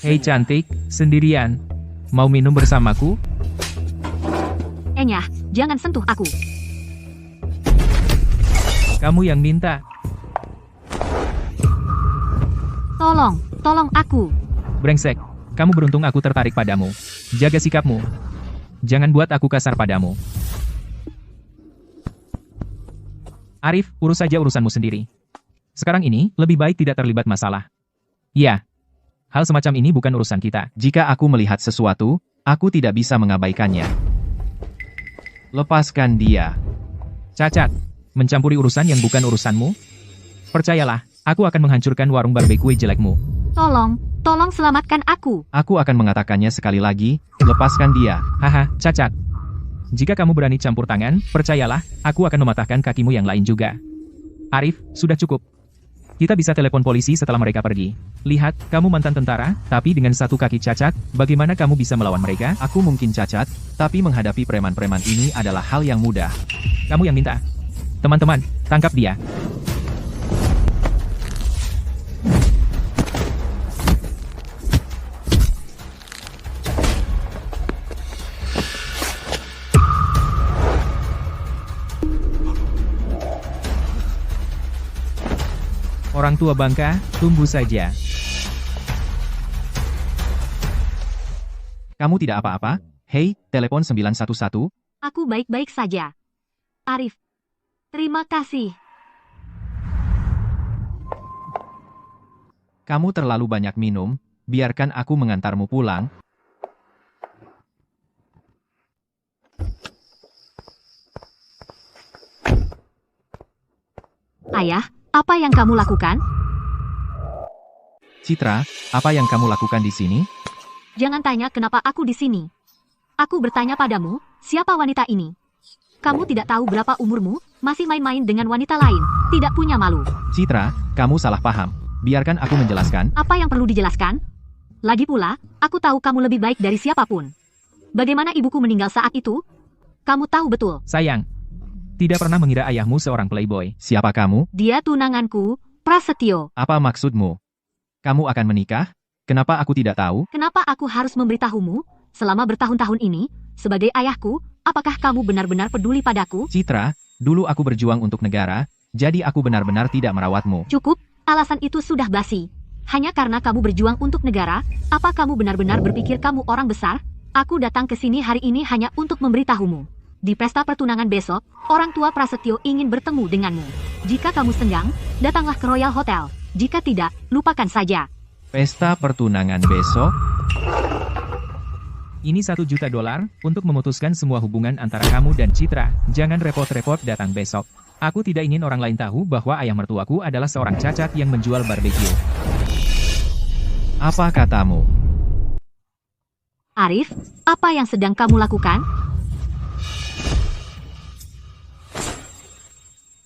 Hei cantik, sendirian. Mau minum bersamaku? Enyah, jangan sentuh aku. Kamu yang minta. Tolong aku. Brengsek, kamu beruntung aku tertarik padamu. Jaga sikapmu. Jangan buat aku kasar padamu. Arif, urus saja urusanmu sendiri. Sekarang ini, lebih baik tidak terlibat masalah. Ya, hal semacam ini bukan urusan kita. Jika aku melihat sesuatu, aku tidak bisa mengabaikannya. Lepaskan dia. Cacat, mencampuri urusan yang bukan urusanmu? Percayalah, aku akan menghancurkan warung barbecue jelekmu. Tolong selamatkan aku. Aku akan mengatakannya sekali lagi, lepaskan dia. Haha, cacat. Jika kamu berani campur tangan, percayalah, aku akan mematahkan kakimu yang lain juga. Arif, sudah cukup. Kita bisa telepon polisi setelah mereka pergi. Lihat, kamu mantan tentara, tapi dengan satu kaki cacat, bagaimana kamu bisa melawan mereka? Aku mungkin cacat, tapi menghadapi preman-preman ini adalah hal yang mudah. Kamu yang minta. Teman-teman, tangkap dia. Orang tua bangka, tunggu saja. Kamu tidak apa-apa? Hei, telepon 911. Aku baik-baik saja. Arif, terima kasih. Kamu terlalu banyak minum, biarkan aku mengantarmu pulang. Ayah, apa yang kamu lakukan? Citra, apa yang kamu lakukan di sini? Jangan tanya kenapa aku di sini. Aku bertanya padamu, siapa wanita ini? Kamu tidak tahu berapa umurmu, masih main-main dengan wanita lain, tidak punya malu. Citra, kamu salah paham. Biarkan aku menjelaskan. Apa yang perlu dijelaskan? Lagi pula, aku tahu kamu lebih baik dari siapapun. Bagaimana ibuku meninggal saat itu? Kamu tahu betul. Sayang, tidak pernah mengira ayahmu seorang playboy. Siapa kamu? Dia tunanganku, Prasetyo. Apa maksudmu? Kamu akan menikah? Kenapa aku tidak tahu? Kenapa aku harus memberitahumu? Selama bertahun-tahun ini, sebagai ayahku, apakah kamu benar-benar peduli padaku? Citra, dulu aku berjuang untuk negara, jadi aku benar-benar tidak merawatmu. Cukup, alasan itu sudah basi. Hanya karena kamu berjuang untuk negara, apa kamu benar-benar berpikir kamu orang besar? Aku datang ke sini hari ini hanya untuk memberitahumu. Di pesta pertunangan besok, orang tua Prasetyo ingin bertemu denganmu. Jika kamu senggang, datanglah ke Royal Hotel. Jika tidak, lupakan saja. Pesta pertunangan besok? Ini $1 juta untuk memutuskan semua hubungan antara kamu dan Citra. Jangan repot-repot datang besok. Aku tidak ingin orang lain tahu bahwa ayah mertuaku adalah seorang cacat yang menjual barbecue. Apa katamu? Arif, apa yang sedang kamu lakukan?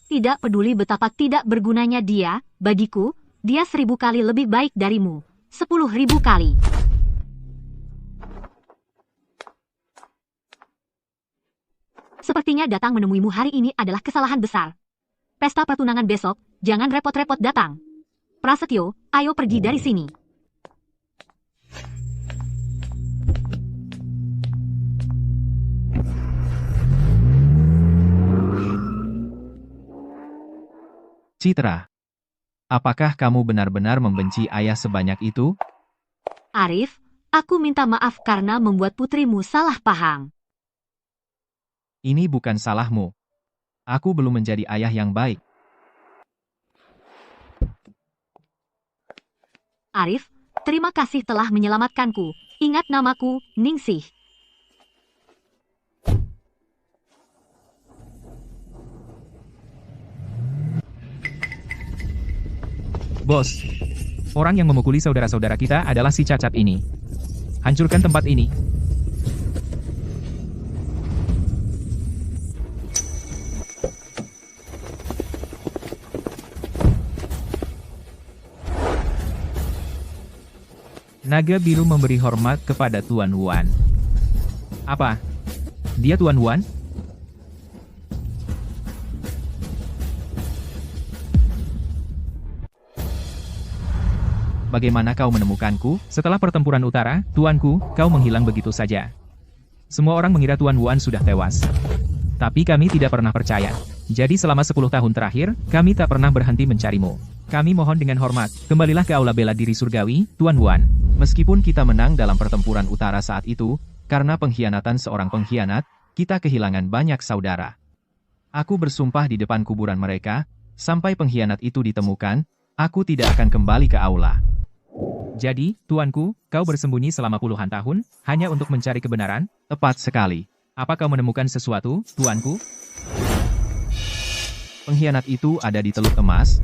Tidak peduli betapa tidak bergunanya dia, bagiku, dia 1000 kali lebih baik darimu. 10.000 kali. Sepertinya datang menemuimu hari ini adalah kesalahan besar. Pesta pertunangan besok, jangan repot-repot datang. Prasetyo, ayo pergi dari sini. Citra, apakah kamu benar-benar membenci ayah sebanyak itu? Arif, aku minta maaf karena membuat putrimu salah paham. Ini bukan salahmu. Aku belum menjadi ayah yang baik. Arif, terima kasih telah menyelamatkanku. Ingat namaku, Ningsih. Bos, orang yang memukuli saudara-saudara kita adalah si cacat ini. Hancurkan tempat ini. Naga biru memberi hormat kepada Tuan Huan. Apa? Dia Tuan Huan? bagaimana kau menemukanku? Setelah pertempuran utara, tuanku, kau menghilang begitu saja. Semua orang mengira Tuan Wuan sudah tewas. Tapi kami tidak pernah percaya. Jadi selama 10 tahun terakhir, kami tak pernah berhenti mencarimu. Kami mohon dengan hormat, kembalilah ke aula bela diri surgawi, Tuan Wuan. Meskipun kita menang dalam pertempuran utara saat itu, karena pengkhianatan seorang pengkhianat, kita kehilangan banyak saudara. Aku bersumpah di depan kuburan mereka, sampai pengkhianat itu ditemukan, aku tidak akan kembali ke aula. Jadi, tuanku, kau bersembunyi selama puluhan tahun, hanya untuk mencari kebenaran? Tepat sekali. Apa kau menemukan sesuatu, tuanku? Pengkhianat itu ada di Teluk Emas.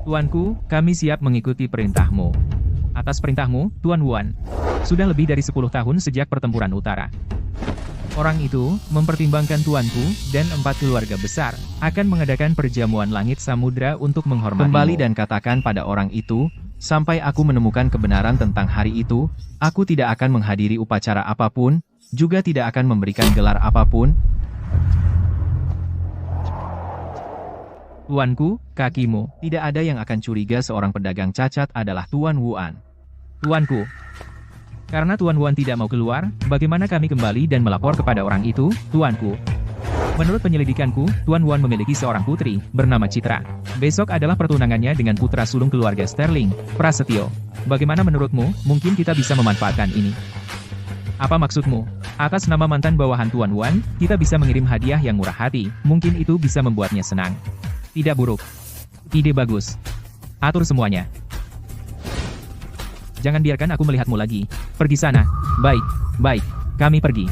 Tuanku, kami siap mengikuti perintahmu. Atas perintahmu, Tuan Wuan. Sudah lebih dari 10 tahun sejak pertempuran utara. Orang itu, mempertimbangkan tuanku, dan 4 keluarga besar, akan mengadakan perjamuan langit samudra untuk menghormatimu. Kembali dan katakan pada orang itu, sampai aku menemukan kebenaran tentang hari itu, aku tidak akan menghadiri upacara apapun, juga tidak akan memberikan gelar apapun. Tuanku, kakimu. Tidak ada yang akan curiga seorang pedagang cacat adalah Tuan Wuan. Tuanku. Karena Tuan Wuan tidak mau keluar, bagaimana kami kembali dan melapor kepada orang itu, tuanku? Menurut penyelidikanku, Tuan Wuan memiliki seorang putri, bernama Citra. Besok adalah pertunangannya dengan putra sulung keluarga Sterling, Prasetyo. Bagaimana menurutmu, mungkin kita bisa memanfaatkan ini? Apa maksudmu? Atas nama mantan bawahan Tuan Wuan, kita bisa mengirim hadiah yang murah hati, mungkin itu bisa membuatnya senang. Tidak buruk. Ide bagus. Atur semuanya. Jangan biarkan aku melihatmu lagi. Pergi sana. Baik, baik. Kami pergi.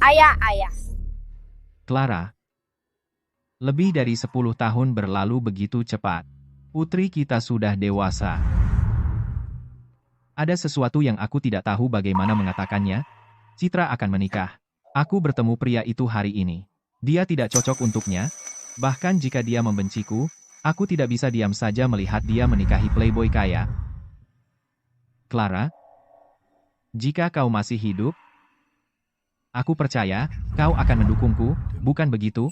Ayah. Clara. Lebih dari 10 tahun berlalu begitu cepat. Putri kita sudah dewasa. Ada sesuatu yang aku tidak tahu bagaimana mengatakannya. Citra akan menikah. Aku bertemu pria itu hari ini. Dia tidak cocok untuknya. Bahkan jika dia membenciku, aku tidak bisa diam saja melihat dia menikahi playboy kaya. Clara, jika kau masih hidup, aku percaya, kau akan mendukungku, bukan begitu?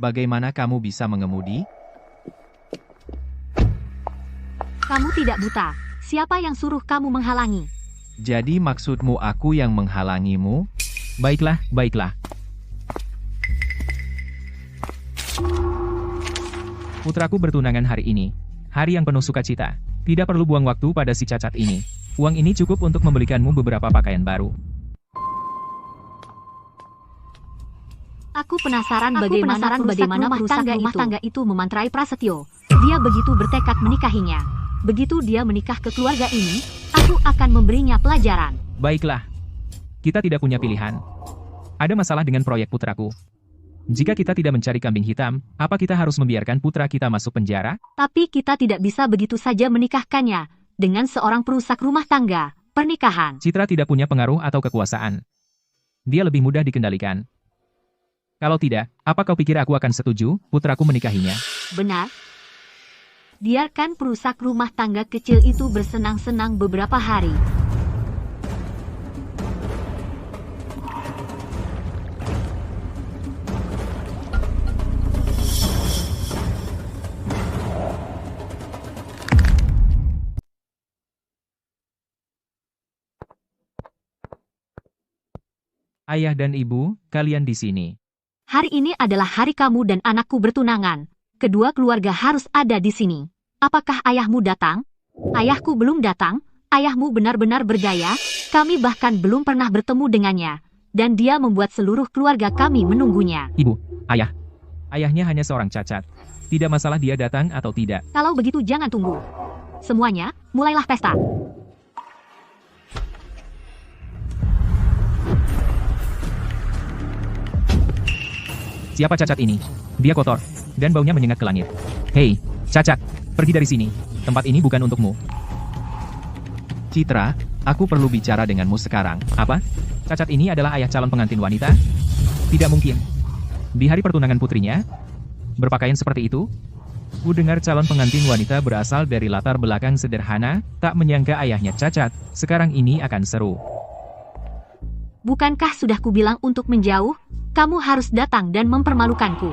Bagaimana kamu bisa mengemudi? Kamu tidak buta. Siapa yang suruh kamu menghalangi? Jadi maksudmu aku yang menghalangimu? Baiklah, baiklah. Putraku bertunangan hari ini. Hari yang penuh sukacita. Tidak perlu buang waktu pada si cacat ini. Uang ini cukup untuk membelikanmu beberapa pakaian baru. Aku penasaran bagaimana rumah tangga itu memantrai Prasetyo. Dia begitu bertekad menikahinya. Begitu dia menikah ke keluarga ini, aku akan memberinya pelajaran. Baiklah. Kita tidak punya pilihan. Ada masalah dengan proyek putraku. Jika kita tidak mencari kambing hitam, apa kita harus membiarkan putra kita masuk penjara? Tapi kita tidak bisa begitu saja menikahkannya dengan seorang perusak rumah tangga. Pernikahan. Citra tidak punya pengaruh atau kekuasaan. Dia lebih mudah dikendalikan. Kalau tidak, apa kau pikir aku akan setuju putraku menikahinya? Benar. Biarkan perusak rumah tangga kecil itu bersenang-senang beberapa hari. Ayah dan ibu, kalian di sini. Hari ini adalah hari kamu dan anakku bertunangan. Kedua keluarga harus ada di sini. Apakah ayahmu datang? Ayahku belum datang. Ayahmu benar-benar berdaya. Kami bahkan belum pernah bertemu dengannya. Dan dia membuat seluruh keluarga kami menunggunya. Ibu, ayah. Ayahnya hanya seorang cacat. Tidak masalah dia datang atau tidak. Kalau begitu jangan tunggu. Semuanya, mulailah pesta. Siapa cacat ini? Dia kotor, dan baunya menyengat ke langit. Hei, cacat, pergi dari sini. Tempat ini bukan untukmu. Citra, aku perlu bicara denganmu sekarang. Apa? Cacat ini adalah ayah calon pengantin wanita? Tidak mungkin. Di hari pertunangan putrinya, berpakaian seperti itu? Ku dengar calon pengantin wanita berasal dari latar belakang sederhana, tak menyangka ayahnya cacat. Sekarang ini akan seru. Bukankah sudah kubilang untuk menjauh? Kamu harus datang dan mempermalukanku.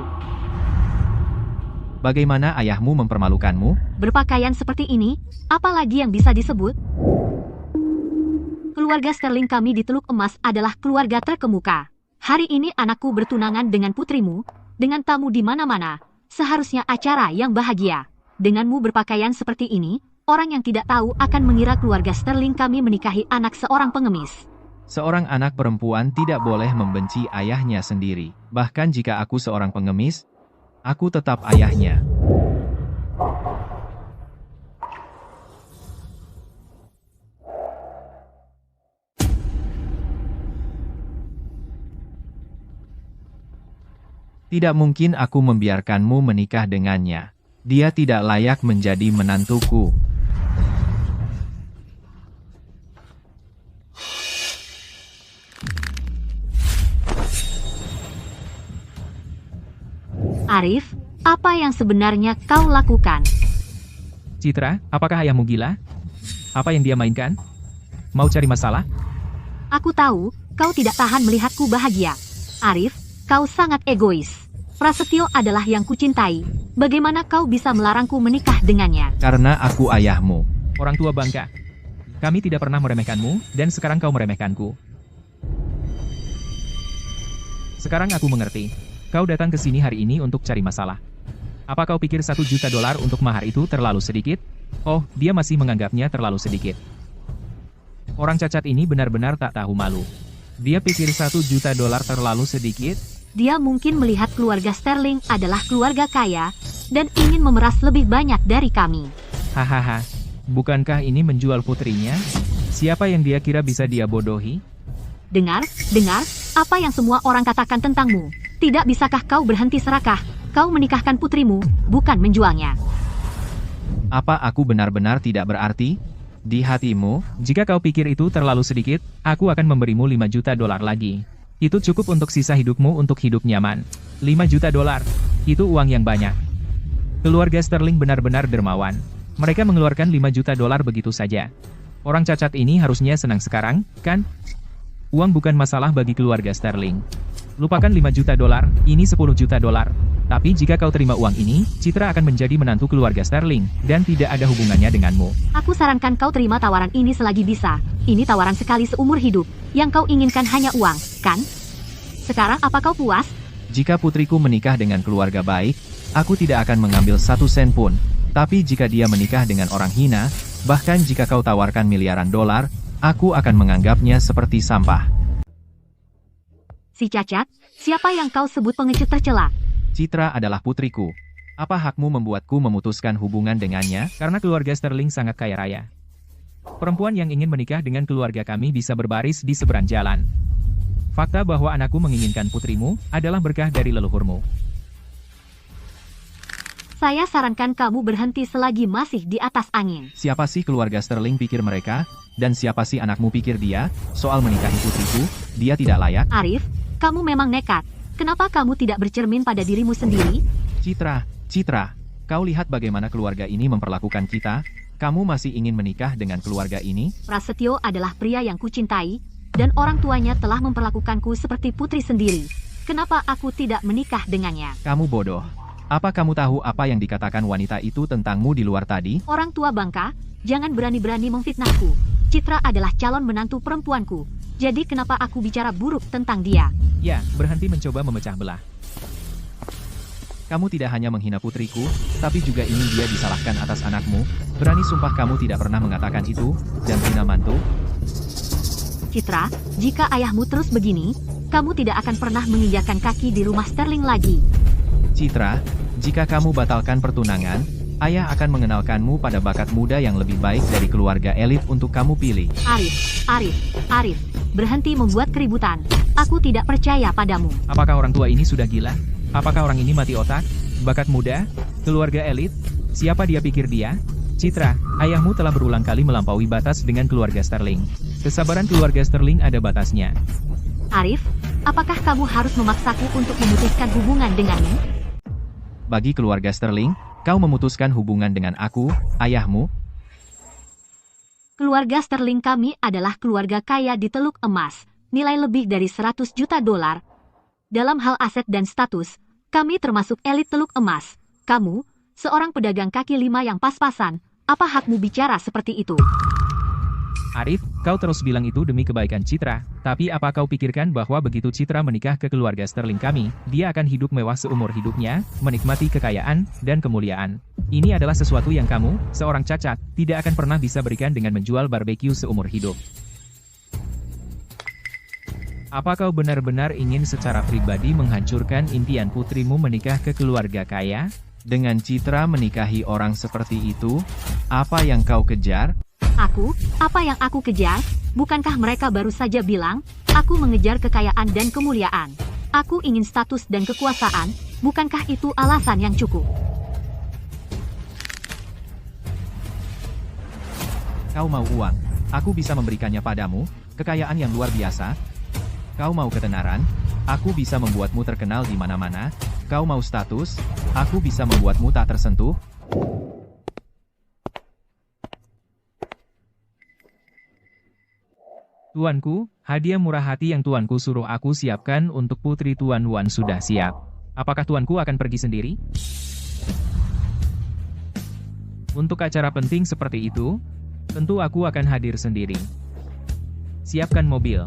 Bagaimana ayahmu mempermalukanmu? Berpakaian seperti ini, apalagi yang bisa disebut? Keluarga Sterling kami di Teluk Emas adalah keluarga terkemuka. Hari ini anakku bertunangan dengan putrimu, dengan tamu di mana-mana. Seharusnya acara yang bahagia. Denganmu berpakaian seperti ini, orang yang tidak tahu akan mengira keluarga Sterling kami menikahi anak seorang pengemis. Seorang anak perempuan tidak boleh membenci ayahnya sendiri. Bahkan jika aku seorang pengemis, aku tetap ayahnya. Tidak mungkin aku membiarkanmu menikah dengannya. Dia tidak layak menjadi menantuku. Arif, apa yang sebenarnya kau lakukan? Citra, apakah ayahmu gila? Apa yang dia mainkan? Mau cari masalah? Aku tahu, kau tidak tahan melihatku bahagia. Arif, kau sangat egois. Prasetyo adalah yang kucintai. Bagaimana kau bisa melarangku menikah dengannya? Karena aku ayahmu. Orang tua bangka. Kami tidak pernah meremehkanmu, dan sekarang kau meremehkanku. Sekarang aku mengerti. Kau datang ke sini hari ini untuk cari masalah. Apa kau pikir $1 juta untuk mahar itu terlalu sedikit? Oh, dia masih menganggapnya terlalu sedikit. Orang cacat ini benar-benar tak tahu malu. Dia pikir $1 juta terlalu sedikit? Dia mungkin melihat keluarga Sterling adalah keluarga kaya, dan ingin memeras lebih banyak dari kami. Hahaha, bukankah ini menjual putrinya? Siapa yang dia kira bisa dia bodohi? Dengar, apa yang semua orang katakan tentangmu. Tidak bisakah kau berhenti serakah? Kau menikahkan putrimu, bukan menjualnya. Apa aku benar-benar tidak berarti? Di hatimu? Jika kau pikir itu terlalu sedikit, aku akan memberimu $5 juta lagi. Itu cukup untuk sisa hidupmu untuk hidup nyaman. $5 juta, itu uang yang banyak. Keluarga Sterling benar-benar dermawan. Mereka mengeluarkan $5 juta begitu saja. Orang cacat ini harusnya senang sekarang, kan? Uang bukan masalah bagi keluarga Sterling. Lupakan $5 juta, ini $10 juta. Tapi jika kau terima uang ini, Citra akan menjadi menantu keluarga Sterling, dan tidak ada hubungannya denganmu. Aku sarankan kau terima tawaran ini selagi bisa. Ini tawaran sekali seumur hidup. Yang kau inginkan hanya uang, kan? Sekarang apa kau puas? Jika putriku menikah dengan keluarga baik, aku tidak akan mengambil 1 sen pun. Tapi jika dia menikah dengan orang hina, bahkan jika kau tawarkan miliaran $, aku akan menganggapnya seperti sampah. Si cacat, siapa yang kau sebut pengecut tercela? Citra adalah putriku. Apa hakmu membuatku memutuskan hubungan dengannya? Karena keluarga Sterling sangat kaya raya. Perempuan yang ingin menikah dengan keluarga kami bisa berbaris di seberang jalan. Fakta bahwa anakku menginginkan putrimu adalah berkah dari leluhurmu. Saya sarankan kamu berhenti selagi masih di atas angin. Siapa sih keluarga Sterling pikir mereka? Dan siapa sih anakmu pikir dia? Soal menikahi putriku, dia tidak layak. Arif, kamu memang nekat. Kenapa kamu tidak bercermin pada dirimu sendiri? Citra, kau lihat bagaimana keluarga ini memperlakukan kita? Kamu masih ingin menikah dengan keluarga ini? Prasetyo adalah pria yang kucintai, dan orang tuanya telah memperlakukanku seperti putri sendiri. Kenapa aku tidak menikah dengannya? Kamu bodoh. Apa kamu tahu apa yang dikatakan wanita itu tentangmu di luar tadi? Orang tua bangka, jangan berani-berani memfitnahku. Citra adalah calon menantu perempuanku. Jadi kenapa aku bicara buruk tentang dia? Ya, berhenti mencoba memecah belah. Kamu tidak hanya menghina putriku, tapi juga ingin dia disalahkan atas anakmu. Berani sumpah kamu tidak pernah mengatakan itu, dan hina mantu? Citra, jika ayahmu terus begini, kamu tidak akan pernah menginjakkan kaki di rumah Sterling lagi. Citra, jika kamu batalkan pertunangan, ayah akan mengenalkanmu pada bakat muda yang lebih baik dari keluarga elit untuk kamu pilih. Arif, berhenti membuat keributan. Aku tidak percaya padamu. Apakah orang tua ini sudah gila? Apakah orang ini mati otak? Bakat muda? Keluarga elit? Siapa dia pikir dia? Citra, ayahmu telah berulang kali melampaui batas dengan keluarga Sterling. Kesabaran keluarga Sterling ada batasnya. Arif, apakah kamu harus memaksaku untuk memutuskan hubungan denganmu? Bagi keluarga Sterling, kau memutuskan hubungan dengan aku, ayahmu. Keluarga Sterling kami adalah keluarga kaya di Teluk Emas, nilai lebih dari 100 juta dolar. Dalam hal aset dan status, kami termasuk elit Teluk Emas. Kamu, seorang pedagang kaki lima yang pas-pasan, apa hakmu bicara seperti itu? Arif, kau terus bilang itu demi kebaikan Citra, tapi apa kau pikirkan bahwa begitu Citra menikah ke keluarga Sterling kami, dia akan hidup mewah seumur hidupnya, menikmati kekayaan, dan kemuliaan. Ini adalah sesuatu yang kamu, seorang cacat, tidak akan pernah bisa berikan dengan menjual barbeque seumur hidup. Apa kau benar-benar ingin secara pribadi menghancurkan impian putrimu menikah ke keluarga kaya? Dengan Citra menikahi orang seperti itu, apa yang kau kejar? Apa yang aku kejar? Bukankah mereka baru saja bilang, aku mengejar kekayaan dan kemuliaan. Aku ingin status dan kekuasaan, bukankah itu alasan yang cukup? Kau mau uang, aku bisa memberikannya padamu, kekayaan yang luar biasa. Kau mau ketenaran, aku bisa membuatmu terkenal di mana-mana. Kau mau status, aku bisa membuatmu tak tersentuh. Tuanku, hadiah murah hati yang tuanku suruh aku siapkan untuk putri Tuan Wan sudah siap. Apakah tuanku akan pergi sendiri? Untuk acara penting seperti itu, tentu aku akan hadir sendiri. Siapkan mobil.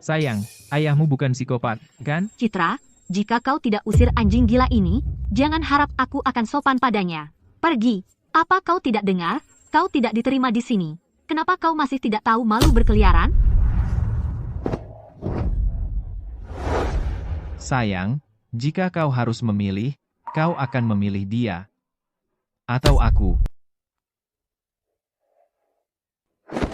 Sayang, ayahmu bukan psikopat, kan? Citra, jika kau tidak usir anjing gila ini, jangan harap aku akan sopan padanya. Pergi. Apa kau tidak dengar? Kau tidak diterima di sini. Kenapa kau masih tidak tahu malu berkeliaran? Sayang, jika kau harus memilih, kau akan memilih dia. Atau aku.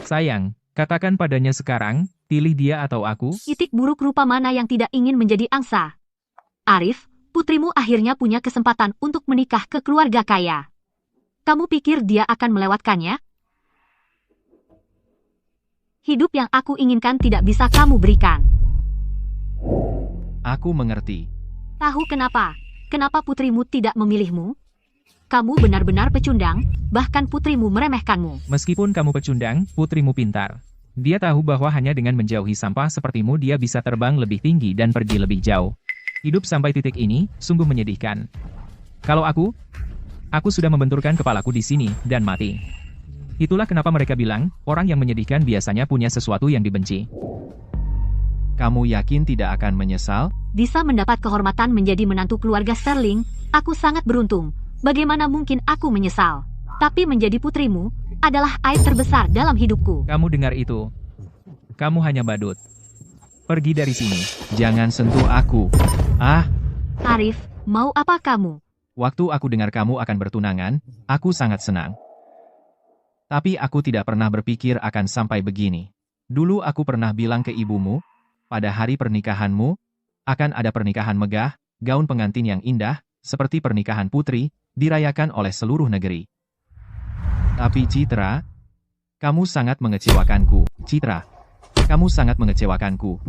Sayang, katakan padanya sekarang, pilih dia atau aku? Titik buruk rupa mana yang tidak ingin menjadi angsa? Arif, putrimu akhirnya punya kesempatan untuk menikah ke keluarga kaya. Kamu pikir dia akan melewatkannya? Hidup yang aku inginkan tidak bisa kamu berikan. Aku mengerti. Tahu kenapa? Kenapa putrimu tidak memilihmu? Kamu benar-benar pecundang, bahkan putrimu meremehkanmu. Meskipun kamu pecundang, putrimu pintar. Dia tahu bahwa hanya dengan menjauhi sampah sepertimu dia bisa terbang lebih tinggi dan pergi lebih jauh. Hidup sampai titik ini, sungguh menyedihkan. Kalau aku sudah membenturkan kepalaku di sini, dan mati. Itulah kenapa mereka bilang, orang yang menyedihkan biasanya punya sesuatu yang dibenci. Kamu yakin tidak akan menyesal? Bisa mendapat kehormatan menjadi menantu keluarga Sterling, aku sangat beruntung. Bagaimana mungkin aku menyesal? Tapi menjadi putrimu, adalah aib terbesar dalam hidupku. Kamu dengar itu? Kamu hanya badut. Pergi dari sini. Jangan sentuh aku. Ah! Arif, mau apa kamu? Waktu aku dengar kamu akan bertunangan, aku sangat senang. Tapi aku tidak pernah berpikir akan sampai begini. Dulu aku pernah bilang ke ibumu, pada hari pernikahanmu, akan ada pernikahan megah, gaun pengantin yang indah, seperti pernikahan putri, dirayakan oleh seluruh negeri. Tapi Citra, kamu sangat mengecewakanku. Citra, kamu sangat mengecewakanku.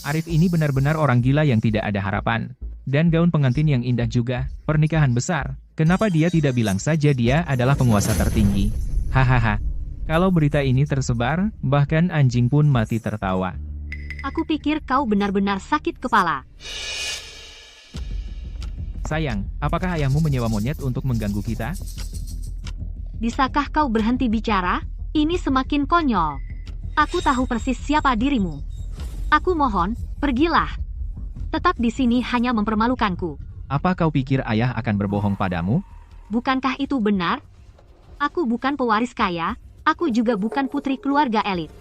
Arif ini benar-benar orang gila yang tidak ada harapan. Dan gaun pengantin yang indah juga, pernikahan besar. Kenapa dia tidak bilang saja dia adalah penguasa tertinggi? Hahaha. Kalau berita ini tersebar, bahkan anjing pun mati tertawa. Aku pikir kau benar-benar sakit kepala. Sayang, apakah ayahmu menyewa monyet untuk mengganggu kita? Bisakah kau berhenti bicara? Ini semakin konyol. Aku tahu persis siapa dirimu. Aku mohon, pergilah. Tetap di sini hanya mempermalukanku. Apa kau pikir ayah akan berbohong padamu? Bukankah itu benar? Aku bukan pewaris kaya, aku juga bukan putri keluarga elit.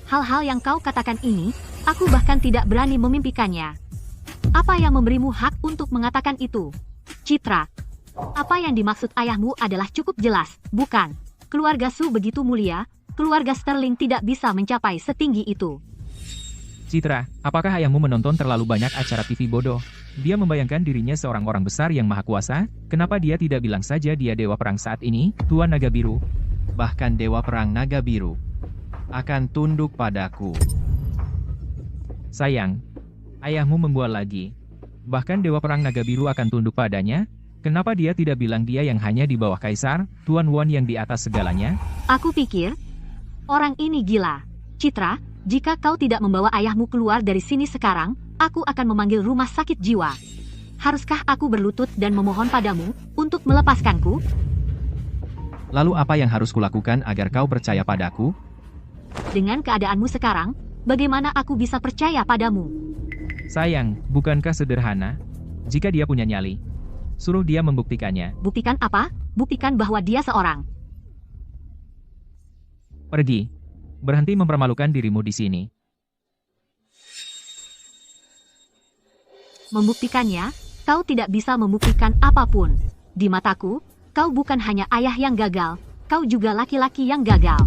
Hal-hal yang kau katakan ini, aku bahkan tidak berani memimpikannya. Apa yang memberimu hak untuk mengatakan itu? Citra, apa yang dimaksud ayahmu adalah cukup jelas, bukan? Keluarga Su begitu mulia, keluarga Sterling tidak bisa mencapai setinggi itu. Citra, apakah ayahmu menonton terlalu banyak acara TV bodoh? Dia membayangkan dirinya seorang orang besar yang maha kuasa, kenapa dia tidak bilang saja dia Dewa Perang saat ini, Tuan Naga Biru? Bahkan Dewa Perang Naga Biru akan tunduk padaku. Sayang, ayahmu membual lagi. Bahkan Dewa Perang Naga Biru akan tunduk padanya? Kenapa dia tidak bilang dia yang hanya di bawah Kaisar, Tuan Won yang di atas segalanya? Aku pikir, orang ini gila. Citra, jika kau tidak membawa ayahmu keluar dari sini sekarang, aku akan memanggil rumah sakit jiwa. Haruskah aku berlutut dan memohon padamu untuk melepaskanku? Lalu apa yang harus kulakukan agar kau percaya padaku? Dengan keadaanmu sekarang, bagaimana aku bisa percaya padamu? Sayang, bukankah sederhana? Jika dia punya nyali, suruh dia membuktikannya. Buktikan apa? Buktikan bahwa dia seorang. Pergi. Berhenti mempermalukan dirimu di sini. Membuktikannya, kau tidak bisa membuktikan apapun. Di mataku, kau bukan hanya ayah yang gagal, kau juga laki-laki yang gagal.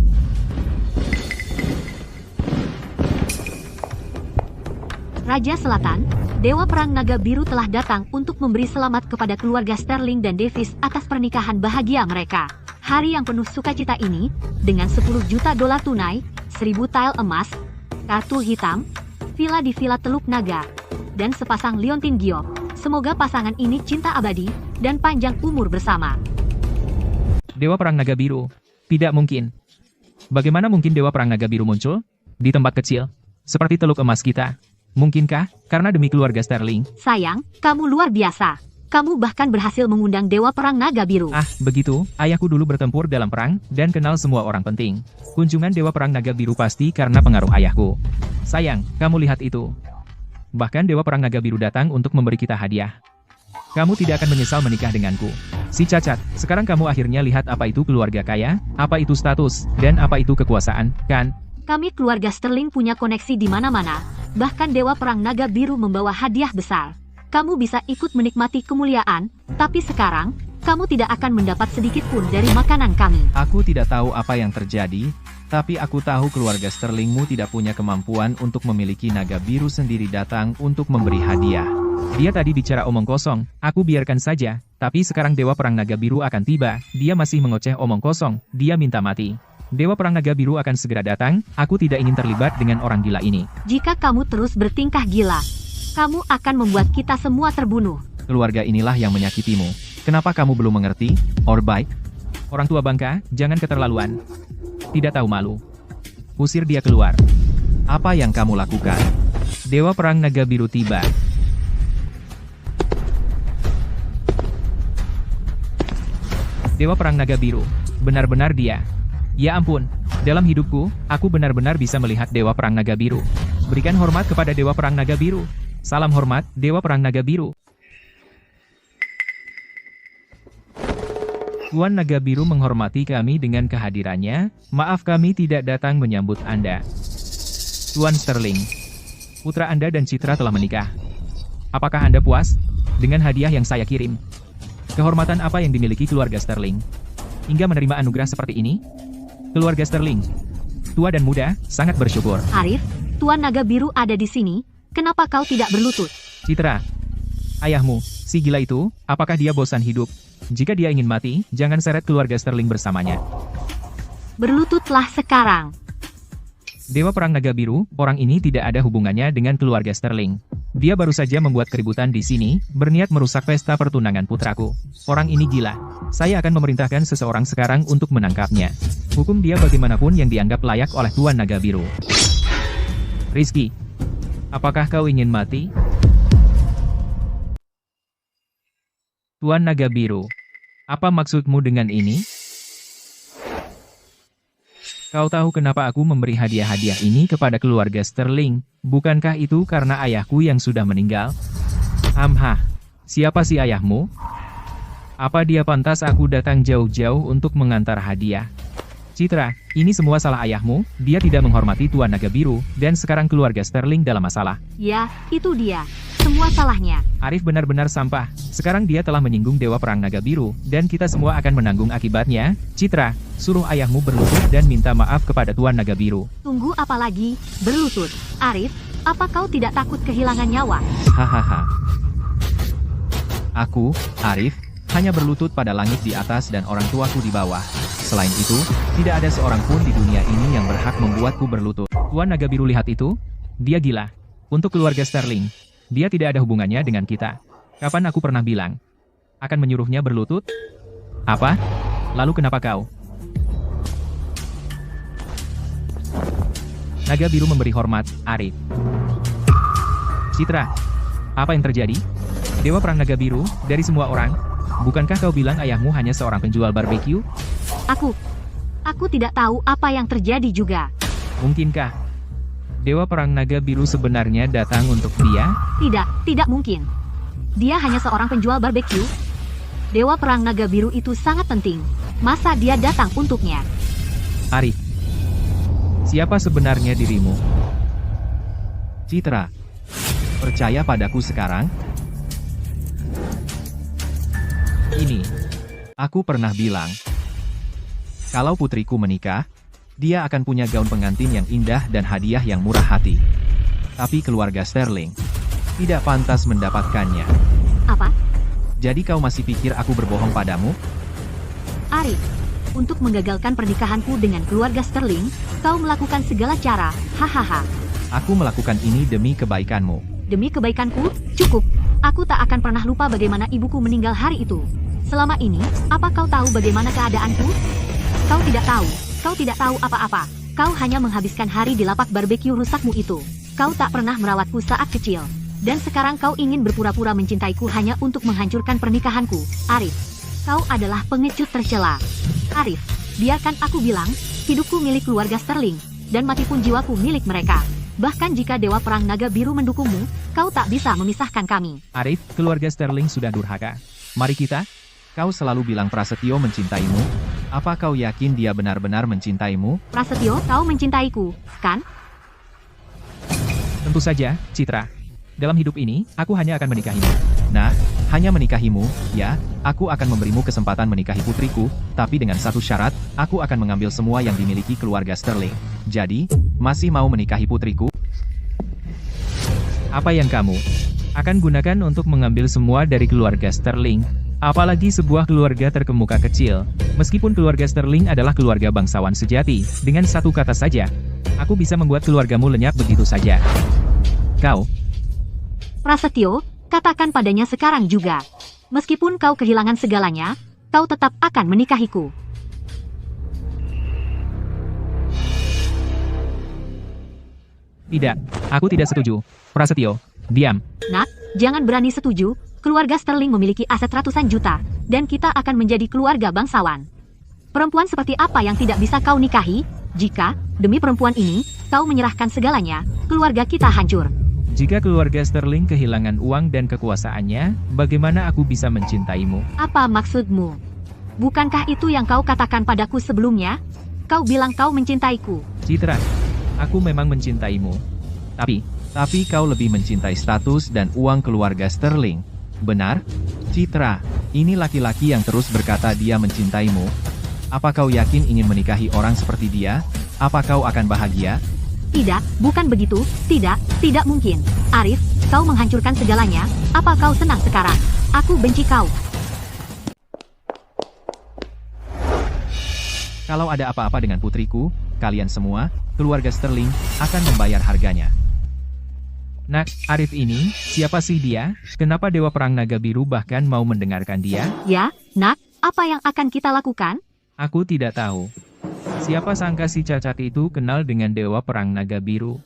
Raja Selatan, Dewa Perang Naga Biru telah datang untuk memberi selamat kepada keluarga Sterling dan Davis atas pernikahan bahagia mereka. Hari yang penuh sukacita ini, dengan 10 juta dolar tunai, 1000 tile emas, kartu hitam, villa di Villa Teluk Naga, dan sepasang liontin giok. Semoga pasangan ini cinta abadi, dan panjang umur bersama. Dewa Perang Naga Biru. Tidak mungkin. Bagaimana mungkin Dewa Perang Naga Biru muncul? Di tempat kecil, seperti Teluk Emas kita. Mungkinkah, karena demi keluarga Sterling? Sayang, kamu luar biasa. Kamu bahkan berhasil mengundang Dewa Perang Naga Biru. Ah, begitu. Ayahku dulu bertempur dalam perang, dan kenal semua orang penting. Kunjungan Dewa Perang Naga Biru pasti karena pengaruh ayahku. Sayang, kamu lihat itu. Bahkan Dewa Perang Naga Biru datang untuk memberi kita hadiah. Kamu tidak akan menyesal menikah denganku. Si cacat, sekarang kamu akhirnya lihat apa itu keluarga kaya, apa itu status, dan apa itu kekuasaan, kan? Kami keluarga Sterling punya koneksi di mana-mana. Bahkan Dewa Perang Naga Biru membawa hadiah besar. Kamu bisa ikut menikmati kemuliaan, tapi sekarang, kamu tidak akan mendapat sedikit pun dari makanan kami. Aku tidak tahu apa yang terjadi, tapi aku tahu keluarga Sterlingmu tidak punya kemampuan untuk memiliki naga biru sendiri datang untuk memberi hadiah. Dia tadi bicara omong kosong, aku biarkan saja, tapi sekarang Dewa Perang Naga Biru akan tiba, dia masih mengoceh omong kosong, dia minta mati. Dewa Perang Naga Biru akan segera datang, aku tidak ingin terlibat dengan orang gila ini. Jika kamu terus bertingkah gila, kamu akan membuat kita semua terbunuh. Keluarga inilah yang menyakitimu. Kenapa kamu belum mengerti, Orbai? Orang tua bangka, jangan keterlaluan. Tidak tahu malu. Usir dia keluar. Apa yang kamu lakukan? Dewa Perang Naga Biru tiba. Dewa Perang Naga Biru. Benar-benar dia. Ya ampun, dalam hidupku, aku benar-benar bisa melihat Dewa Perang Naga Biru. Berikan hormat kepada Dewa Perang Naga Biru. Salam hormat, Dewa Perang Naga Biru. Tuan Naga Biru menghormati kami dengan kehadirannya. Maaf kami tidak datang menyambut Anda. Tuan Sterling, putra Anda dan Citra telah menikah. Apakah Anda puas dengan hadiah yang saya kirim? Kehormatan apa yang dimiliki keluarga Sterling hingga menerima anugerah seperti ini? Keluarga Sterling, tua dan muda, sangat bersyukur. Arif, Tuan Naga Biru ada di sini, kenapa kau tidak berlutut? Citra, ayahmu, si gila itu, apakah dia bosan hidup? Jika dia ingin mati, jangan seret keluarga Sterling bersamanya. Berlututlah sekarang. Dewa Perang Naga Biru, orang ini tidak ada hubungannya dengan keluarga Sterling. Dia baru saja membuat keributan di sini, berniat merusak pesta pertunangan putraku. Orang ini gila. Saya akan memerintahkan seseorang sekarang untuk menangkapnya. Hukum dia bagaimanapun yang dianggap layak oleh Tuan Naga Biru. Rizky, apakah kau ingin mati? Tuan Naga Biru, apa maksudmu dengan ini? Kau tahu kenapa aku memberi hadiah-hadiah ini kepada keluarga Sterling? Bukankah itu karena ayahku yang sudah meninggal? Hamhah, siapa si ayahmu? Apa dia pantas aku datang jauh-jauh untuk mengantar hadiah? Citra, ini semua salah ayahmu, dia tidak menghormati Tuan Naga Biru, dan sekarang keluarga Sterling dalam masalah. Ya, itu dia. Semua salahnya. Arif benar-benar sampah. Sekarang dia telah menyinggung Dewa Perang Naga Biru, dan kita semua akan menanggung akibatnya. Citra, suruh ayahmu berlutut dan minta maaf kepada Tuan Naga Biru. Tunggu apa lagi? Berlutut. Arif, apa kau tidak takut kehilangan nyawa? Hahaha. Aku, Arif, hanya berlutut pada langit di atas dan orang tuaku di bawah. Selain itu, tidak ada seorang pun di dunia ini yang berhak membuatku berlutut. Tuan Naga Biru lihat itu? Dia gila. Untuk keluarga Sterling, dia tidak ada hubungannya dengan kita. Kapan aku pernah bilang? Akan menyuruhnya berlutut? Apa? Lalu kenapa kau? Naga Biru memberi hormat, Arif. Citra, apa yang terjadi? Dewa Perang Naga Biru, dari semua orang, bukankah kau bilang ayahmu hanya seorang penjual barbeque? Aku tidak tahu apa yang terjadi juga. Mungkinkah Dewa Perang Naga Biru sebenarnya datang untuk dia? Tidak mungkin. Dia hanya seorang penjual barbeque. Dewa Perang Naga Biru itu sangat penting. Masa dia datang untuknya? Arif, siapa sebenarnya dirimu? Citra, percaya padaku sekarang? Ini, aku pernah bilang, kalau putriku menikah, dia akan punya gaun pengantin yang indah dan hadiah yang murah hati. Tapi keluarga Sterling tidak pantas mendapatkannya. Apa? Jadi kau masih pikir aku berbohong padamu? Arif, untuk menggagalkan pernikahanku dengan keluarga Sterling, kau melakukan segala cara. Hahaha. Aku melakukan ini demi kebaikanmu. Demi kebaikanku, cukup. Aku tak akan pernah lupa bagaimana ibuku meninggal hari itu. Selama ini, apa kau tahu bagaimana keadaanku? Kau tidak tahu. Kau tidak tahu apa-apa. Kau hanya menghabiskan hari di lapak barbeque rusakmu itu. Kau tak pernah merawatku saat kecil. Dan sekarang kau ingin berpura-pura mencintaiku hanya untuk menghancurkan pernikahanku. Arif, kau adalah pengecut tercela. Arif, biarkan aku bilang, hidupku milik keluarga Sterling, dan mati pun jiwaku milik mereka. Bahkan jika Dewa Perang Naga Biru mendukungmu, kau tak bisa memisahkan kami. Arif, keluarga Sterling sudah durhaka. Mari kita. Kau selalu bilang Prasetyo mencintaimu. Apa kau yakin dia benar-benar mencintaimu? Prasetyo, kau mencintaiku, kan? Tentu saja, Citra. Dalam hidup ini, aku hanya akan menikahimu. Nah, hanya menikahimu, ya, aku akan memberimu kesempatan menikahi putriku, tapi dengan satu syarat, aku akan mengambil semua yang dimiliki keluarga Sterling. Jadi, masih mau menikahi putriku? Apa yang kamu akan gunakan untuk mengambil semua dari keluarga Sterling? Apalagi sebuah keluarga terkemuka kecil. Meskipun keluarga Sterling adalah keluarga bangsawan sejati, dengan satu kata saja, aku bisa membuat keluargamu lenyap begitu saja. Kau, Prasetyo, katakan padanya sekarang juga. Meskipun kau kehilangan segalanya, kau tetap akan menikahiku. tidak. Aku tidak setuju. Prasetyo, diam. Nak, jangan berani setuju. Keluarga Sterling memiliki aset ratusan juta, dan kita akan menjadi keluarga bangsawan. Perempuan seperti apa yang tidak bisa kau nikahi? Jika, demi perempuan ini, kau menyerahkan segalanya, keluarga kita hancur. Jika keluarga Sterling kehilangan uang dan kekuasaannya, bagaimana aku bisa mencintaimu? Apa maksudmu? Bukankah itu yang kau katakan padaku sebelumnya? Kau bilang kau mencintaiku. Citra, aku memang mencintaimu. Tapi kau lebih mencintai status dan uang keluarga Sterling. Benar? Citra, ini laki-laki yang terus berkata dia mencintaimu. Apa kau yakin ingin menikahi orang seperti dia? Apa kau akan bahagia? Tidak, bukan begitu. Tidak mungkin. Arif, kau menghancurkan segalanya. Apa kau senang sekarang? Aku benci kau. Kalau ada apa-apa dengan putriku, kalian semua, keluarga Sterling, akan membayar harganya. Nak, Arif ini, siapa sih dia? Kenapa Dewa Perang Naga Biru bahkan mau mendengarkan dia? Ya, Nak, apa yang akan kita lakukan? Aku tidak tahu. Siapa sangka si cacat itu kenal dengan Dewa Perang Naga Biru?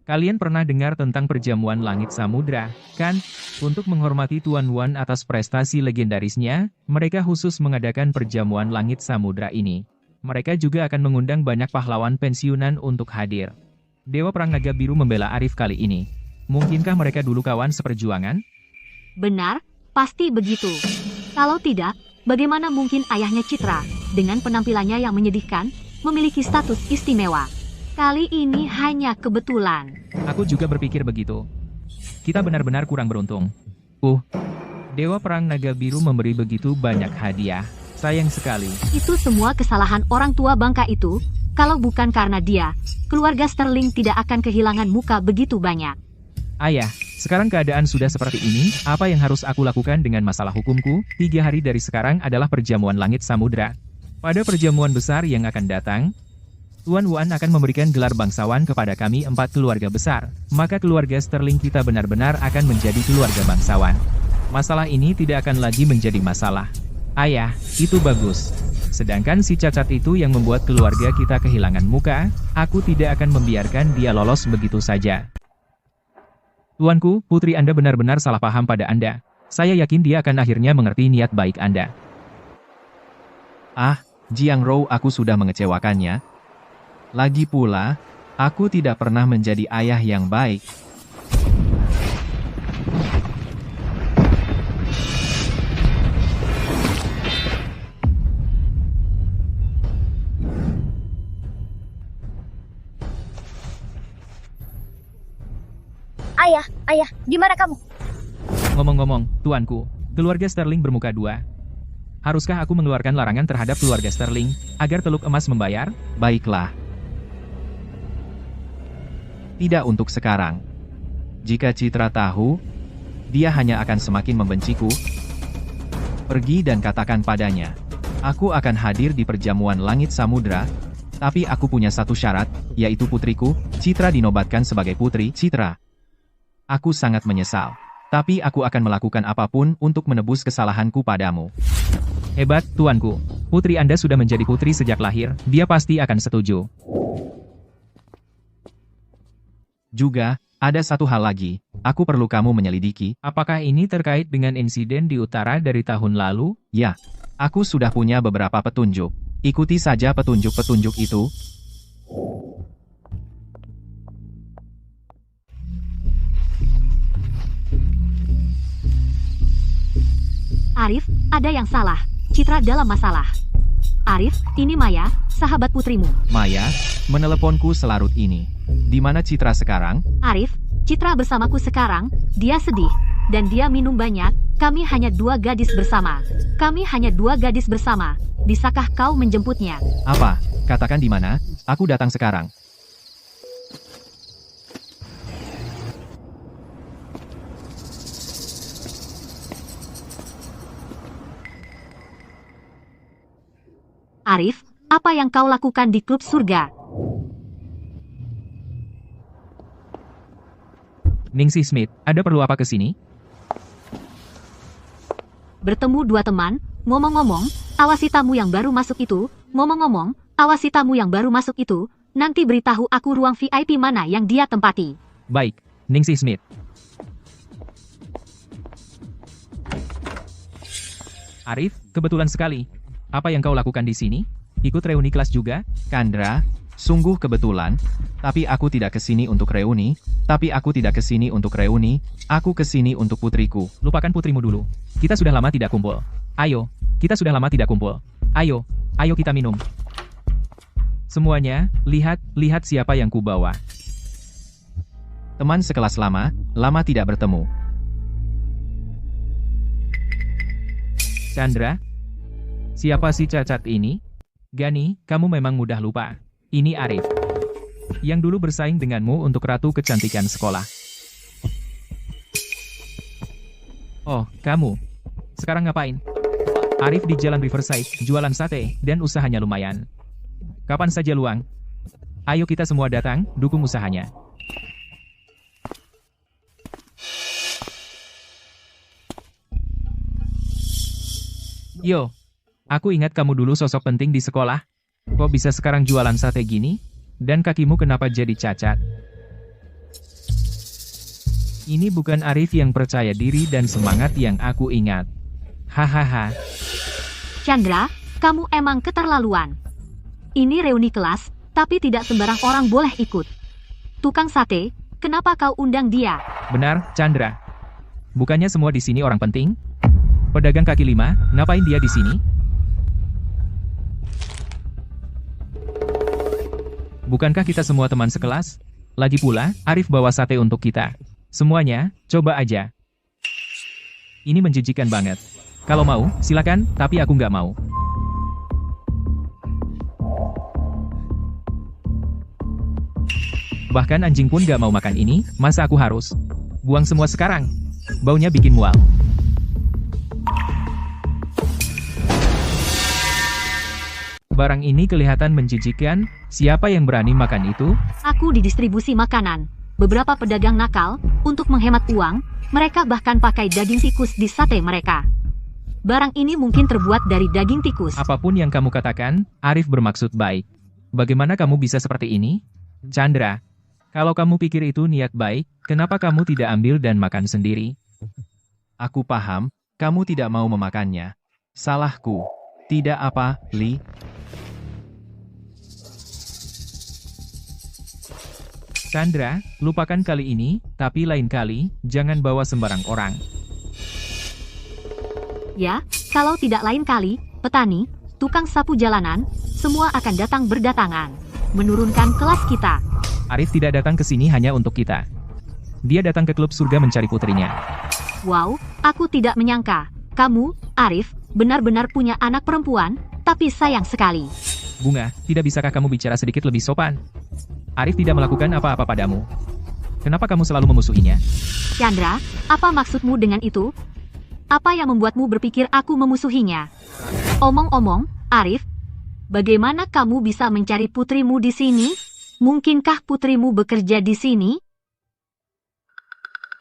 Kalian pernah dengar tentang perjamuan langit samudra, kan? Untuk menghormati Tuan Wan atas prestasi legendarisnya, mereka khusus mengadakan perjamuan langit samudra ini. Mereka juga akan mengundang banyak pahlawan pensiunan untuk hadir. Dewa Perang Naga Biru membela Arif kali ini. Mungkinkah mereka dulu kawan seperjuangan? Benar, pasti begitu. Kalau tidak, bagaimana mungkin ayahnya Citra, dengan penampilannya yang menyedihkan, memiliki status istimewa? Kali ini hanya kebetulan. Aku juga berpikir begitu. Kita benar-benar kurang beruntung. Dewa Perang Naga Biru memberi begitu banyak hadiah. Sayang sekali. Itu semua kesalahan orang tua bangka itu. Kalau bukan karena dia, keluarga Sterling tidak akan kehilangan muka begitu banyak. Ayah, sekarang keadaan sudah seperti ini, apa yang harus aku lakukan dengan masalah hukumku? 3 hari dari sekarang adalah perjamuan langit samudra. Pada perjamuan besar yang akan datang, Tuan Wuan akan memberikan gelar bangsawan kepada kami 4 keluarga besar. Maka keluarga Sterling kita benar-benar akan menjadi keluarga bangsawan. Masalah ini tidak akan lagi menjadi masalah. Ayah, itu bagus. Sedangkan si cacat itu yang membuat keluarga kita kehilangan muka, aku tidak akan membiarkan dia lolos begitu saja. Tuanku, putri Anda benar-benar salah paham pada Anda. Saya yakin dia akan akhirnya mengerti niat baik Anda. Jiang Rou, aku sudah mengecewakannya. Lagi pula, aku tidak pernah menjadi ayah yang baik. Ayah, di mana kamu? Ngomong-ngomong, tuanku, keluarga Sterling bermuka dua. Haruskah aku mengeluarkan larangan terhadap keluarga Sterling, agar Teluk Emas membayar? Baiklah. Tidak untuk sekarang. Jika Citra tahu, dia hanya akan semakin membenciku. Pergi dan katakan padanya, aku akan hadir di perjamuan langit samudra, tapi aku punya satu syarat, yaitu putriku, Citra dinobatkan sebagai putri Citra. Aku sangat menyesal, tapi aku akan melakukan apapun untuk menebus kesalahanku padamu. Hebat, tuanku. Putri Anda sudah menjadi putri sejak lahir, dia pasti akan setuju. Juga, ada satu hal lagi, aku perlu kamu menyelidiki. Apakah ini terkait dengan insiden di utara dari tahun lalu? Ya, aku sudah punya beberapa petunjuk. Ikuti saja petunjuk-petunjuk itu. Arif, ada yang salah. Citra dalam masalah. Arif, ini Maya, sahabat putrimu. Maya, meneleponku selarut ini. Di mana Citra sekarang? Arif, Citra bersamaku sekarang, dia sedih. Dan dia minum banyak, kami hanya 2 gadis bersama. Bisakah kau menjemputnya? Apa? Katakan di mana, aku datang sekarang. Arif, apa yang kau lakukan di klub surga? Ningsih Smith, ada perlu apa ke sini? Bertemu 2 teman, ngomong-ngomong, awasi tamu yang baru masuk itu, nanti beritahu aku ruang VIP mana yang dia tempati. Baik, Ningsih Smith. Arif, kebetulan sekali. Apa yang kau lakukan di sini? Ikut reuni kelas juga? Chandra, sungguh kebetulan, tapi aku tidak kesini untuk reuni, aku kesini untuk putriku. Lupakan putrimu dulu. Kita sudah lama tidak kumpul. Ayo kita minum. Semuanya, lihat siapa yang kubawa. Teman sekelas lama tidak bertemu. Chandra? Siapa si cacat ini? Gani, kamu memang mudah lupa. Ini Arif. Yang dulu bersaing denganmu untuk ratu kecantikan sekolah. Oh, kamu. Sekarang ngapain? Arif di Jalan Riverside, jualan sate, dan usahanya lumayan. Kapan saja luang? Ayo kita semua datang, dukung usahanya. Yo. Aku ingat kamu dulu sosok penting di sekolah. Kok bisa sekarang jualan sate gini? Dan kakimu kenapa jadi cacat? Ini bukan Arif yang percaya diri dan semangat yang aku ingat. Hahaha. Chandra, kamu emang keterlaluan. Ini reuni kelas, tapi tidak sembarang orang boleh ikut. Tukang sate, kenapa kau undang dia? Benar, Chandra. Bukannya semua di sini orang penting? Pedagang kaki lima, ngapain dia di sini? Bukankah kita semua teman sekelas? Lagi pula, Arif bawa sate untuk kita. Semuanya, coba aja. Ini menjijikan banget. Kalau mau, silakan, tapi aku nggak mau. Bahkan anjing pun nggak mau makan ini, masa aku harus? Buang semua sekarang. Baunya bikin mual. Barang ini kelihatan menjijikan, siapa yang berani makan itu? Aku didistribusi makanan. Beberapa pedagang nakal, untuk menghemat uang, mereka bahkan pakai daging tikus di sate mereka. Barang ini mungkin terbuat dari daging tikus. Apapun yang kamu katakan, Arif bermaksud baik. Bagaimana kamu bisa seperti ini? Chandra, kalau kamu pikir itu niat baik, kenapa kamu tidak ambil dan makan sendiri? Aku paham, kamu tidak mau memakannya. Salahku. Tidak apa, Li. Chandra, lupakan kali ini, tapi lain kali, jangan bawa sembarang orang. Ya, kalau tidak lain kali, petani, tukang sapu jalanan, semua akan datang berdatangan. Menurunkan kelas kita. Arif tidak datang ke sini hanya untuk kita. Dia datang ke klub surga mencari putrinya. Wow, aku tidak menyangka. Kamu, Arif, benar-benar punya anak perempuan, tapi sayang sekali. Bunga, tidak bisakah kamu bicara sedikit lebih sopan? Arif tidak melakukan apa-apa padamu. Kenapa kamu selalu memusuhinya? Chandra, apa maksudmu dengan itu? Apa yang membuatmu berpikir aku memusuhinya? Omong-omong, Arif, bagaimana kamu bisa mencari putrimu di sini? Mungkinkah putrimu bekerja di sini?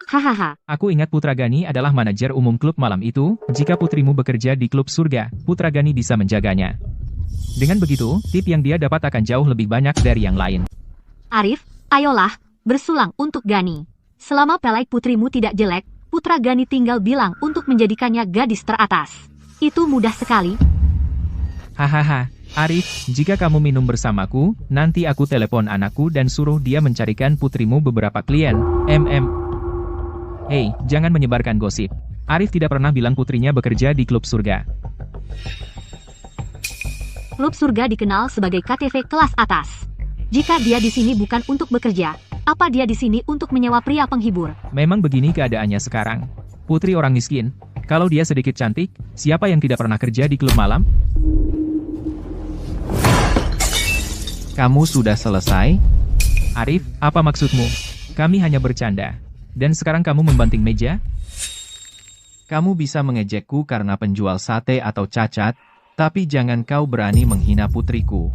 Hahaha. Aku ingat Putra Gani adalah manajer umum klub malam itu. Jika putrimu bekerja di klub surga, Putra Gani bisa menjaganya. Dengan begitu, tip yang dia dapat akan jauh lebih banyak dari yang lain. Arif, ayolah, bersulang untuk Gani. Selama pelai putrimu tidak jelek, Putra Gani tinggal bilang untuk menjadikannya gadis teratas. Itu mudah sekali. Hahaha, Arif, jika kamu minum bersamaku, nanti aku telepon anakku dan suruh dia mencarikan putrimu beberapa klien. Hei, jangan menyebarkan gosip. Arif tidak pernah bilang putrinya bekerja di klub surga. Klub surga dikenal sebagai KTV kelas atas. Jika dia di sini bukan untuk bekerja, apa dia di sini untuk menyewa pria penghibur? Memang begini keadaannya sekarang. Putri orang miskin. Kalau dia sedikit cantik, siapa yang tidak pernah kerja di klub malam? Kamu sudah selesai? Arif, apa maksudmu? Kami hanya bercanda. Dan sekarang kamu membanting meja? Kamu bisa mengejekku karena penjual sate atau cacat, tapi jangan kau berani menghina putriku.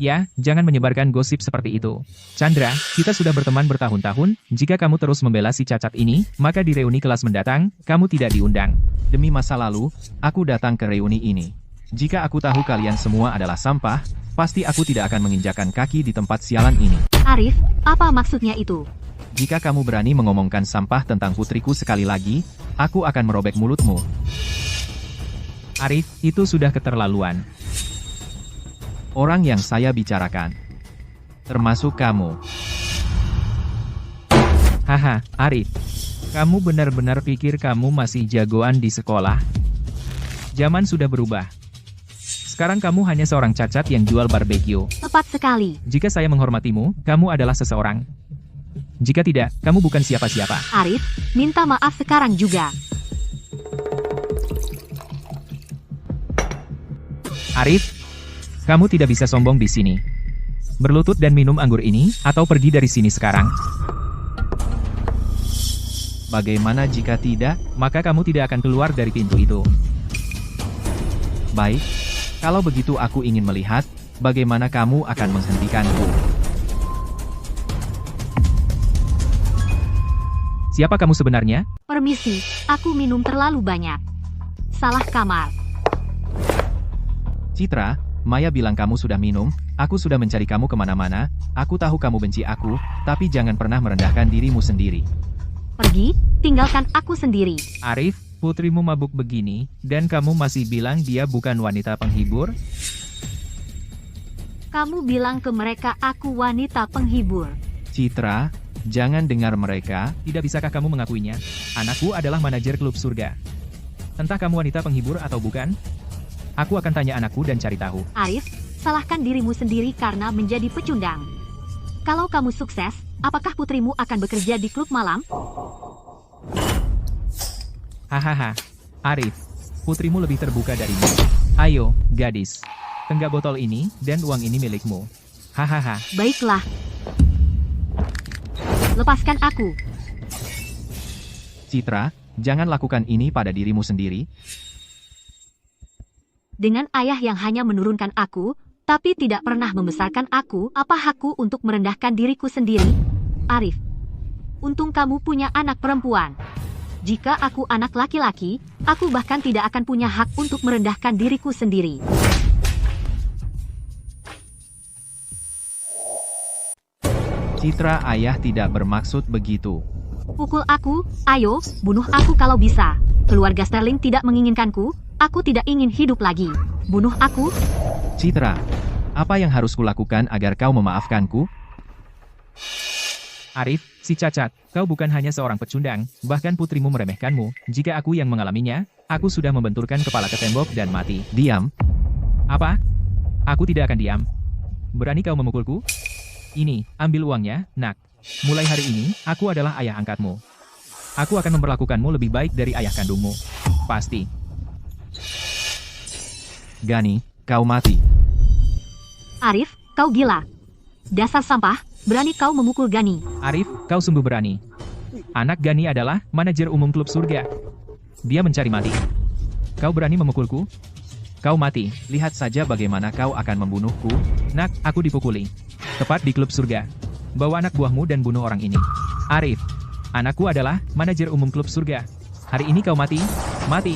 Ya, jangan menyebarkan gosip seperti itu. Chandra, kita sudah berteman bertahun-tahun, jika kamu terus membela si cacat ini, maka di reuni kelas mendatang, kamu tidak diundang. Demi masa lalu, aku datang ke reuni ini. Jika aku tahu kalian semua adalah sampah, pasti aku tidak akan menginjakan kaki di tempat sialan ini. Arif, apa maksudnya itu? Jika kamu berani mengomongkan sampah tentang putriku sekali lagi, aku akan merobek mulutmu. Arif, itu sudah keterlaluan. Orang yang saya bicarakan. Termasuk kamu. Haha, Arif. Kamu benar-benar pikir kamu masih jagoan di sekolah? Zaman sudah berubah. Sekarang kamu hanya seorang cacat yang jual barbeque. Tepat sekali. Jika saya menghormatimu, kamu adalah seseorang. Jika tidak, kamu bukan siapa-siapa. Arif, minta maaf sekarang juga. Arif, kamu tidak bisa sombong di sini. Berlutut dan minum anggur ini, atau pergi dari sini sekarang. Bagaimana jika tidak? Maka kamu tidak akan keluar dari pintu itu. Baik, kalau begitu aku ingin melihat, bagaimana kamu akan menghentikanku. Siapa kamu sebenarnya? Permisi, aku minum terlalu banyak. Salah kamar. Citra, Maya bilang kamu sudah minum, aku sudah mencari kamu kemana-mana, aku tahu kamu benci aku, tapi jangan pernah merendahkan dirimu sendiri. Pergi, tinggalkan aku sendiri. Arif, putrimu mabuk begini, dan kamu masih bilang dia bukan wanita penghibur? Kamu bilang ke mereka aku wanita penghibur. Citra, jangan dengar mereka. Tidak bisakah kamu mengakuinya? Anakku adalah manajer klub surga. Entah kamu wanita penghibur atau bukan, aku akan tanya anakku dan cari tahu. Arif, salahkan dirimu sendiri karena menjadi pecundang. Kalau kamu sukses, apakah putrimu akan bekerja di klub malam? Hahaha, Arif, putrimu lebih terbuka darimu. Ayo, gadis, tenggak botol ini, dan uang ini milikmu. Hahaha, Baiklah. Lepaskan aku. Citra, jangan lakukan ini pada dirimu sendiri. Dengan ayah yang hanya menurunkan aku, tapi tidak pernah membesarkan aku, apa hakku untuk merendahkan diriku sendiri? Arif, untung kamu punya anak perempuan. Jika aku anak laki-laki, aku bahkan tidak akan punya hak untuk merendahkan diriku sendiri. Citra, ayah tidak bermaksud begitu. Pukul aku, ayo, bunuh aku kalau bisa. Keluarga Sterling tidak menginginkanku, aku tidak ingin hidup lagi. Bunuh aku. Citra, apa yang harus kulakukan agar kau memaafkanku? Arif, si cacat, kau bukan hanya seorang pecundang, bahkan putrimu meremehkanmu. Jika aku yang mengalaminya, aku sudah membenturkan kepala ke tembok dan mati. Diam. Apa? Aku tidak akan diam. Berani kau memukulku? Ini, ambil uangnya, nak. Mulai hari ini, aku adalah ayah angkatmu. Aku akan memperlakukanmu lebih baik dari ayah kandungmu. Pasti. Gani, kau mati. Arif, kau gila. Dasar sampah, berani kau memukul Gani. Arif, kau sungguh berani. Anak Gani adalah manajer umum klub surga. Dia mencari mati. Kau berani memukulku? Kau mati. Lihat saja bagaimana kau akan membunuhku. Nak, aku dipukuli. Tepat di klub surga. Bawa anak buahmu dan bunuh orang ini. Arif, anakku adalah manajer umum klub surga. Hari ini kau mati. Mati.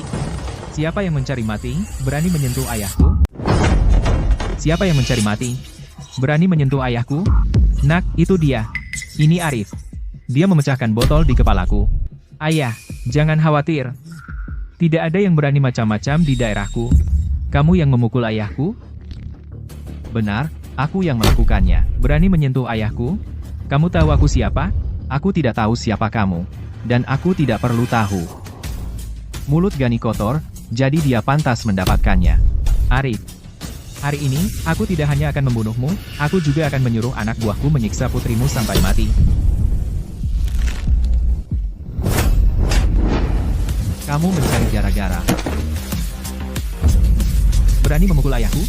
Siapa yang mencari mati, berani menyentuh ayahku? Siapa yang mencari mati, berani menyentuh ayahku? Nak, itu dia. Ini Arif. Dia memecahkan botol di kepalaku. Ayah, jangan khawatir. Tidak ada yang berani macam-macam di daerahku. Kamu yang memukul ayahku? Benar, aku yang melakukannya. Berani menyentuh ayahku? Kamu tahu aku siapa? Aku tidak tahu siapa kamu. Dan aku tidak perlu tahu. Mulut Gani kotor, jadi dia pantas mendapatkannya. Arif, hari ini, aku tidak hanya akan membunuhmu, aku juga akan menyuruh anak buahku menyiksa putrimu sampai mati. Kamu mencari gara-gara. Berani memukul ayahku?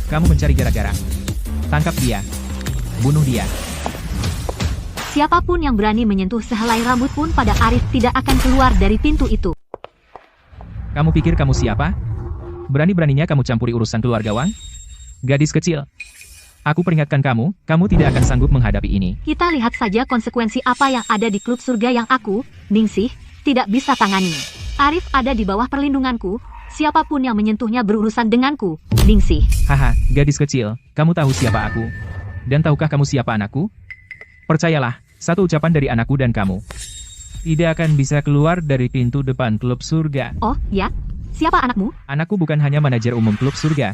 Kamu mencari gara-gara. Tangkap dia. Bunuh dia. Siapapun yang berani menyentuh sehelai rambut pun pada Arif tidak akan keluar dari pintu itu. Kamu pikir kamu siapa? Berani-beraninya kamu campuri urusan keluarga Wang? Gadis kecil. Aku peringatkan kamu, kamu tidak akan sanggup menghadapi ini. Kita lihat saja konsekuensi apa yang ada di klub surga yang aku, Ningsih, tidak bisa tangani. Arif ada di bawah perlindunganku, siapapun yang menyentuhnya berurusan denganku, Ningsih. Haha, gadis kecil, kamu tahu siapa aku? Dan tahukah kamu siapa anakku? Percayalah, satu ucapan dari anakku dan kamu tidak akan bisa keluar dari pintu depan klub surga. Oh, ya? Siapa anakmu? Anakku bukan hanya manajer umum klub surga.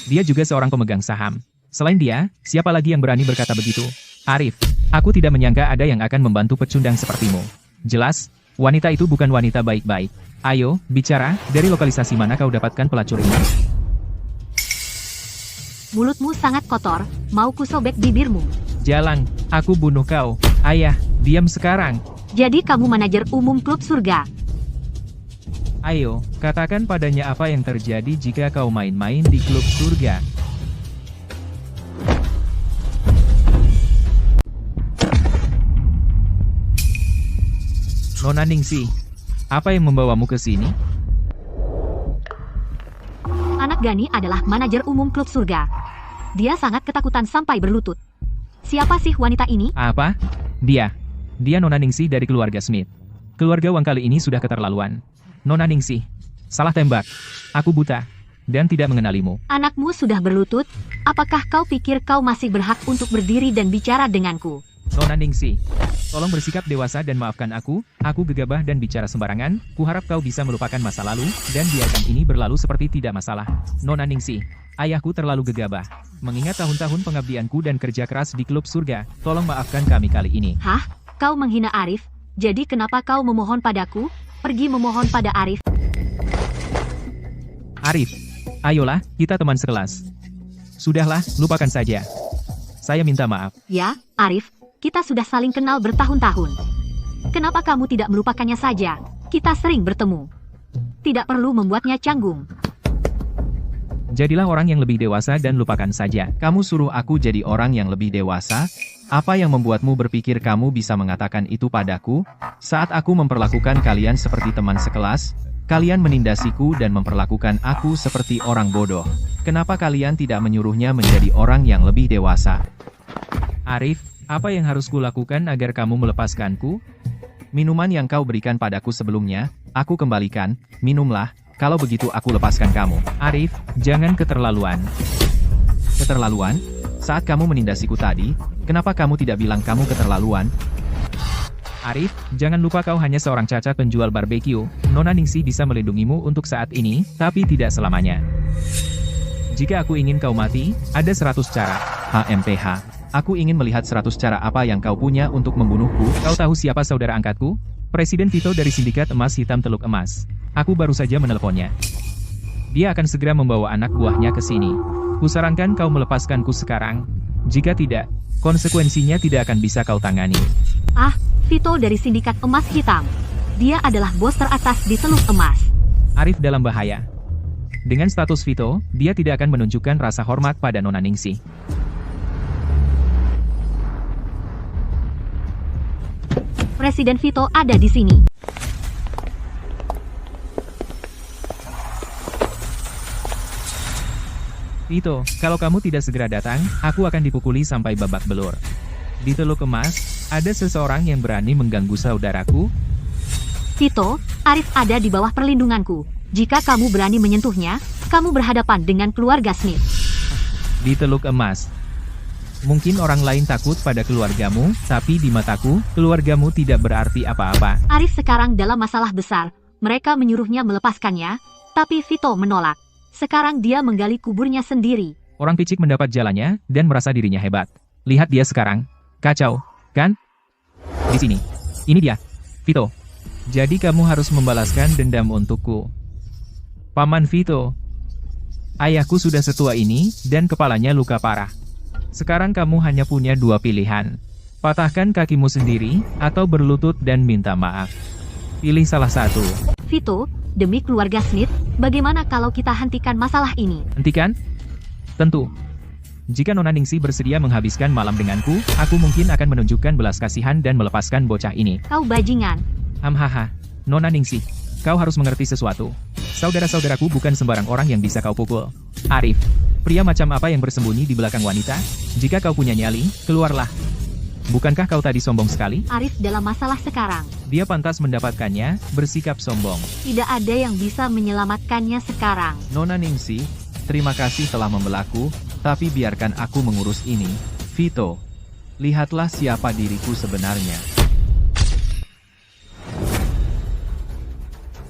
Dia juga seorang pemegang saham. Selain dia, siapa lagi yang berani berkata begitu? Arif, aku tidak menyangka ada yang akan membantu pecundang sepertimu. Jelas, wanita itu bukan wanita baik-baik. Ayo, bicara, dari lokalisasi mana kau dapatkan pelacur ini? Mulutmu sangat kotor, mau kusobek bibirmu. Jalang, aku bunuh kau. Ayah, diam sekarang. Jadi kamu manajer umum klub surga. Ayo, katakan padanya apa yang terjadi jika kau main-main di klub surga. Nona Ningsih, apa yang membawamu ke sini? Anak Gani adalah manajer umum klub surga. Dia sangat ketakutan sampai berlutut. Siapa sih wanita ini? Apa? Dia Nona Ningsih dari keluarga Smith. Keluarga Wang kali ini sudah keterlaluan. Nona Ningsih, salah tembak. Aku buta, dan tidak mengenalimu. Anakmu sudah berlutut, apakah kau pikir kau masih berhak untuk berdiri dan bicara denganku? Nona Ningsih, tolong bersikap dewasa dan maafkan aku gegabah dan bicara sembarangan, kuharap kau bisa melupakan masa lalu, dan biarkan ini berlalu seperti tidak masalah. Nona Ningsih, ayahku terlalu gegabah. Mengingat tahun-tahun pengabdianku dan kerja keras di klub surga, tolong maafkan kami kali ini. Hah? Kau menghina Arif? Jadi kenapa kau memohon padaku? Pergi memohon pada Arif. Arif, ayolah, kita teman sekelas. Sudahlah, lupakan saja. Saya minta maaf. Ya, Arif, kita sudah saling kenal bertahun-tahun. Kenapa kamu tidak melupakannya saja? Kita sering bertemu. Tidak perlu membuatnya canggung. Jadilah orang yang lebih dewasa dan lupakan saja. Kamu suruh aku jadi orang yang lebih dewasa? Apa yang membuatmu berpikir kamu bisa mengatakan itu padaku? Saat aku memperlakukan kalian seperti teman sekelas, kalian menindasiku dan memperlakukan aku seperti orang bodoh. Kenapa kalian tidak menyuruhnya menjadi orang yang lebih dewasa? Arif, apa yang harus kulakukan agar kamu melepaskanku? Minuman yang kau berikan padaku sebelumnya, aku kembalikan, minumlah, kalau begitu aku lepaskan kamu. Arif, jangan keterlaluan. Keterlaluan? Saat kamu menindasiku tadi, kenapa kamu tidak bilang kamu keterlaluan? Arif, jangan lupa kau hanya seorang cacat penjual barbeque. Nona Ningsih bisa melindungimu untuk saat ini, tapi tidak selamanya. Jika aku ingin kau mati, ada 100 cara. HMPH. Aku ingin melihat 100 cara apa yang kau punya untuk membunuhku. Kau tahu siapa saudara angkatku? Presiden Vito dari Sindikat Emas Hitam Teluk Emas. Aku baru saja menelponnya. Dia akan segera membawa anak buahnya ke sini. Kusarankan kau melepaskanku sekarang. Jika tidak, konsekuensinya tidak akan bisa kau tangani. Ah, Vito dari Sindikat Emas Hitam. Dia adalah bos teratas di Teluk Emas. Arif dalam bahaya. Dengan status Vito, dia tidak akan menunjukkan rasa hormat pada Nona Ningsih. Presiden Vito ada di sini. Vito, kalau kamu tidak segera datang, aku akan dipukuli sampai babak belur. Di Teluk Emas, ada seseorang yang berani mengganggu saudaraku? Vito, Arif ada di bawah perlindunganku. Jika kamu berani menyentuhnya, kamu berhadapan dengan keluarga Smith. Di Teluk Emas. Mungkin orang lain takut pada keluargamu, tapi di mataku, keluargamu tidak berarti apa-apa. Arif sekarang dalam masalah besar. Mereka menyuruhnya melepaskannya, tapi Vito menolak. Sekarang dia menggali kuburnya sendiri. Orang picik mendapat jalannya, dan merasa dirinya hebat. Lihat dia sekarang. Kacau, kan? Di sini. Ini dia. Vito. Jadi kamu harus membalaskan dendam untukku. Paman Vito. Ayahku sudah setua ini, dan kepalanya luka parah. Sekarang kamu hanya punya 2 pilihan. Patahkan kakimu sendiri, atau berlutut dan minta maaf. Pilih salah satu. Vito, demi keluarga Smith, bagaimana kalau kita hentikan masalah ini? Hentikan? Tentu. Jika Nona Ningsih bersedia menghabiskan malam denganku, aku mungkin akan menunjukkan belas kasihan dan melepaskan bocah ini. Kau bajingan. Hamhaha, Nona Ningsih, kau harus mengerti sesuatu. Saudara-saudaraku bukan sembarang orang yang bisa kau pukul. Arif, pria macam apa yang bersembunyi di belakang wanita? Jika kau punya nyali, keluarlah. Bukankah kau tadi sombong sekali? Arif dalam masalah sekarang. Dia pantas mendapatkannya, bersikap sombong. Tidak ada yang bisa menyelamatkannya sekarang. Nona Ningsih, terima kasih telah membelaku, tapi biarkan aku mengurus ini. Vito, lihatlah siapa diriku sebenarnya.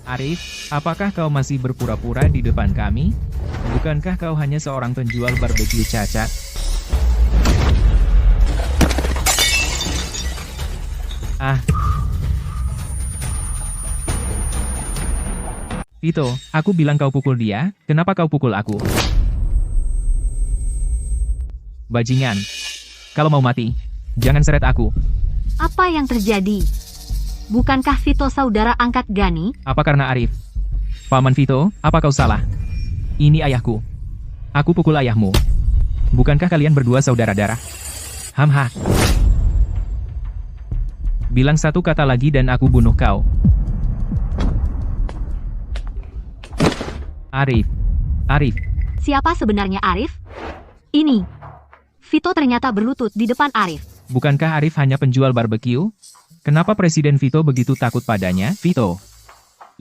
Arif, apakah kau masih berpura-pura di depan kami? Bukankah kau hanya seorang penjual barbeque cacat? Ah. Vito, aku bilang kau pukul dia, kenapa kau pukul aku? Bajingan. Kalau mau mati, jangan seret aku. Apa yang terjadi? Bukankah Vito saudara angkat Gani? Apa karena Arif? Paman Vito, apa kau salah? Ini ayahku. Aku pukul ayahmu. Bukankah kalian berdua saudara darah? Hamha. Bilang satu kata lagi dan aku bunuh kau. Arif. Arif. Siapa sebenarnya Arif? Ini. Vito ternyata berlutut di depan Arif. Bukankah Arif hanya penjual barbeque? Kenapa Presiden Vito begitu takut padanya? Vito,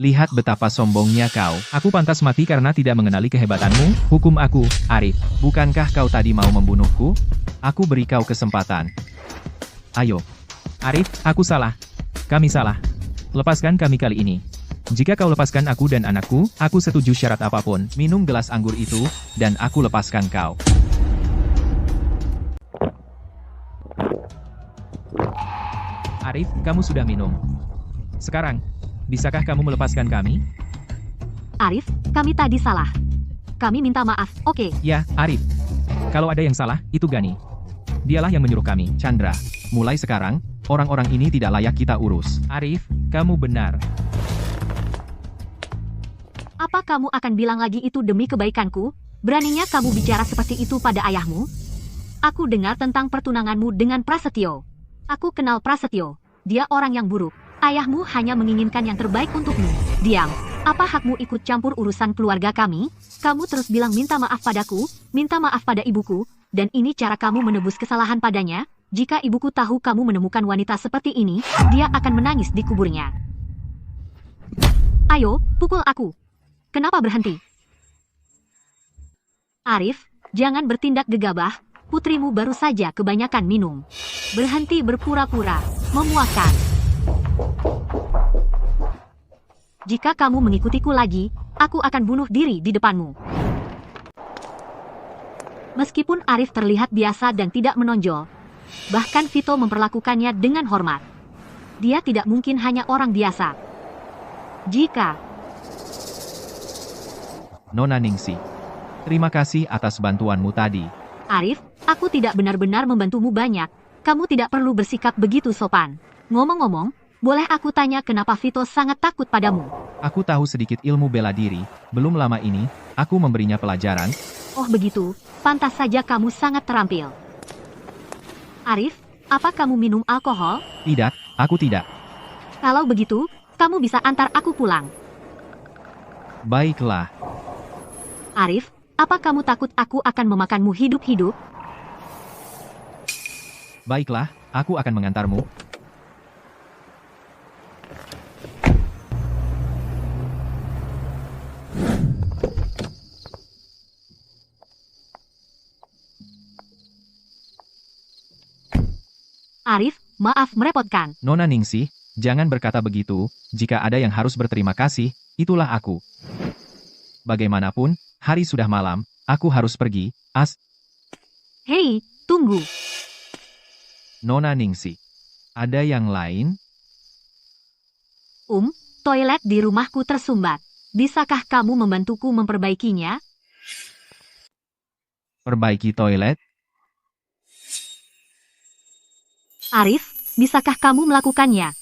lihat betapa sombongnya kau. Aku pantas mati karena tidak mengenali kehebatanmu. Hukum aku, Arif. Bukankah kau tadi mau membunuhku? Aku beri kau kesempatan. Ayo. Arif, aku salah. Kami salah. Lepaskan kami kali ini. Jika kau lepaskan aku dan anakku, aku setuju syarat apapun. Minum gelas anggur itu, dan aku lepaskan kau. Arif, kamu sudah minum. Sekarang, bisakah kamu melepaskan kami? Arif, kami tadi salah. Kami minta maaf, oke? Ya, Arif. Kalau ada yang salah, itu Gani. Dialah yang menyuruh kami. Chandra, mulai sekarang, orang-orang ini tidak layak kita urus. Arif, kamu benar. Apa kamu akan bilang lagi itu demi kebaikanku? Beraninya kamu bicara seperti itu pada ayahmu? Aku dengar tentang pertunanganmu dengan Prasetyo. Aku kenal Prasetyo. Dia orang yang buruk. Ayahmu hanya menginginkan yang terbaik untukmu. Diam. Apa hakmu ikut campur urusan keluarga kami? Kamu terus bilang minta maaf padaku, minta maaf pada ibuku, dan ini cara kamu menebus kesalahan padanya? Jika ibuku tahu kamu menemukan wanita seperti ini, dia akan menangis di kuburnya. Ayo, pukul aku. Kenapa berhenti? Arif, jangan bertindak gegabah. Putrimu baru saja kebanyakan minum. Berhenti berpura-pura, memuaskan. Jika kamu mengikutiku lagi, aku akan bunuh diri di depanmu. Meskipun Arif terlihat biasa dan tidak menonjol, bahkan Vito memperlakukannya dengan hormat. Dia tidak mungkin hanya orang biasa. Jika Nona Ningsih, terima kasih atas bantuanmu tadi. Arif, aku tidak benar-benar membantumu banyak. Kamu tidak perlu bersikap begitu sopan. Ngomong-ngomong, boleh aku tanya kenapa Vito sangat takut padamu? Aku tahu sedikit ilmu bela diri, belum lama ini, aku memberinya pelajaran. Oh begitu, pantas saja kamu sangat terampil. Arif, apa kamu minum alkohol? Tidak, aku tidak. Kalau begitu, kamu bisa antar aku pulang. Baiklah. Arif, apa kamu takut aku akan memakanmu hidup-hidup? Baiklah, aku akan mengantarmu. Arif, maaf merepotkan. Nona Ningsih, jangan berkata begitu, jika ada yang harus berterima kasih, itulah aku. Bagaimanapun, hari sudah malam, aku harus pergi, Hei, tunggu. Nona Ningsih. Ada yang lain? Toilet di rumahku tersumbat. Bisakah kamu membantuku memperbaikinya? Perbaiki toilet? Arif, bisakah kamu melakukannya?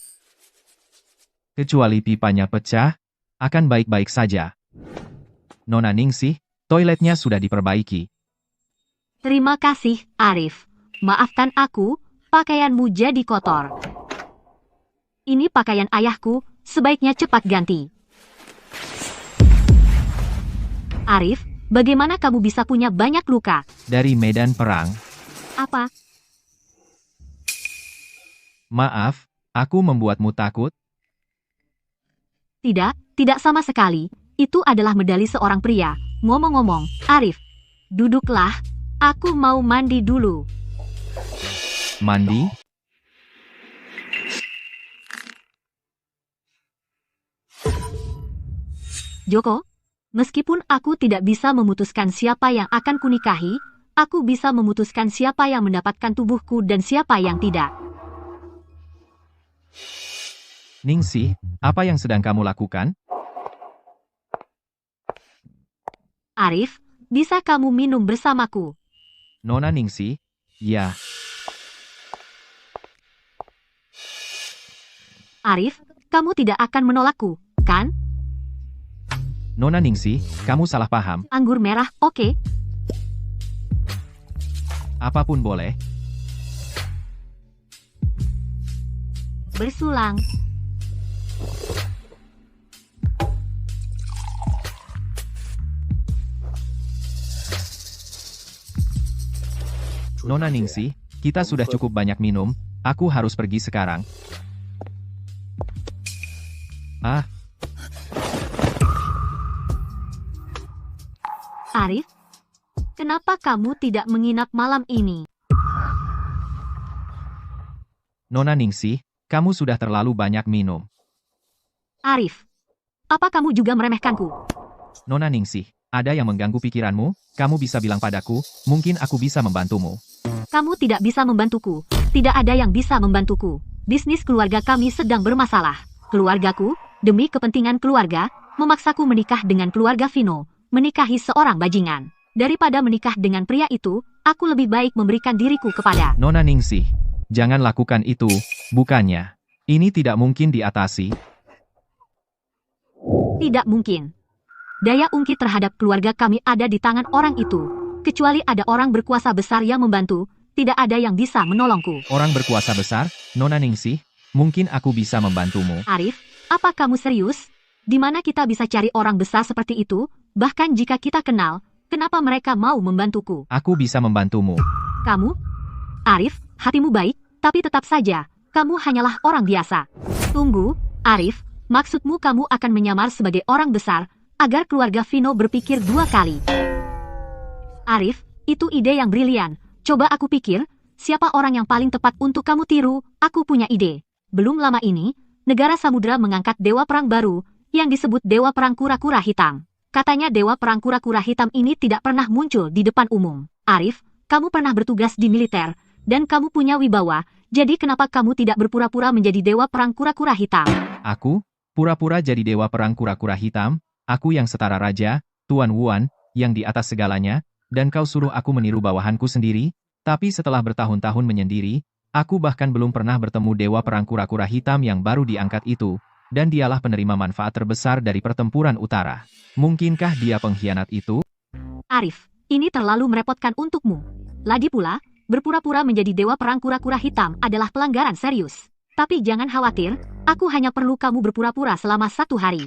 Kecuali pipanya pecah, akan baik-baik saja. Nona Ningsih, toiletnya sudah diperbaiki. Terima kasih, Arif. Maafkan aku, pakaianmu jadi kotor. Ini pakaian ayahku, sebaiknya cepat ganti. Arif, bagaimana kamu bisa punya banyak luka? Dari medan perang. Apa? Maaf, aku membuatmu takut? Tidak sama sekali. Itu adalah medali seorang pria. Ngomong-ngomong, Arif, duduklah. Aku mau mandi dulu. Mandi? Joko, meskipun aku tidak bisa memutuskan siapa yang akan kunikahi, aku bisa memutuskan siapa yang mendapatkan tubuhku dan siapa yang tidak. Ningsih, apa yang sedang kamu lakukan? Arif, bisa kamu minum bersamaku? Nona Ningsih, ya. Arif, kamu tidak akan menolakku, kan? Nona Ningsih, kamu salah paham. Anggur merah, oke. Apapun boleh. Bersulang. Nona Ningsih, kita sudah cukup banyak minum, aku harus pergi sekarang. Arif, kenapa kamu tidak menginap malam ini? Nona Ningsih, kamu sudah terlalu banyak minum. Arif, apa kamu juga meremehkanku? Nona Ningsih, ada yang mengganggu pikiranmu? Kamu bisa bilang padaku, mungkin aku bisa membantumu. Kamu tidak bisa membantuku. Tidak ada yang bisa membantuku. Bisnis keluarga kami sedang bermasalah. Keluargaku, demi kepentingan keluarga, memaksaku menikah dengan keluarga Vino, menikahi seorang bajingan. Daripada menikah dengan pria itu, aku lebih baik memberikan diriku kepada Nona Ningsih, jangan lakukan itu, bukannya. Ini tidak mungkin diatasi. Tidak mungkin. Daya ungkit terhadap keluarga kami ada di tangan orang itu. Kecuali ada orang berkuasa besar yang membantu, tidak ada yang bisa menolongku. Orang berkuasa besar, Nona Ningsih, mungkin aku bisa membantumu. Arif, apa kamu serius? Di mana kita bisa cari orang besar seperti itu? Bahkan jika kita kenal, kenapa mereka mau membantuku? Aku bisa membantumu. Kamu? Arif, hatimu baik, tapi tetap saja, kamu hanyalah orang biasa. Tunggu, Arif, maksudmu kamu akan menyamar sebagai orang besar, agar keluarga Vino berpikir 2 kali. Arif, itu ide yang brilian. Coba aku pikir, siapa orang yang paling tepat untuk kamu tiru? Aku punya ide. Belum lama ini, negara Samudra mengangkat dewa perang baru, yang disebut Dewa Perang Kura-Kura Hitam. Katanya Dewa Perang Kura-Kura Hitam ini tidak pernah muncul di depan umum. Arif, kamu pernah bertugas di militer, dan kamu punya wibawa, jadi kenapa kamu tidak berpura-pura menjadi Dewa Perang Kura-Kura Hitam? Aku? Pura-pura jadi Dewa Perang Kura-Kura Hitam? Aku yang setara raja, Tuan Wuan, yang di atas segalanya, dan kau suruh aku meniru bawahanku sendiri? Tapi setelah bertahun-tahun menyendiri, aku bahkan belum pernah bertemu Dewa Perang Kura-Kura Hitam yang baru diangkat itu, dan dialah penerima manfaat terbesar dari pertempuran utara. Mungkinkah dia pengkhianat itu? Arif, ini terlalu merepotkan untukmu. Lagi pula, berpura-pura menjadi Dewa Perang Kura-Kura Hitam adalah pelanggaran serius. Tapi jangan khawatir, aku hanya perlu kamu berpura-pura selama 1 hari.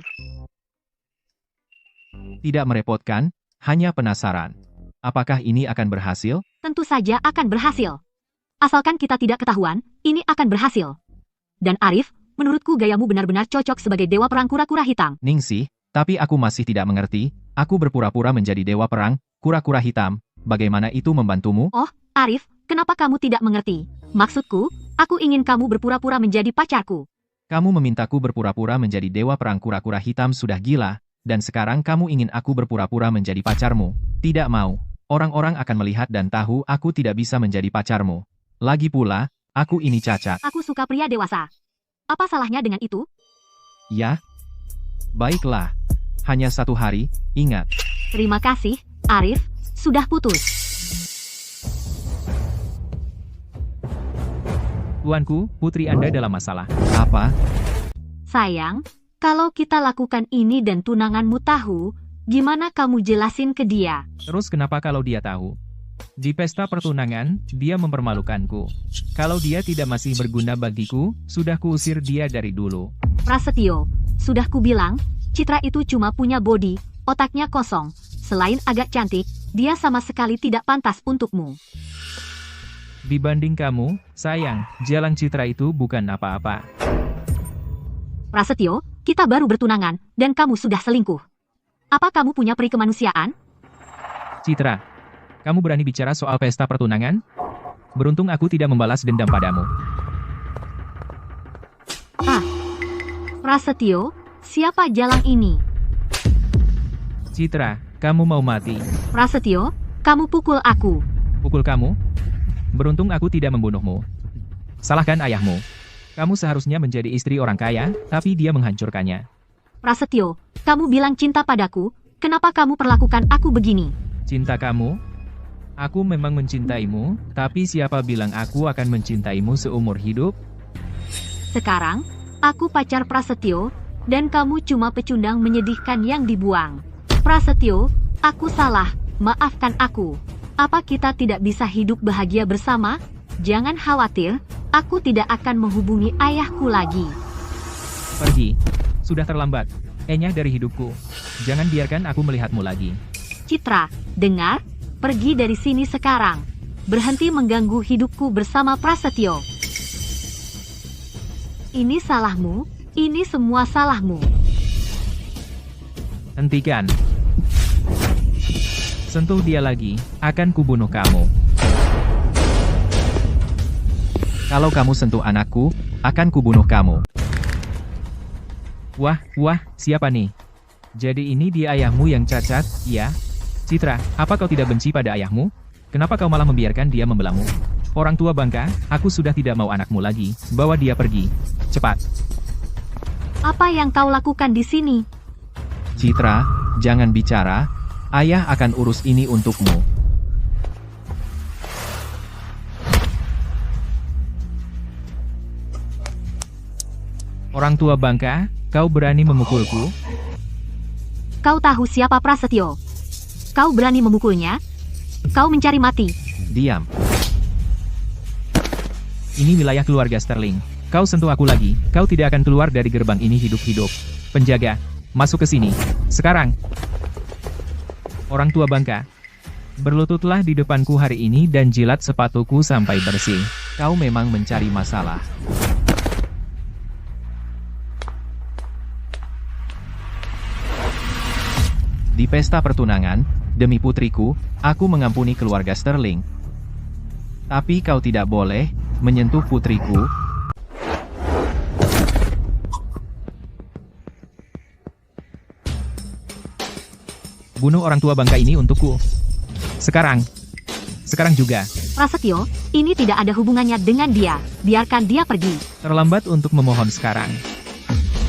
Tidak merepotkan, hanya penasaran. Apakah ini akan berhasil? Tentu saja akan berhasil. Asalkan kita tidak ketahuan, ini akan berhasil. Dan Arif, menurutku gayamu benar-benar cocok sebagai Dewa Perang Kura-Kura Hitam. Ningsih, tapi aku masih tidak mengerti, aku berpura-pura menjadi Dewa Perang Kura-Kura Hitam, bagaimana itu membantumu? Oh, Arif, kenapa kamu tidak mengerti? Maksudku, aku ingin kamu berpura-pura menjadi pacarku. Kamu memintaku berpura-pura menjadi Dewa Perang Kura-Kura Hitam sudah gila, dan sekarang kamu ingin aku berpura-pura menjadi pacarmu. Tidak mau. Orang-orang akan melihat dan tahu aku tidak bisa menjadi pacarmu. Lagi pula, aku ini cacat. Aku suka pria dewasa. Apa salahnya dengan itu? Ya? Baiklah. Hanya 1 hari, ingat. Terima kasih, Arif, sudah putus. Tuanku, putri Anda dalam masalah. Apa? Sayang, kalau kita lakukan ini dan tunanganmu tahu, gimana kamu jelasin ke dia? Terus kenapa kalau dia tahu? Di pesta pertunangan, dia mempermalukanku. Kalau dia tidak masih berguna bagiku, sudah kuusir dia dari dulu. Prasetyo, sudah kubilang, Citra itu cuma punya body, otaknya kosong. Selain agak cantik, dia sama sekali tidak pantas untukmu. Dibanding kamu, sayang, jalan Citra itu bukan apa-apa. Prasetyo, kita baru bertunangan, dan kamu sudah selingkuh. Apa kamu punya peri kemanusiaan? Citra, kamu berani bicara soal pesta pertunangan? Beruntung aku tidak membalas dendam padamu. Prasetyo, siapa jalang ini? Citra, kamu mau mati. Prasetyo, kamu pukul aku. Pukul kamu? Beruntung aku tidak membunuhmu. Salahkan ayahmu. Kamu seharusnya menjadi istri orang kaya, tapi dia menghancurkannya. Prasetyo, kamu bilang cinta padaku, kenapa kamu perlakukan aku begini? Cinta kamu? Aku memang mencintaimu, tapi siapa bilang aku akan mencintaimu seumur hidup? Sekarang, aku pacar Prasetyo, dan kamu cuma pecundang menyedihkan yang dibuang. Prasetyo, aku salah, maafkan aku. Apa kita tidak bisa hidup bahagia bersama? Jangan khawatir, aku tidak akan menghubungi ayahku lagi. Pergi. Sudah terlambat. Enyah dari hidupku. Jangan biarkan aku melihatmu lagi. Citra, dengar, pergi dari sini sekarang. Berhenti mengganggu hidupku bersama Prasetyo. Ini salahmu, ini semua salahmu. Hentikan. Sentuh dia lagi, akan kubunuh kamu. Kalau kamu sentuh anakku, akan kubunuh kamu. Wah, siapa nih? Jadi ini dia ayahmu yang cacat, ya? Citra, apa kau tidak benci pada ayahmu? Kenapa kau malah membiarkan dia membelahmu? Orang tua bangka, aku sudah tidak mau anakmu lagi, bawa dia pergi. Cepat. Apa yang kau lakukan di sini? Citra, jangan bicara. Ayah akan urus ini untukmu. Orang tua bangka, kau berani memukulku? Kau tahu siapa Prasetyo? Kau berani memukulnya? Kau mencari mati. Diam. Ini wilayah keluarga Sterling. Kau sentuh aku lagi, kau tidak akan keluar dari gerbang ini hidup-hidup. Penjaga, masuk ke sini. Sekarang. Orang tua bangka, berlututlah di depanku hari ini dan jilat sepatuku sampai bersih. Kau memang mencari masalah. Di pesta pertunangan, demi putriku, aku mengampuni keluarga Sterling. Tapi kau tidak boleh menyentuh putriku. Bunuh orang tua bangka ini untukku. Sekarang. Sekarang juga. Prasetyo, ini tidak ada hubungannya dengan dia. Biarkan dia pergi. Terlambat untuk memohon sekarang.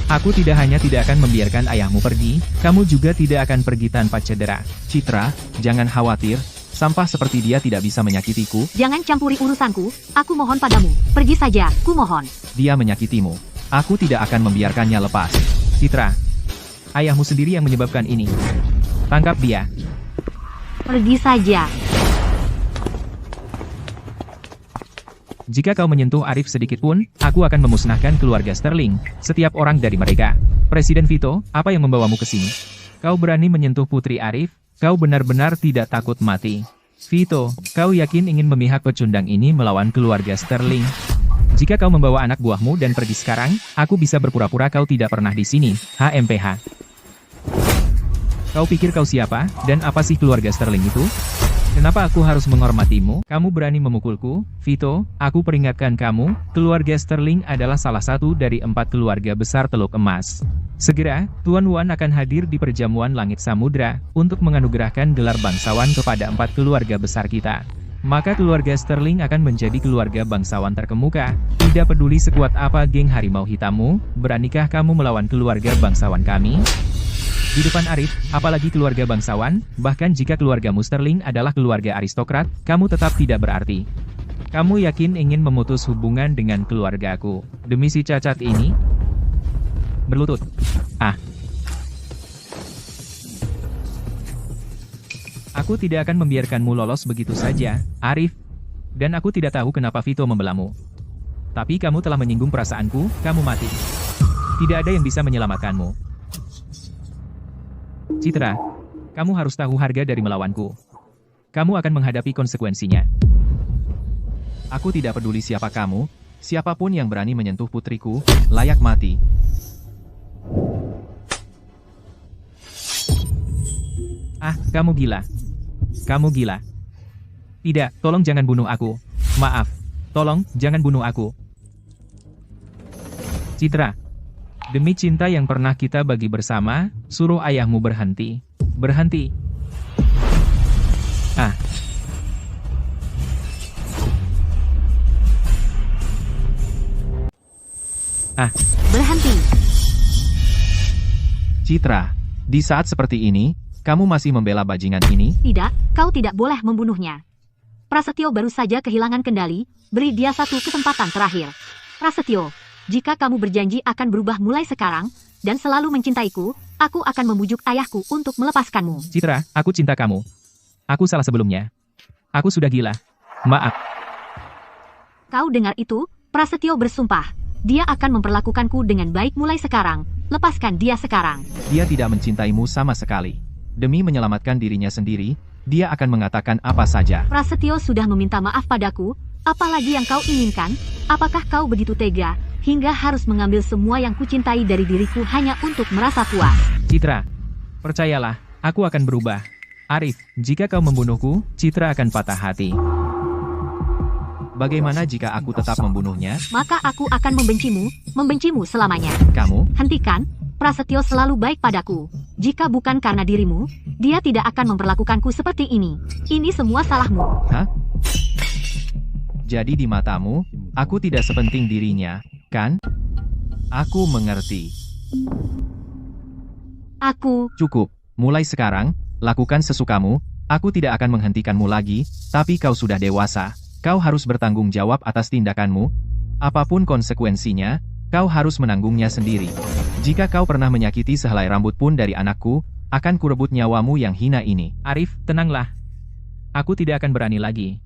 Aku tidak hanya tidak akan membiarkan ayahmu pergi, kamu juga tidak akan pergi tanpa cedera. Citra, jangan khawatir. Sampah seperti dia tidak bisa menyakitiku. Jangan campuri urusanku. Aku mohon padamu. Pergi saja, ku mohon. Dia menyakitimu. Aku tidak akan membiarkannya lepas. Citra, ayahmu sendiri yang menyebabkan ini. Tangkap dia. Pergi saja. Jika kau menyentuh Arif sedikit pun, aku akan memusnahkan keluarga Sterling, setiap orang dari mereka. Presiden Vito, apa yang membawamu ke sini? Kau berani menyentuh putri Arif? Kau benar-benar tidak takut mati. Vito, kau yakin ingin memihak pecundang ini melawan keluarga Sterling? Jika kau membawa anak buahmu dan pergi sekarang, aku bisa berpura-pura kau tidak pernah di sini, HMPH. Kau pikir kau siapa, dan apa sih keluarga Sterling itu? Kenapa aku harus menghormatimu? Kamu berani memukulku, Vito? Aku peringatkan kamu, keluarga Sterling adalah salah satu dari 4 keluarga besar Teluk Emas. Segera, Tuan Wan akan hadir di perjamuan Langit Samudra, untuk menganugerahkan gelar bangsawan kepada 4 keluarga besar kita. Maka keluarga Sterling akan menjadi keluarga bangsawan terkemuka. Tidak peduli sekuat apa geng harimau hitammu, beranikah kamu melawan keluarga bangsawan kami? Di depan Arif, apalagi keluarga bangsawan, bahkan jika keluargamu Sterling adalah keluarga aristokrat, kamu tetap tidak berarti. Kamu yakin ingin memutus hubungan dengan keluargaku, demi si cacat ini? Berlutut. Aku tidak akan membiarkanmu lolos begitu saja, Arif. Dan aku tidak tahu kenapa Vito membelamu. Tapi kamu telah menyinggung perasaanku, kamu mati. Tidak ada yang bisa menyelamatkanmu. Citra, kamu harus tahu harga dari melawanku. Kamu akan menghadapi konsekuensinya. Aku tidak peduli siapa kamu, siapapun yang berani menyentuh putriku, layak mati. Kamu gila. Kamu gila. Tidak, tolong jangan bunuh aku. Maaf. Tolong, jangan bunuh aku. Citra. Demi cinta yang pernah kita bagi bersama, suruh ayahmu berhenti. Berhenti. Berhenti. Citra, di saat seperti ini, kamu masih membela bajingan ini? Tidak, kau tidak boleh membunuhnya. Prasetyo baru saja kehilangan kendali, beri dia satu kesempatan terakhir. Prasetyo, jika kamu berjanji akan berubah mulai sekarang, dan selalu mencintaiku, aku akan membujuk ayahku untuk melepaskanmu. Citra, aku cinta kamu. Aku salah sebelumnya. Aku sudah gila. Maaf. Kau dengar itu? Prasetyo bersumpah. Dia akan memperlakukanku dengan baik mulai sekarang. Lepaskan dia sekarang. Dia tidak mencintaimu sama sekali. Demi menyelamatkan dirinya sendiri, dia akan mengatakan apa saja. Prasetyo sudah meminta maaf padaku, apalagi yang kau inginkan? Apakah kau begitu tega, hingga harus mengambil semua yang kucintai dari diriku hanya untuk merasa puas? Citra, percayalah, aku akan berubah. Arif, jika kau membunuhku, Citra akan patah hati. Bagaimana jika aku tetap membunuhnya? Maka aku akan membencimu selamanya. Kamu? Hentikan, Prasetyo selalu baik padaku. Jika bukan karena dirimu, dia tidak akan memperlakukanku seperti ini. Ini semua salahmu. Hah? Jadi di matamu, aku tidak sepenting dirinya, kan? Aku mengerti. Aku, Cukup. Mulai sekarang, lakukan sesukamu. Aku tidak akan menghentikanmu lagi, tapi kau sudah dewasa. Kau harus bertanggung jawab atas tindakanmu. Apapun konsekuensinya, kau harus menanggungnya sendiri. Jika kau pernah menyakiti sehelai rambut pun dari anakku, akan kurebut nyawamu yang hina ini. Arif, tenanglah. Aku tidak akan berani lagi.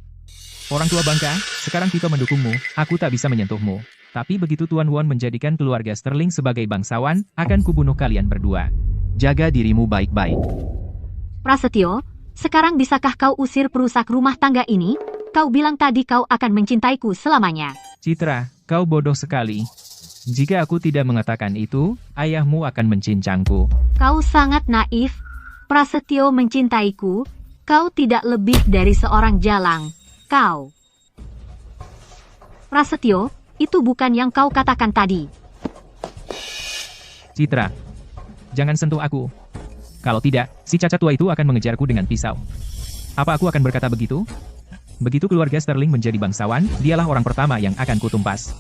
Orang tua bangka, sekarang Tito mendukungmu, aku tak bisa menyentuhmu. Tapi begitu Tuan Won menjadikan keluarga Sterling sebagai bangsawan, akan kubunuh kalian berdua. Jaga dirimu baik-baik. Prasetyo, sekarang bisakah kau usir perusak rumah tangga ini? Kau bilang tadi kau akan mencintaiku selamanya. Citra, kau bodoh sekali. Jika aku tidak mengatakan itu, ayahmu akan mencincangku. Kau sangat naif. Prasetyo mencintaiku. Kau tidak lebih dari seorang jalang. Kau. Prasetyo, itu bukan yang kau katakan tadi. Citra, jangan sentuh aku. Kalau tidak, si cacat tua itu akan mengejarku dengan pisau. Apa aku akan berkata begitu? Begitu keluarga Sterling menjadi bangsawan, dialah orang pertama yang akan kutumpas.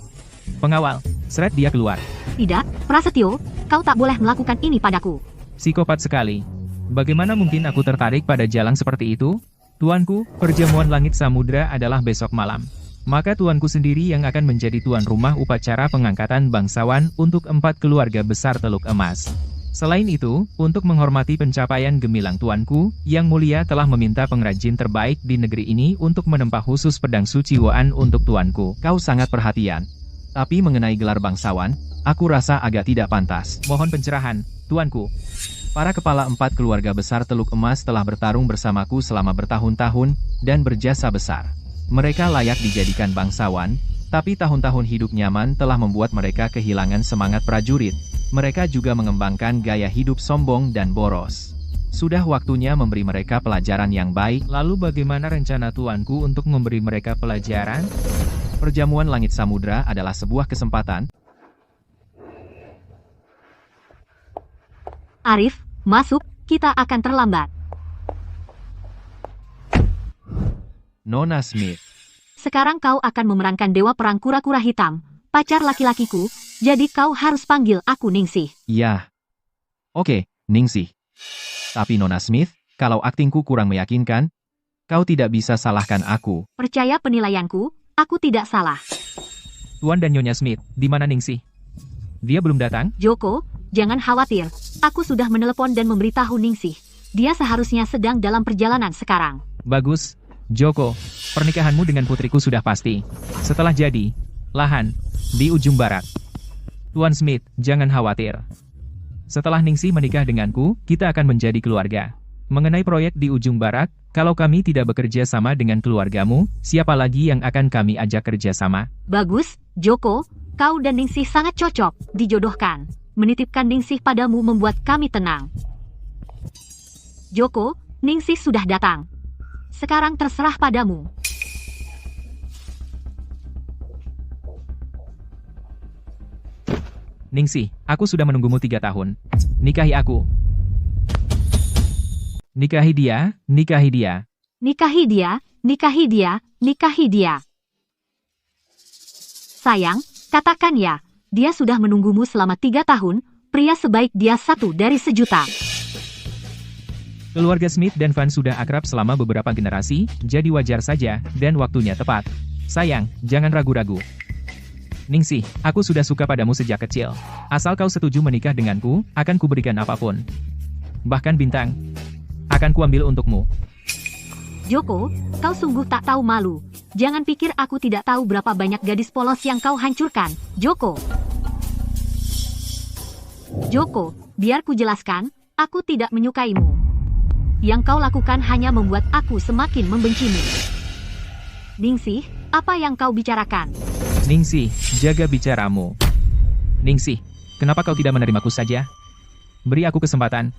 Pengawal, seret dia keluar. Tidak, Prasetyo, kau tak boleh melakukan ini padaku. Psikopat sekali. Bagaimana mungkin aku tertarik pada jalang seperti itu? Tuanku, perjamuan langit samudra adalah besok malam. Maka tuanku sendiri yang akan menjadi tuan rumah upacara pengangkatan bangsawan untuk 4 keluarga besar Teluk Emas. Selain itu, untuk menghormati pencapaian gemilang tuanku, Yang Mulia telah meminta pengrajin terbaik di negeri ini untuk menempa khusus pedang suci Waan untuk tuanku. Kau sangat perhatian. Tapi mengenai gelar bangsawan, aku rasa agak tidak pantas. Mohon pencerahan, tuanku. Para kepala 4 keluarga besar Teluk Emas telah bertarung bersamaku selama bertahun-tahun, dan berjasa besar. Mereka layak dijadikan bangsawan, tapi tahun-tahun hidup nyaman telah membuat mereka kehilangan semangat prajurit. Mereka juga mengembangkan gaya hidup sombong dan boros. Sudah waktunya memberi mereka pelajaran yang baik. Lalu bagaimana rencana tuanku untuk memberi mereka pelajaran? Perjamuan langit samudra adalah sebuah kesempatan. Arif, masuk, kita akan terlambat. Nona Smith. Sekarang kau akan memerankan dewa perang kura-kura hitam, pacar laki-lakiku, jadi kau harus panggil aku Ningsih. Ya. Oke, Ningsih. Tapi Nona Smith, kalau aktingku kurang meyakinkan, kau tidak bisa salahkan aku. Percaya penilaianku, aku tidak salah. Tuan dan Nyonya Smith, di mana Ningsih? Dia belum datang? Joko, jangan khawatir. Aku sudah menelepon dan memberitahu Ningsih. Dia seharusnya sedang dalam perjalanan sekarang. Bagus. Joko, pernikahanmu dengan putriku sudah pasti. Setelah jadi, lahan, di ujung barat. Tuan Smith, jangan khawatir. Setelah Ningsih menikah denganku, kita akan menjadi keluarga. Mengenai proyek di ujung barat, kalau kami tidak bekerja sama dengan keluargamu, siapa lagi yang akan kami ajak kerja sama? Bagus, Joko, kau dan Ningsih sangat cocok, dijodohkan. Menitipkan Ningsih padamu membuat kami tenang. Joko, Ningsih sudah datang. Sekarang terserah padamu. Ningsih, aku sudah menunggumu 3 tahun. Nikahi aku. Nikahi dia, nikahi dia. Nikahi dia, nikahi dia, nikahi dia. Sayang, katakan ya, dia sudah menunggumu selama 3 tahun, pria sebaik dia 1 dari sejuta. Keluarga Smith dan Van sudah akrab selama beberapa generasi, jadi wajar saja, dan waktunya tepat. Sayang, jangan ragu-ragu. Ningsih, aku sudah suka padamu sejak kecil. Asal kau setuju menikah denganku, akan kuberikan apapun. Bahkan bintang, akan kuambil untukmu. Joko, kau sungguh tak tahu malu. Jangan pikir aku tidak tahu berapa banyak gadis polos yang kau hancurkan, Joko. Joko, biar ku jelaskan, aku tidak menyukaimu. Yang kau lakukan hanya membuat aku semakin membencimu. Ningsih, apa yang kau bicarakan? Ningsih, jaga bicaramu. Ningsih, kenapa kau tidak menerimaku saja? Beri aku kesempatan.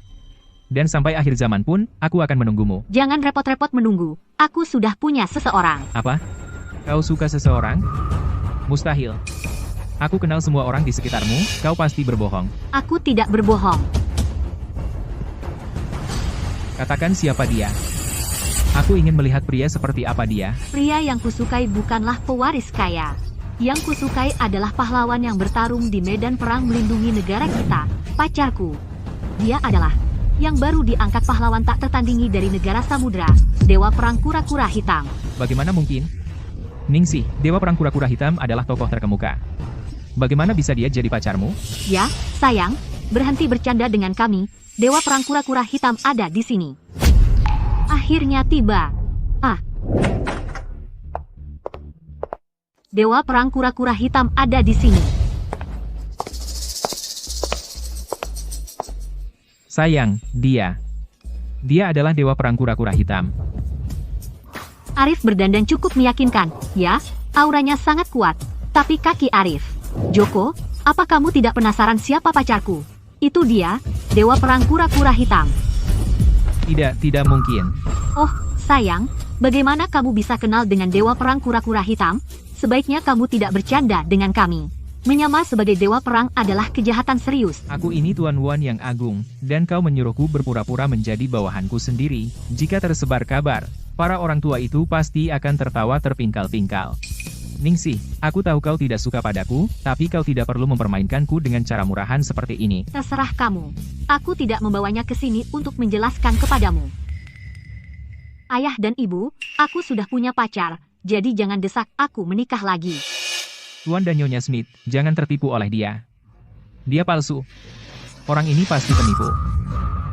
Dan sampai akhir zaman pun, aku akan menunggumu. Jangan repot-repot menunggu. Aku sudah punya seseorang. Apa? Kau suka seseorang? Mustahil. Aku kenal semua orang di sekitarmu, kau pasti berbohong. Aku tidak berbohong. Katakan siapa dia. Aku ingin melihat pria seperti apa dia. Pria yang kusukai bukanlah pewaris kaya. Yang kusukai adalah pahlawan yang bertarung di medan perang melindungi negara kita, pacarku. Dia adalah yang baru diangkat pahlawan tak tertandingi dari negara samudra, Dewa Perang Kura-Kura Hitam. Bagaimana mungkin? Ningsih, Dewa Perang Kura-Kura Hitam adalah tokoh terkemuka. Bagaimana bisa dia jadi pacarmu? Ya, sayang, berhenti bercanda dengan kami. Dewa Perang Kura-Kura Hitam ada di sini. Akhirnya tiba. Dewa Perang Kura-Kura Hitam ada di sini. Sayang, dia adalah Dewa Perang Kura-Kura Hitam. Arif berdandan cukup meyakinkan, ya, auranya sangat kuat. Tapi kaki Arif. Joko, apa kamu tidak penasaran siapa pacarku? Itu dia, Dewa Perang Kura-Kura Hitam. Tidak mungkin. Oh, sayang, bagaimana kamu bisa kenal dengan Dewa Perang Kura-Kura Hitam? Sebaiknya kamu tidak bercanda dengan kami. Menyamar sebagai Dewa Perang adalah kejahatan serius. Aku ini Tuan Wan yang agung, dan kau menyuruhku berpura-pura menjadi bawahanku sendiri. Jika tersebar kabar, para orang tua itu pasti akan tertawa terpingkal-pingkal. Ningsih, aku tahu kau tidak suka padaku, tapi kau tidak perlu mempermainkanku dengan cara murahan seperti ini. Terserah kamu. Aku tidak membawanya ke sini untuk menjelaskan kepadamu. Ayah dan ibu, aku sudah punya pacar, jadi jangan desak aku menikah lagi. Tuan dan Nyonya Smith, jangan tertipu oleh dia. Dia palsu. Orang ini pasti penipu.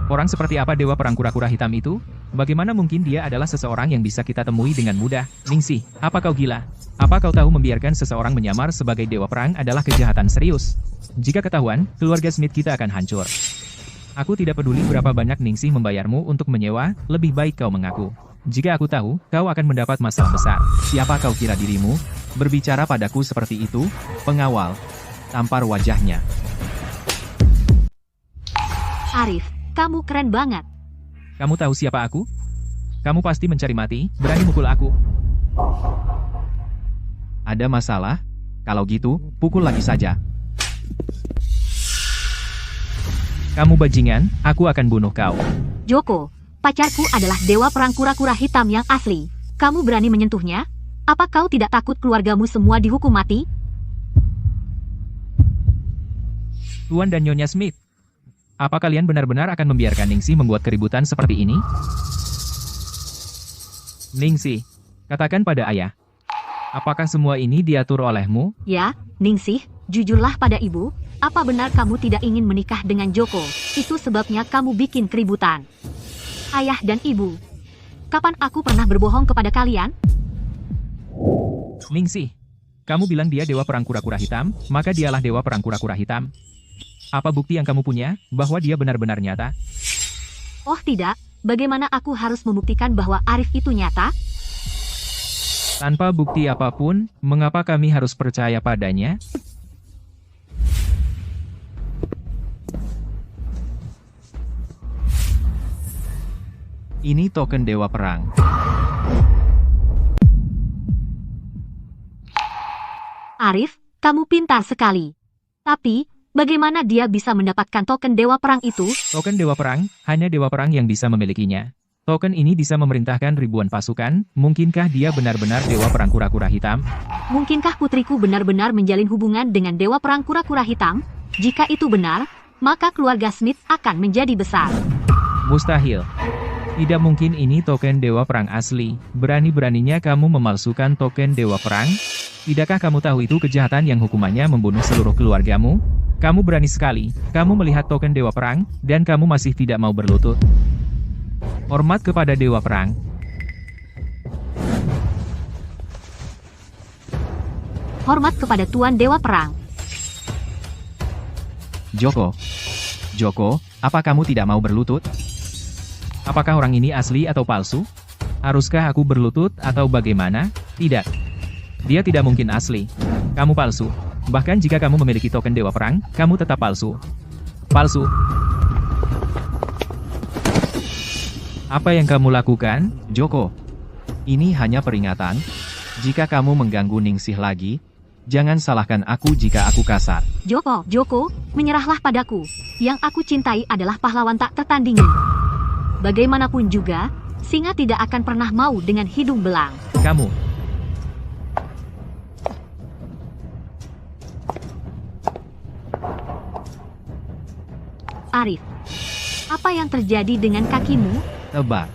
Orang seperti apa Dewa Perang Kura-Kura Hitam itu? Bagaimana mungkin dia adalah seseorang yang bisa kita temui dengan mudah? Ningsih, apa kau gila? Apa kau tahu membiarkan seseorang menyamar sebagai Dewa Perang adalah kejahatan serius? Jika ketahuan, keluarga Smith kita akan hancur. Aku tidak peduli berapa banyak Ningsih membayarmu untuk menyewa, lebih baik kau mengaku. Jika aku tahu, kau akan mendapat masalah besar. Siapa kau kira dirimu? Berbicara padaku seperti itu? Pengawal. Tampar wajahnya. Arif, kamu keren banget. Kamu tahu siapa aku? Kamu pasti mencari mati, berani mukul aku. Ada masalah? Kalau gitu, pukul lagi saja. Kamu bajingan, aku akan bunuh kau. Joko, pacarku adalah Dewa Perang Kura-Kura Hitam yang asli. Kamu berani menyentuhnya? Apa kau tidak takut keluargamu semua dihukum mati? Tuan dan Nyonya Smith, apa kalian benar-benar akan membiarkan Ningsih membuat keributan seperti ini? Ningsih, katakan pada ayah. Apakah semua ini diatur olehmu? Ya, Ningsih, jujurlah pada ibu. Apa benar kamu tidak ingin menikah dengan Joko? Itu sebabnya kamu bikin keributan. Ayah dan ibu, kapan aku pernah berbohong kepada kalian? Ningsih, kamu bilang dia Dewa Perang Kura-Kura Hitam, maka dialah Dewa Perang Kura-Kura Hitam. Apa bukti yang kamu punya, bahwa dia benar-benar nyata? Oh tidak, bagaimana aku harus membuktikan bahwa Arif itu nyata? Tanpa bukti apapun, mengapa kami harus percaya padanya? Ini token Dewa Perang. Arif, kamu pintar sekali. Tapi, bagaimana dia bisa mendapatkan token Dewa Perang itu? Token Dewa Perang, hanya Dewa Perang yang bisa memilikinya. Token ini bisa memerintahkan ribuan pasukan, mungkinkah dia benar-benar Dewa Perang Kura-Kura Hitam? Mungkinkah putriku benar-benar menjalin hubungan dengan Dewa Perang Kura-Kura Hitam? Jika itu benar, maka keluarga Smith akan menjadi besar. Mustahil. Tidak mungkin ini token Dewa Perang asli. Berani-beraninya kamu memalsukan token Dewa Perang? Tidakkah kamu tahu itu kejahatan yang hukumannya membunuh seluruh keluargamu? Kamu berani sekali. Kamu melihat token Dewa Perang, dan kamu masih tidak mau berlutut. Hormat kepada Dewa Perang. Hormat kepada Tuan Dewa Perang. Joko, apa kamu tidak mau berlutut? Apakah orang ini asli atau palsu? Haruskah aku berlutut atau bagaimana? Tidak. Dia tidak mungkin asli. Kamu palsu. Bahkan jika kamu memiliki token Dewa Perang, kamu tetap palsu. Palsu. Apa yang kamu lakukan? Joko, ini hanya peringatan. Jika kamu mengganggu Ningsih lagi, jangan salahkan aku jika aku kasar. Joko, menyerahlah padaku. Yang aku cintai adalah pahlawan tak tertandingi. Bagaimanapun juga, singa tidak akan pernah mau dengan hidung belang. Kamu. Arif, Apa yang terjadi dengan kakimu? Tebak.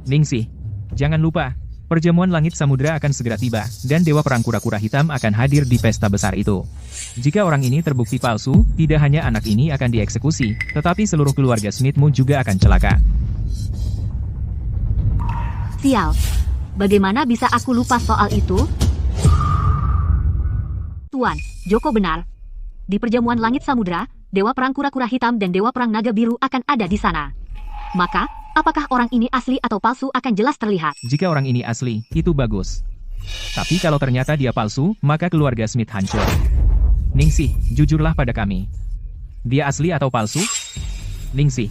Ningsih, jangan lupa, perjamuan langit samudra akan segera tiba, dan Dewa Perang Kura-Kura Hitam akan hadir di pesta besar itu. Jika orang ini terbukti palsu, tidak hanya anak ini akan dieksekusi, tetapi seluruh keluarga Smithmu juga akan celaka. Sial. Bagaimana bisa aku lupa soal itu? Tuan, Joko benar. Di perjamuan langit samudra, Dewa Perang Kura-Kura Hitam dan Dewa Perang Naga Biru akan ada di sana. Maka, apakah orang ini asli atau palsu akan jelas terlihat. Jika orang ini asli, itu bagus. Tapi kalau ternyata dia palsu, maka keluarga Smith hancur. Ningsih, jujurlah pada kami. Dia asli atau palsu? Ningsih,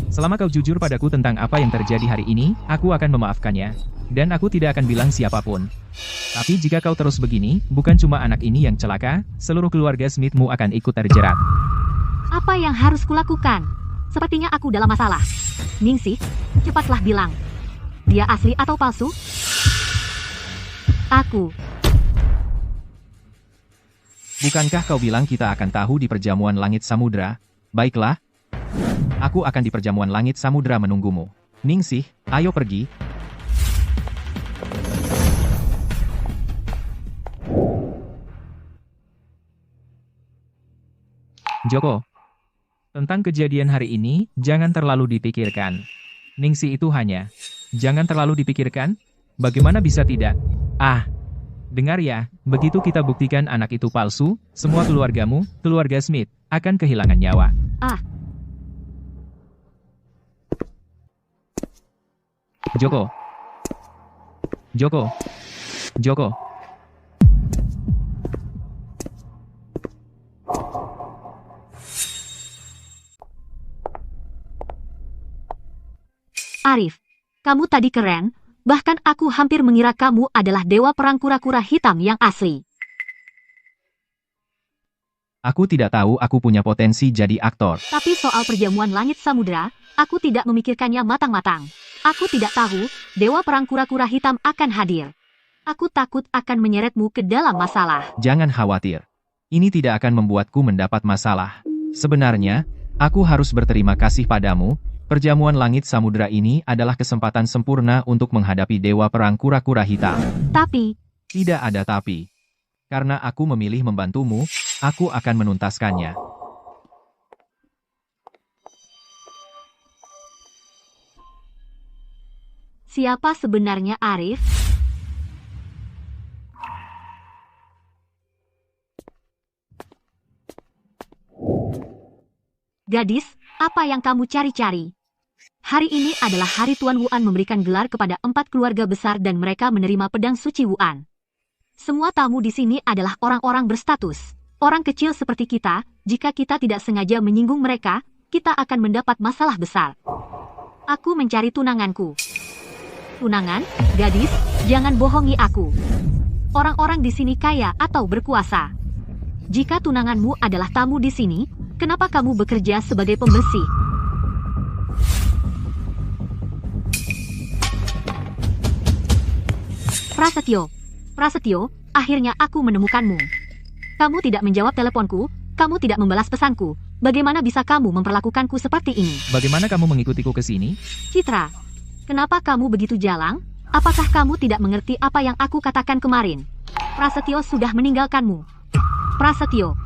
selama kau jujur padaku tentang apa yang terjadi hari ini, aku akan memaafkannya. Dan aku tidak akan bilang siapapun. Tapi jika kau terus begini, bukan cuma anak ini yang celaka, seluruh keluarga Smithmu akan ikut terjerat. Apa yang harus kulakukan? Sepertinya aku dalam masalah. Ningsih, cepatlah bilang. Dia asli atau palsu? Aku. Bukankah kau bilang kita akan tahu di perjamuan langit samudra? Baiklah. Aku akan di perjamuan langit samudra menunggumu. Ningsih, ayo pergi. Joko, tentang kejadian hari ini, jangan terlalu dipikirkan. Ningsih itu hanya, jangan terlalu dipikirkan? Bagaimana bisa tidak? Ah, dengar ya, begitu kita buktikan anak itu palsu, semua keluargamu, keluarga Smith, akan kehilangan nyawa. Ah, Joko. Joko. Joko. Arif, kamu tadi keren, bahkan aku hampir mengira kamu adalah Dewa Perang Kura-Kura Hitam yang asli. Aku tidak tahu aku punya potensi jadi aktor. Tapi soal perjamuan langit samudra, aku tidak memikirkannya matang-matang. Aku tidak tahu, Dewa Perang Kura-Kura Hitam akan hadir. Aku takut akan menyeretmu ke dalam masalah. Jangan khawatir. Ini tidak akan membuatku mendapat masalah. Sebenarnya, aku harus berterima kasih padamu. Perjamuan langit samudra ini adalah kesempatan sempurna untuk menghadapi Dewa Perang Kura-Kura Hitam. Tapi, Tidak ada tapi. Karena aku memilih membantumu, aku akan menuntaskannya. siapa sebenarnya Arif? Gadis, apa yang kamu cari-cari? Hari ini adalah hari Tuan Wuan memberikan gelar kepada 4 keluarga besar dan mereka menerima pedang suci Wuan. Semua tamu di sini adalah orang-orang berstatus. Orang kecil seperti kita, jika kita tidak sengaja menyinggung mereka, kita akan mendapat masalah besar. Aku mencari tunanganku. Tunangan? Gadis, jangan bohongi aku. Orang-orang di sini kaya atau berkuasa. Jika tunanganmu adalah tamu di sini, kenapa kamu bekerja sebagai pembersih? Prasetyo, akhirnya aku menemukanmu. Kamu tidak menjawab teleponku, kamu tidak membalas pesanku. Bagaimana bisa kamu memperlakukanku seperti ini? Bagaimana kamu mengikutiku ke sini? Citra, kenapa kamu begitu jalang? Apakah kamu tidak mengerti apa yang aku katakan kemarin? Prasetyo sudah meninggalkanmu. Prasetyo,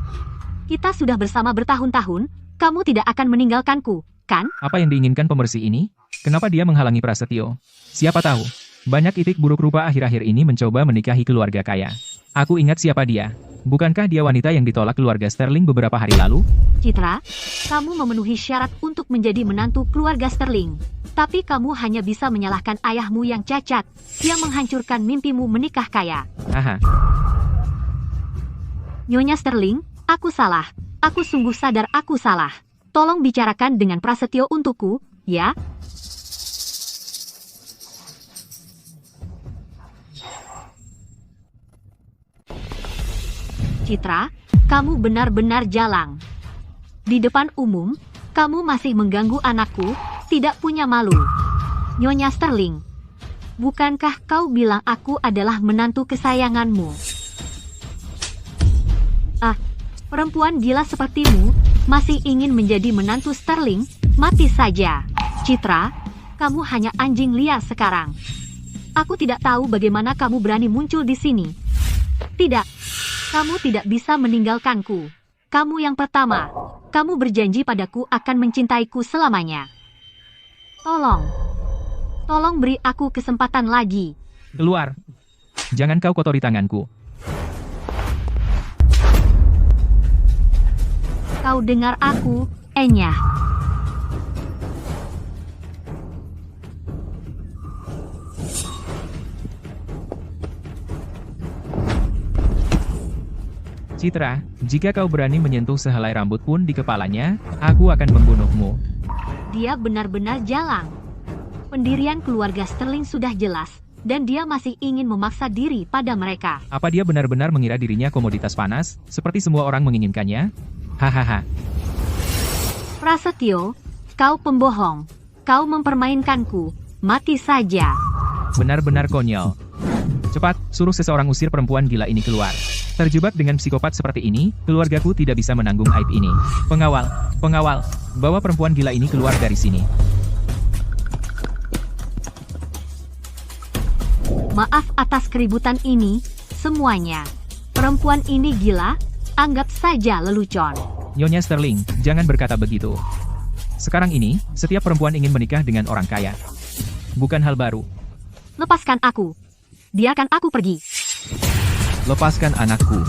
kita sudah bersama bertahun-tahun, kamu tidak akan meninggalkanku, kan? Apa yang diinginkan pembersih ini? Kenapa dia menghalangi Prasetyo? Siapa tahu? Banyak itik buruk rupa akhir-akhir ini mencoba menikahi keluarga kaya. Aku ingat siapa dia. Bukankah dia wanita yang ditolak keluarga Sterling beberapa hari lalu? Citra, kamu memenuhi syarat untuk menjadi menantu keluarga Sterling. Tapi kamu hanya bisa menyalahkan ayahmu yang cacat, yang menghancurkan mimpimu menikah kaya. Aha. Nyonya Sterling, aku salah. Aku sungguh sadar aku salah. Tolong bicarakan dengan Prasetyo untukku, ya? Citra, kamu benar-benar jalang. Di depan umum, kamu masih mengganggu anakku, tidak punya malu. Nyonya Sterling, bukankah kau bilang aku adalah menantu kesayanganmu? Perempuan gila sepertimu masih ingin menjadi menantu Sterling? Mati saja. Citra, kamu hanya anjing liar sekarang. Aku tidak tahu bagaimana kamu berani muncul di sini. Tidak, kamu tidak bisa meninggalkanku. Kamu yang pertama. Kamu berjanji padaku akan mencintaiku selamanya. Tolong beri aku kesempatan lagi. Keluar. Jangan kau kotori tanganku. Kau dengar aku, Enya. Citra, jika kau berani menyentuh sehelai rambut pun di kepalanya, aku akan membunuhmu. Dia benar-benar jalang. Pendirian keluarga Sterling sudah jelas, dan dia masih ingin memaksa diri pada mereka. Apa dia benar-benar mengira dirinya komoditas panas, seperti semua orang menginginkannya? Hahaha. Prasetyo, kau pembohong. Kau mempermainkanku. Mati saja. Benar-benar konyol. Cepat, suruh seseorang usir perempuan gila ini keluar. Terjebak dengan psikopat seperti ini, keluargaku tidak bisa menanggung aib ini. Pengawal, bawa perempuan gila ini keluar dari sini. Maaf atas keributan ini, semuanya. Perempuan ini gila, anggap saja lelucon. Nyonya Sterling, jangan berkata begitu. Sekarang ini, setiap perempuan ingin menikah dengan orang kaya. Bukan hal baru. Lepaskan aku. Biarkan aku pergi. Lepaskan anakku.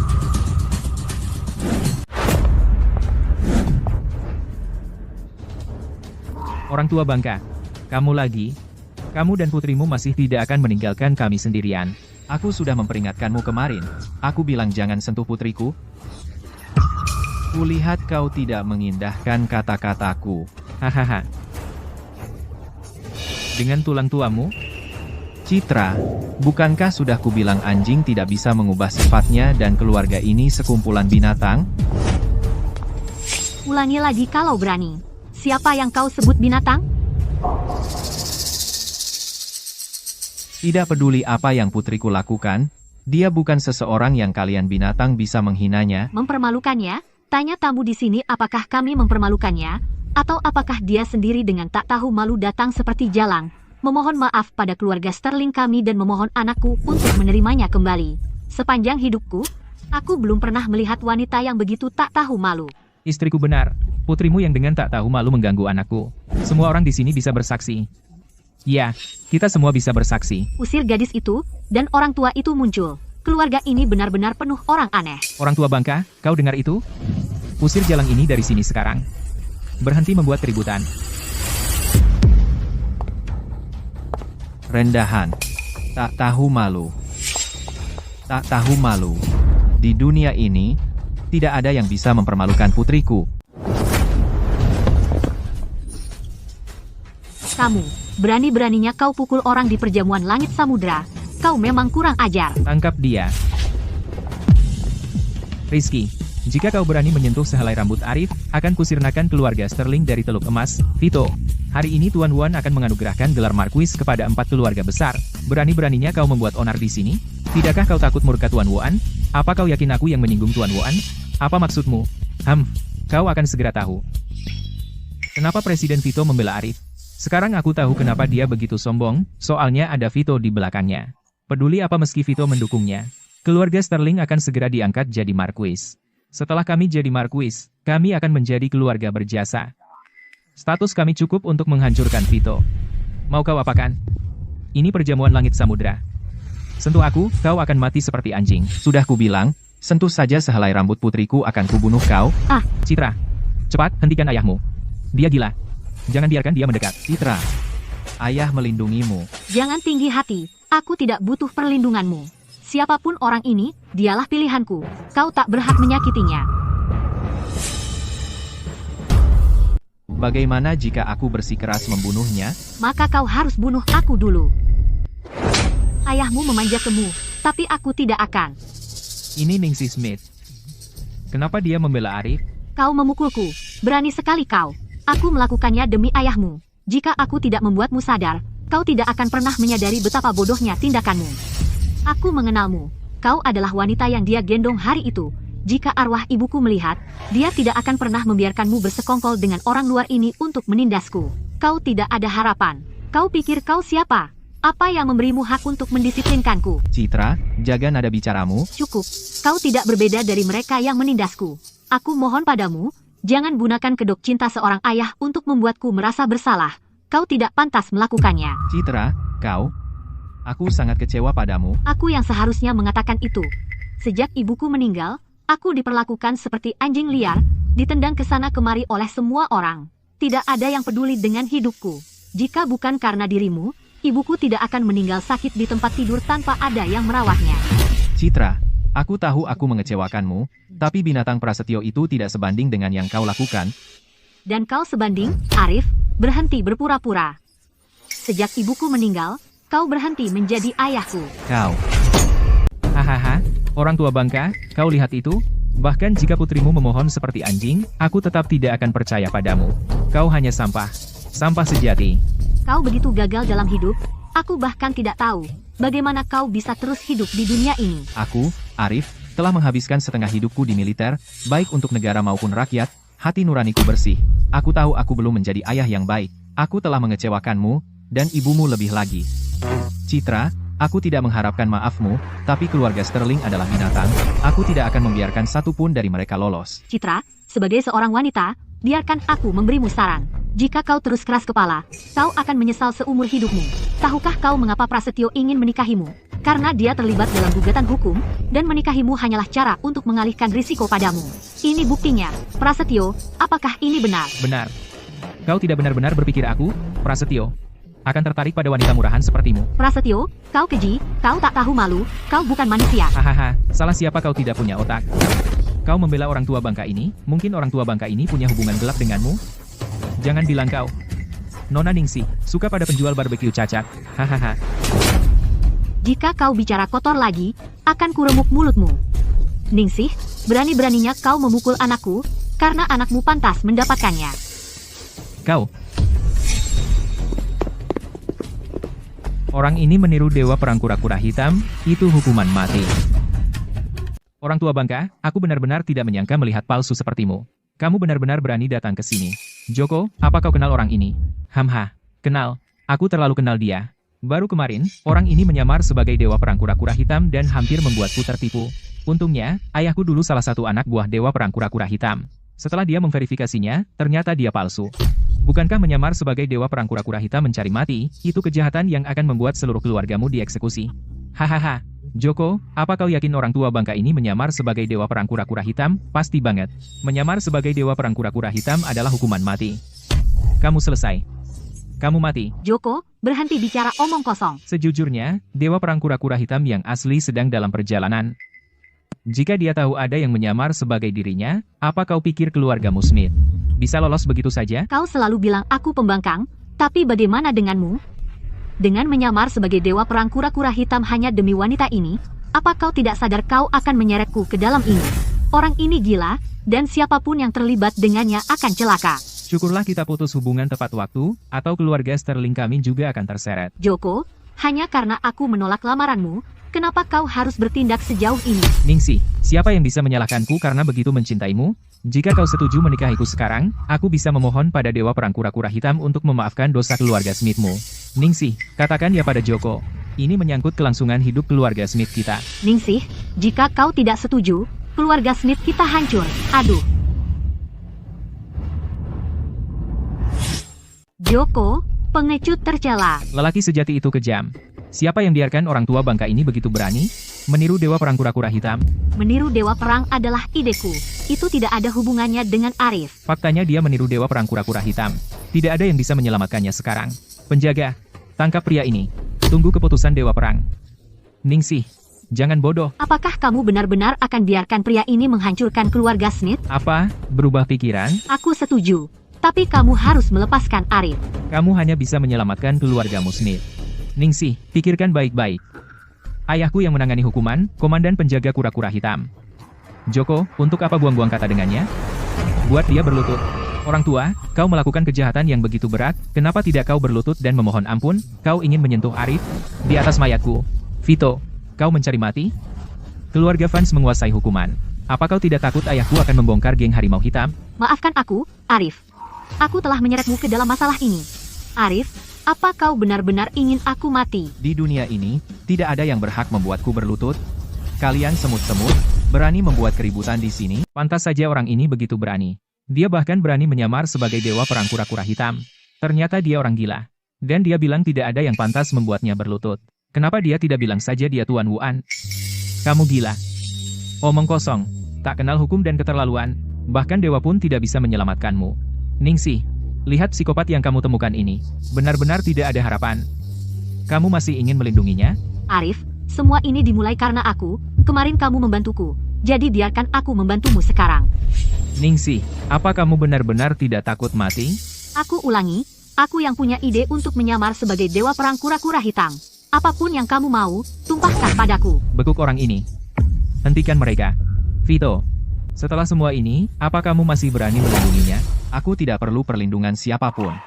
Orang tua bangka. Kamu lagi. Kamu dan putrimu masih tidak akan meninggalkan kami sendirian. Aku sudah memperingatkanmu kemarin. Aku bilang jangan sentuh putriku. Kulihat kau tidak mengindahkan kata-kataku. Hahaha. Dengan tulang tuamu? Citra, bukankah sudah kubilang anjing tidak bisa mengubah sifatnya dan keluarga ini sekumpulan binatang? Ulangi lagi kalau berani. Siapa yang kau sebut binatang? Tidak peduli apa yang putriku lakukan, dia bukan seseorang yang kalian binatang bisa menghinanya. Mempermalukannya? Tanya tamu di sini apakah kami mempermalukannya? Atau apakah dia sendiri dengan tak tahu malu datang seperti jalang? Memohon maaf pada keluarga Sterling kami dan memohon anakku untuk menerimanya kembali. Sepanjang hidupku, aku belum pernah melihat wanita yang begitu tak tahu malu. Istriku benar. Putrimu yang dengan tak tahu malu mengganggu anakku. Semua orang di sini bisa bersaksi. Ya, kita semua bisa bersaksi. Usir gadis itu, dan orang tua itu muncul. Keluarga ini benar-benar penuh orang aneh. Orang tua bangka, kau dengar itu? Usir jalang ini dari sini sekarang. Berhenti membuat keributan. Rendahan. Tak tahu malu. Tak tahu malu. Di dunia ini, tidak ada yang bisa mempermalukan putriku. Kamu, berani-beraninya kau pukul orang di perjamuan langit samudra. Kau memang kurang ajar. Tangkap dia. Rizky, jika kau berani menyentuh sehelai rambut Arif, akan kusirnakan keluarga Sterling dari Teluk Emas. Vito, hari ini Tuan Wan akan menganugerahkan gelar Marquis kepada 4 keluarga besar. Berani-beraninya kau membuat onar di sini? Tidakkah kau takut murka Tuan Wan? Apa kau yakin aku yang menyinggung Tuan Wan? Apa maksudmu? Kau akan segera tahu. Kenapa Presiden Vito membela Arif? Sekarang aku tahu kenapa dia begitu sombong, soalnya ada Vito di belakangnya. Peduli apa meski Vito mendukungnya? Keluarga Sterling akan segera diangkat jadi Marquis. Setelah kami jadi Marquis, kami akan menjadi keluarga berjasa. Status kami cukup untuk menghancurkan Vito. Mau kau apakan? Ini perjamuan langit samudra. Sentuh aku, kau akan mati seperti anjing. Sudah kubilang, sentuh saja sehelai rambut putriku akan kubunuh kau. Citra, cepat hentikan ayahmu. Dia gila. Jangan biarkan dia mendekat. Citra, ayah melindungimu. Jangan tinggi hati, aku tidak butuh perlindunganmu. Siapapun orang ini, dialah pilihanku. Kau tak berhak menyakitinya. Bagaimana jika aku bersikeras membunuhnya? Maka kau harus bunuh aku dulu. Ayahmu memanjakanmu, tapi aku tidak akan. Ini Ningsih Smith. Kenapa dia membela Arif? Kau memukulku, berani sekali kau. Aku melakukannya demi ayahmu. Jika aku tidak membuatmu sadar, kau tidak akan pernah menyadari betapa bodohnya tindakanmu. Aku mengenalmu. Kau adalah wanita yang dia gendong hari itu, Jika arwah ibuku melihat, dia tidak akan pernah membiarkanmu bersekongkol dengan orang luar ini untuk menindasku. Kau tidak ada harapan. Kau pikir kau siapa? Apa yang memberimu hak untuk mendisiplinkanku? Citra, jaga nada bicaramu. Cukup. Kau tidak berbeda dari mereka yang menindasku. Aku mohon padamu, jangan gunakan kedok cinta seorang ayah untuk membuatku merasa bersalah. Kau tidak pantas melakukannya. Citra, aku sangat kecewa padamu. Aku yang seharusnya mengatakan itu. Sejak ibuku meninggal, aku diperlakukan seperti anjing liar, ditendang ke sana kemari oleh semua orang. Tidak ada yang peduli dengan hidupku. Jika bukan karena dirimu, ibuku tidak akan meninggal sakit di tempat tidur tanpa ada yang merawatnya. Citra, aku tahu aku mengecewakanmu, tapi binatang Prasetyo itu tidak sebanding dengan yang kau lakukan. Dan kau sebanding, Arif, berhenti berpura-pura. Sejak ibuku meninggal, kau berhenti menjadi ayahku. Kau. Hahaha, orang tua bangka, kau lihat itu? Bahkan jika putrimu memohon seperti anjing, aku tetap tidak akan percaya padamu. Kau hanya sampah. Sampah sejati. Kau begitu gagal dalam hidup, aku bahkan tidak tahu bagaimana kau bisa terus hidup di dunia ini. Aku, Arif, telah menghabiskan setengah hidupku di militer, baik untuk negara maupun rakyat. Hati nuraniku bersih. Aku tahu aku belum menjadi ayah yang baik. Aku telah mengecewakanmu, dan ibumu lebih lagi. Citra, aku tidak mengharapkan maafmu, tapi keluarga Sterling adalah binatang. Aku tidak akan membiarkan satupun dari mereka lolos. Citra, sebagai seorang wanita, biarkan aku memberimu saran. Jika kau terus keras kepala, kau akan menyesal seumur hidupmu. Tahukah kau mengapa Prasetyo ingin menikahimu? Karena dia terlibat dalam gugatan hukum, dan menikahimu hanyalah cara untuk mengalihkan risiko padamu. Ini buktinya. Prasetyo, apakah ini benar? Benar. Kau tidak benar-benar berpikir aku, Prasetyo, akan tertarik pada wanita murahan sepertimu. Prasetyo, kau keji, kau tak tahu malu, kau bukan manusia. Hahaha, salah siapa kau tidak punya otak? Kau membela orang tua bangka ini? Mungkin orang tua bangka ini punya hubungan gelap denganmu? Jangan bilang kau. Nona Ningsih, suka pada penjual barbeque cacat. Hahaha. Jika kau bicara kotor lagi, akan kuremuk mulutmu. Ningsih, berani-beraninya kau memukul anakku, karena anakmu pantas mendapatkannya. Kau. Orang ini meniru dewa perang kura-kura hitam, itu hukuman mati. Orang tua bangka, aku benar-benar tidak menyangka melihat palsu sepertimu. Kamu benar-benar berani datang ke sini. Joko, apa kau kenal orang ini? Hamha, kenal. Aku terlalu kenal dia. Baru kemarin, orang ini menyamar sebagai dewa perang kura-kura hitam dan hampir membuatku tertipu. Untungnya, ayahku dulu salah satu anak buah dewa perang kura-kura hitam. Setelah dia memverifikasinya, ternyata dia palsu. Bukankah menyamar sebagai dewa perang kura-kura hitam mencari mati, itu kejahatan yang akan membuat seluruh keluargamu dieksekusi? Hahaha. Joko, apa kau yakin orang tua bangka ini menyamar sebagai dewa perang kura-kura hitam? Pasti banget. Menyamar sebagai dewa perang kura-kura hitam adalah hukuman mati. Kamu selesai. Kamu mati. Joko, berhenti bicara omong kosong. Sejujurnya, dewa perang kura-kura hitam yang asli sedang dalam perjalanan. Jika dia tahu ada yang menyamar sebagai dirinya, apa kau pikir keluargamu Smith bisa lolos begitu saja? Kau selalu bilang aku pembangkang, tapi bagaimana denganmu? Dengan menyamar sebagai dewa perang kura-kura hitam hanya demi wanita ini, apa kau tidak sadar kau akan menyeretku ke dalam ini? Orang ini gila, dan siapapun yang terlibat dengannya akan celaka. Syukurlah kita putus hubungan tepat waktu, atau keluarga Sterling kami juga akan terseret. Joko, hanya karena aku menolak lamaranmu, kenapa kau harus bertindak sejauh ini? Ningsih, siapa yang bisa menyalahkanku karena begitu mencintaimu? Jika kau setuju menikahiku sekarang, aku bisa memohon pada dewa perang kura-kura hitam untuk memaafkan dosa keluarga Smithmu. Ningsih, katakan ya pada Joko. Ini menyangkut kelangsungan hidup keluarga Smith kita. Ningsih, jika kau tidak setuju, keluarga Smith kita hancur. Aduh. Joko, pengecut tercela. Lelaki sejati itu kejam. Siapa yang biarkan orang tua bangka ini begitu berani? Meniru dewa perang kura-kura hitam? Meniru dewa perang adalah ideku. Itu tidak ada hubungannya dengan Arif. Faktanya dia meniru dewa perang kura-kura hitam. Tidak ada yang bisa menyelamatkannya sekarang. Penjaga, tangkap pria ini. Tunggu keputusan dewa perang. Ningsih, jangan bodoh. Apakah kamu benar-benar akan biarkan pria ini menghancurkan keluarga Smith? Apa? Berubah pikiran? Aku setuju. Tapi kamu harus melepaskan Arif. Kamu hanya bisa menyelamatkan keluargamu Smith. Ningsih, pikirkan baik-baik. Ayahku yang menangani hukuman, komandan penjaga kura-kura hitam. Joko, untuk apa buang-buang kata dengannya? Buat dia berlutut. Orang tua, kau melakukan kejahatan yang begitu berat, kenapa tidak kau berlutut dan memohon ampun? Kau ingin menyentuh Arif? Di atas mayatku. Vito, kau mencari mati? Keluarga Vance menguasai hukuman. Apa kau tidak takut ayahku akan membongkar geng harimau hitam? Maafkan aku, Arif. Aku telah menyeretmu ke dalam masalah ini. Arif, apa kau benar-benar ingin aku mati? Di dunia ini, tidak ada yang berhak membuatku berlutut. Kalian semut-semut, berani membuat keributan di sini? Pantas saja orang ini begitu berani. Dia bahkan berani menyamar sebagai dewa perang kura-kura hitam. Ternyata dia orang gila. Dan dia bilang tidak ada yang pantas membuatnya berlutut. Kenapa dia tidak bilang saja dia Tuan Wuan? Kamu gila. Omong kosong. Tak kenal hukum dan keterlaluan. Bahkan dewa pun tidak bisa menyelamatkanmu. Ningsih, lihat psikopat yang kamu temukan ini. Benar-benar tidak ada harapan. Kamu masih ingin melindunginya? Arif, semua ini dimulai karena aku. Kemarin kamu membantuku. Jadi biarkan aku membantumu sekarang. Ningsih, apa kamu benar-benar tidak takut mati? Aku ulangi, aku yang punya ide untuk menyamar sebagai dewa perang kura-kura hitam. Apapun yang kamu mau, tumpahkan padaku. Bekuk orang ini. Hentikan mereka. Vito, setelah semua ini, apa kamu masih berani melindunginya? Aku tidak perlu perlindungan siapapun.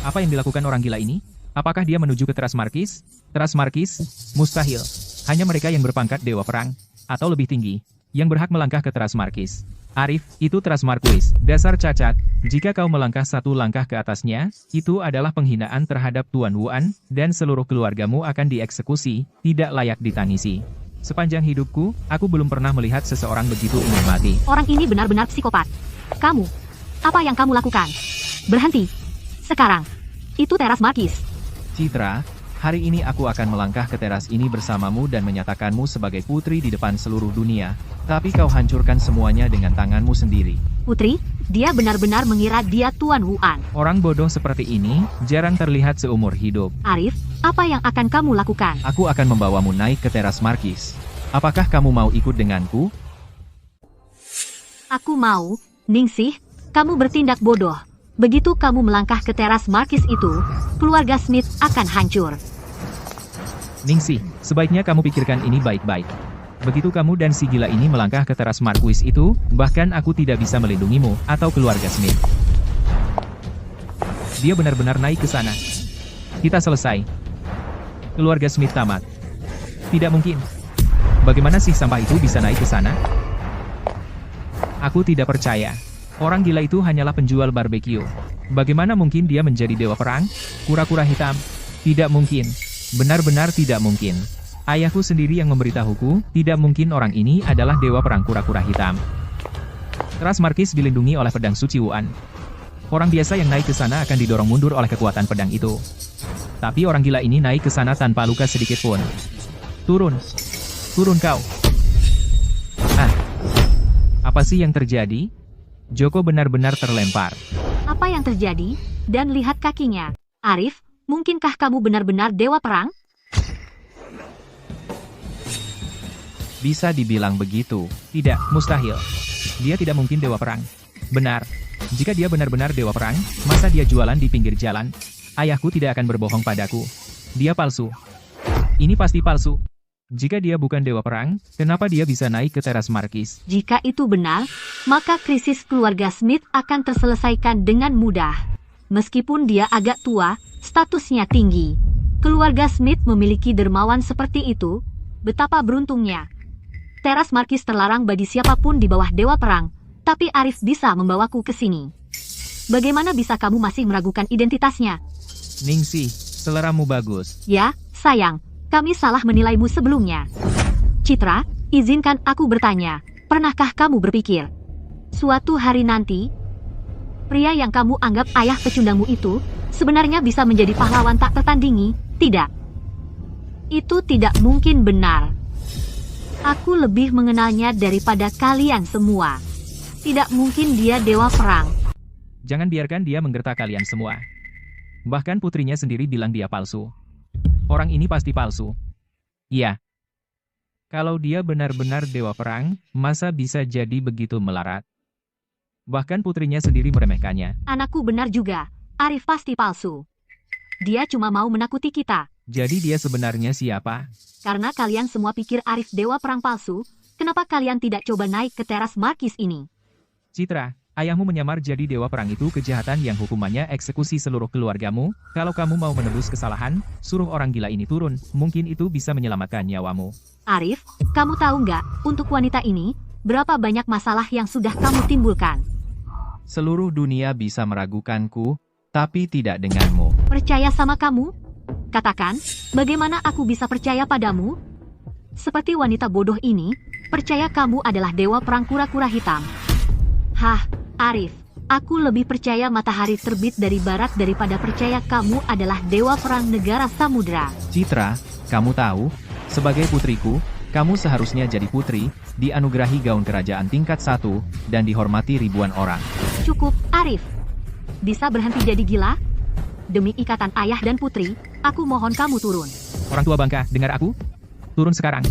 Apa yang dilakukan orang gila ini? Apakah dia menuju ke Teras Markis? Teras Markis? Mustahil. Hanya mereka yang berpangkat dewa perang, atau lebih tinggi, yang berhak melangkah ke Teras Markis. Arif, itu Teras Markis. Dasar cacat, jika kau melangkah satu langkah ke atasnya, itu adalah penghinaan terhadap Tuan Wuan, dan seluruh keluargamu akan dieksekusi, tidak layak ditangisi. Sepanjang hidupku, aku belum pernah melihat seseorang begitu ingin mati. Orang ini benar-benar psikopat. Kamu, apa yang kamu lakukan? Berhenti. Sekarang. Itu Teras Markis. Citra, hari ini aku akan melangkah ke teras ini bersamamu dan menyatakanmu sebagai putri di depan seluruh dunia. Tapi kau hancurkan semuanya dengan tanganmu sendiri. Putri, dia benar-benar mengira dia Tuan Wuan. Orang bodoh seperti ini, jarang terlihat seumur hidup. Arif, apa yang akan kamu lakukan? Aku akan membawamu naik ke teras Markis. Apakah kamu mau ikut denganku? Aku mau. Ningsih, kamu bertindak bodoh. Begitu kamu melangkah ke teras Markis itu, keluarga Smith akan hancur. Ningsih, sebaiknya kamu pikirkan ini baik-baik. Begitu kamu dan si gila ini melangkah ke teras Marquis itu, bahkan aku tidak bisa melindungimu, atau keluarga Smith. Dia benar-benar naik ke sana. Kita selesai. Keluarga Smith tamat. Tidak mungkin. Bagaimana sih sampah itu bisa naik ke sana? Aku tidak percaya. Orang gila itu hanyalah penjual barbeque. Bagaimana mungkin dia menjadi dewa perang? Kura-kura hitam? Tidak mungkin. Benar-benar tidak mungkin. Ayahku sendiri yang memberitahuku, tidak mungkin orang ini adalah dewa perang kura-kura hitam. Teras Markis dilindungi oleh pedang suci Wuan. Orang biasa yang naik ke sana akan didorong mundur oleh kekuatan pedang itu. Tapi orang gila ini naik ke sana tanpa luka sedikit pun. Turun. Turun kau. Ah. Apa sih yang terjadi? Joko benar-benar terlempar. Apa yang terjadi? Dan lihat kakinya. Arif, mungkinkah kamu benar-benar dewa perang? Bisa dibilang begitu. Tidak, mustahil. Dia tidak mungkin dewa perang. Benar. Jika dia benar-benar dewa perang, masa dia jualan di pinggir jalan? Ayahku tidak akan berbohong padaku. Dia palsu. Ini pasti palsu. Jika dia bukan dewa perang, kenapa dia bisa naik ke teras Markis? Jika itu benar, maka krisis keluarga Smith akan terselesaikan dengan mudah. Meskipun dia agak tua, statusnya tinggi. Keluarga Smith memiliki dermawan seperti itu. Betapa beruntungnya. Teras Markis terlarang bagi siapapun di bawah dewa perang, tapi Arif bisa membawaku ke sini. Bagaimana bisa kamu masih meragukan identitasnya? Ningsih, seleramu bagus. Ya, sayang, kami salah menilaimu sebelumnya. Citra, izinkan aku bertanya, pernahkah kamu berpikir, suatu hari nanti, pria yang kamu anggap ayah pecundangmu itu, sebenarnya bisa menjadi pahlawan tak tertandingi, tidak? Itu tidak mungkin benar. Aku lebih mengenalnya daripada kalian semua. Tidak mungkin dia dewa perang. Jangan biarkan dia menggertak kalian semua. Bahkan putrinya sendiri bilang dia palsu. Orang ini pasti palsu. Iya. Kalau dia benar-benar dewa perang, masa bisa jadi begitu melarat? Bahkan putrinya sendiri meremehkannya. Anakku benar juga. Arif pasti palsu. Dia cuma mau menakuti kita. Jadi dia sebenarnya siapa? Karena kalian semua pikir Arif dewa perang palsu, kenapa kalian tidak coba naik ke teras Markis ini? Citra, Ayahmu menyamar jadi dewa perang itu kejahatan yang hukumannya eksekusi seluruh keluargamu. Kalau kamu mau menebus kesalahan, suruh orang gila ini turun. Mungkin itu bisa menyelamatkan nyawamu. Arif, kamu tahu nggak, untuk wanita ini, berapa banyak masalah yang sudah kamu timbulkan? Seluruh dunia bisa meragukanku, tapi tidak denganmu. Percaya sama kamu? Katakan, bagaimana aku bisa percaya padamu? Seperti wanita bodoh ini, percaya kamu adalah dewa perang kura-kura hitam. Hah, Arif, aku lebih percaya matahari terbit dari barat daripada percaya kamu adalah dewa perang negara samudra. Citra, kamu tahu, sebagai putriku, kamu seharusnya jadi putri, dianugerahi gaun kerajaan tingkat 1, dan dihormati ribuan orang. Cukup, Arif. Bisa berhenti jadi gila? Demi ikatan ayah dan putri, aku mohon kamu turun. Orang tua bangka, dengar aku? Turun sekarang.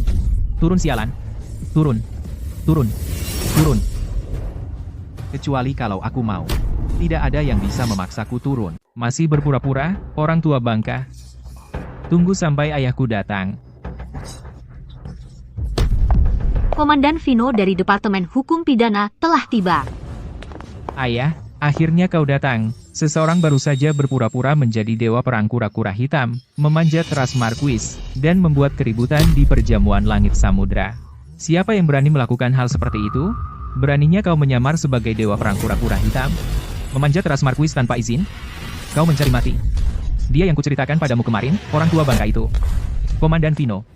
Turun sialan. Turun. Turun. Turun. Kecuali kalau aku mau. Tidak ada yang bisa memaksaku turun. Masih berpura-pura, orang tua bangka. Tunggu sampai ayahku datang. Komandan Vino dari Departemen Hukum Pidana telah tiba. Ayah, akhirnya kau datang. Seseorang baru saja berpura-pura menjadi dewa perang kura-kura hitam, memanjat ras Marquis, dan membuat keributan di perjamuan langit samudra. Siapa yang berani melakukan hal seperti itu? Beraninya kau menyamar sebagai dewa perang kura-kura hitam? Memanjat ras Marquis tanpa izin? Kau mencari mati. Dia yang kuceritakan padamu kemarin, orang tua bangka itu. Komandan Vino.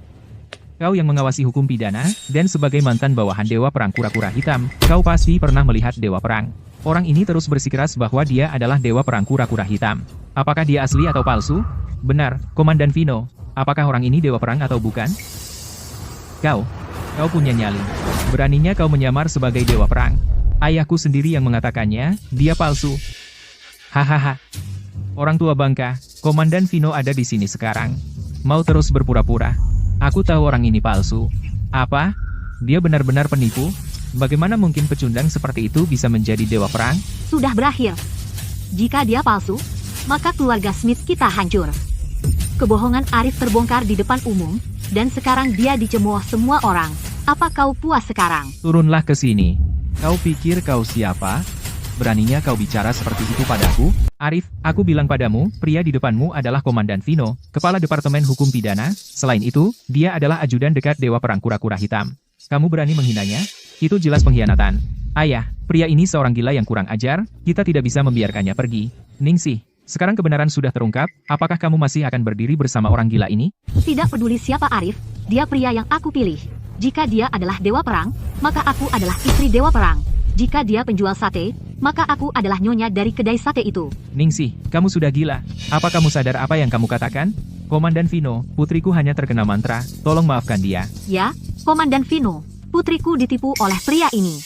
Kau yang mengawasi hukum pidana, dan sebagai mantan bawahan dewa perang kura-kura hitam, kau pasti pernah melihat dewa perang. Orang ini terus bersikeras bahwa dia adalah dewa perang kura-kura hitam. Apakah dia asli atau palsu? Benar, Komandan Vino. Apakah orang ini dewa perang atau bukan? Kau punya nyali. Beraninya kau menyamar sebagai dewa perang. Ayahku sendiri yang mengatakannya, dia palsu. Hahaha. Orang tua bangka, Komandan Vino ada di sini sekarang. Mau terus berpura-pura. Aku tahu orang ini palsu. Apa? Dia benar-benar penipu? Bagaimana mungkin pecundang seperti itu bisa menjadi dewa perang? Sudah berakhir. Jika dia palsu, maka keluarga Smith kita hancur. Kebohongan Arif terbongkar di depan umum, dan sekarang dia dicemooh semua orang. Apa kau puas sekarang? Turunlah ke sini. Kau pikir kau siapa? Beraninya kau bicara seperti itu padaku? Arif, aku bilang padamu, pria di depanmu adalah Komandan Vino, Kepala Departemen Hukum Pidana. Selain itu, dia adalah ajudan dekat dewa perang kura-kura hitam. Kamu berani menghinanya? Itu jelas pengkhianatan. Ayah, pria ini seorang gila yang kurang ajar, kita tidak bisa membiarkannya pergi. Ningsih, sekarang kebenaran sudah terungkap, apakah kamu masih akan berdiri bersama orang gila ini? Tidak peduli siapa Arif, dia pria yang aku pilih. Jika dia adalah dewa perang, maka aku adalah istri dewa perang. Jika dia penjual sate, maka aku adalah nyonya dari kedai sate itu. Ningsih, kamu sudah gila. Apa kamu sadar apa yang kamu katakan? Komandan Vino, putriku hanya terkena mantra, tolong maafkan dia. Ya, Komandan Vino, putriku ditipu oleh pria ini.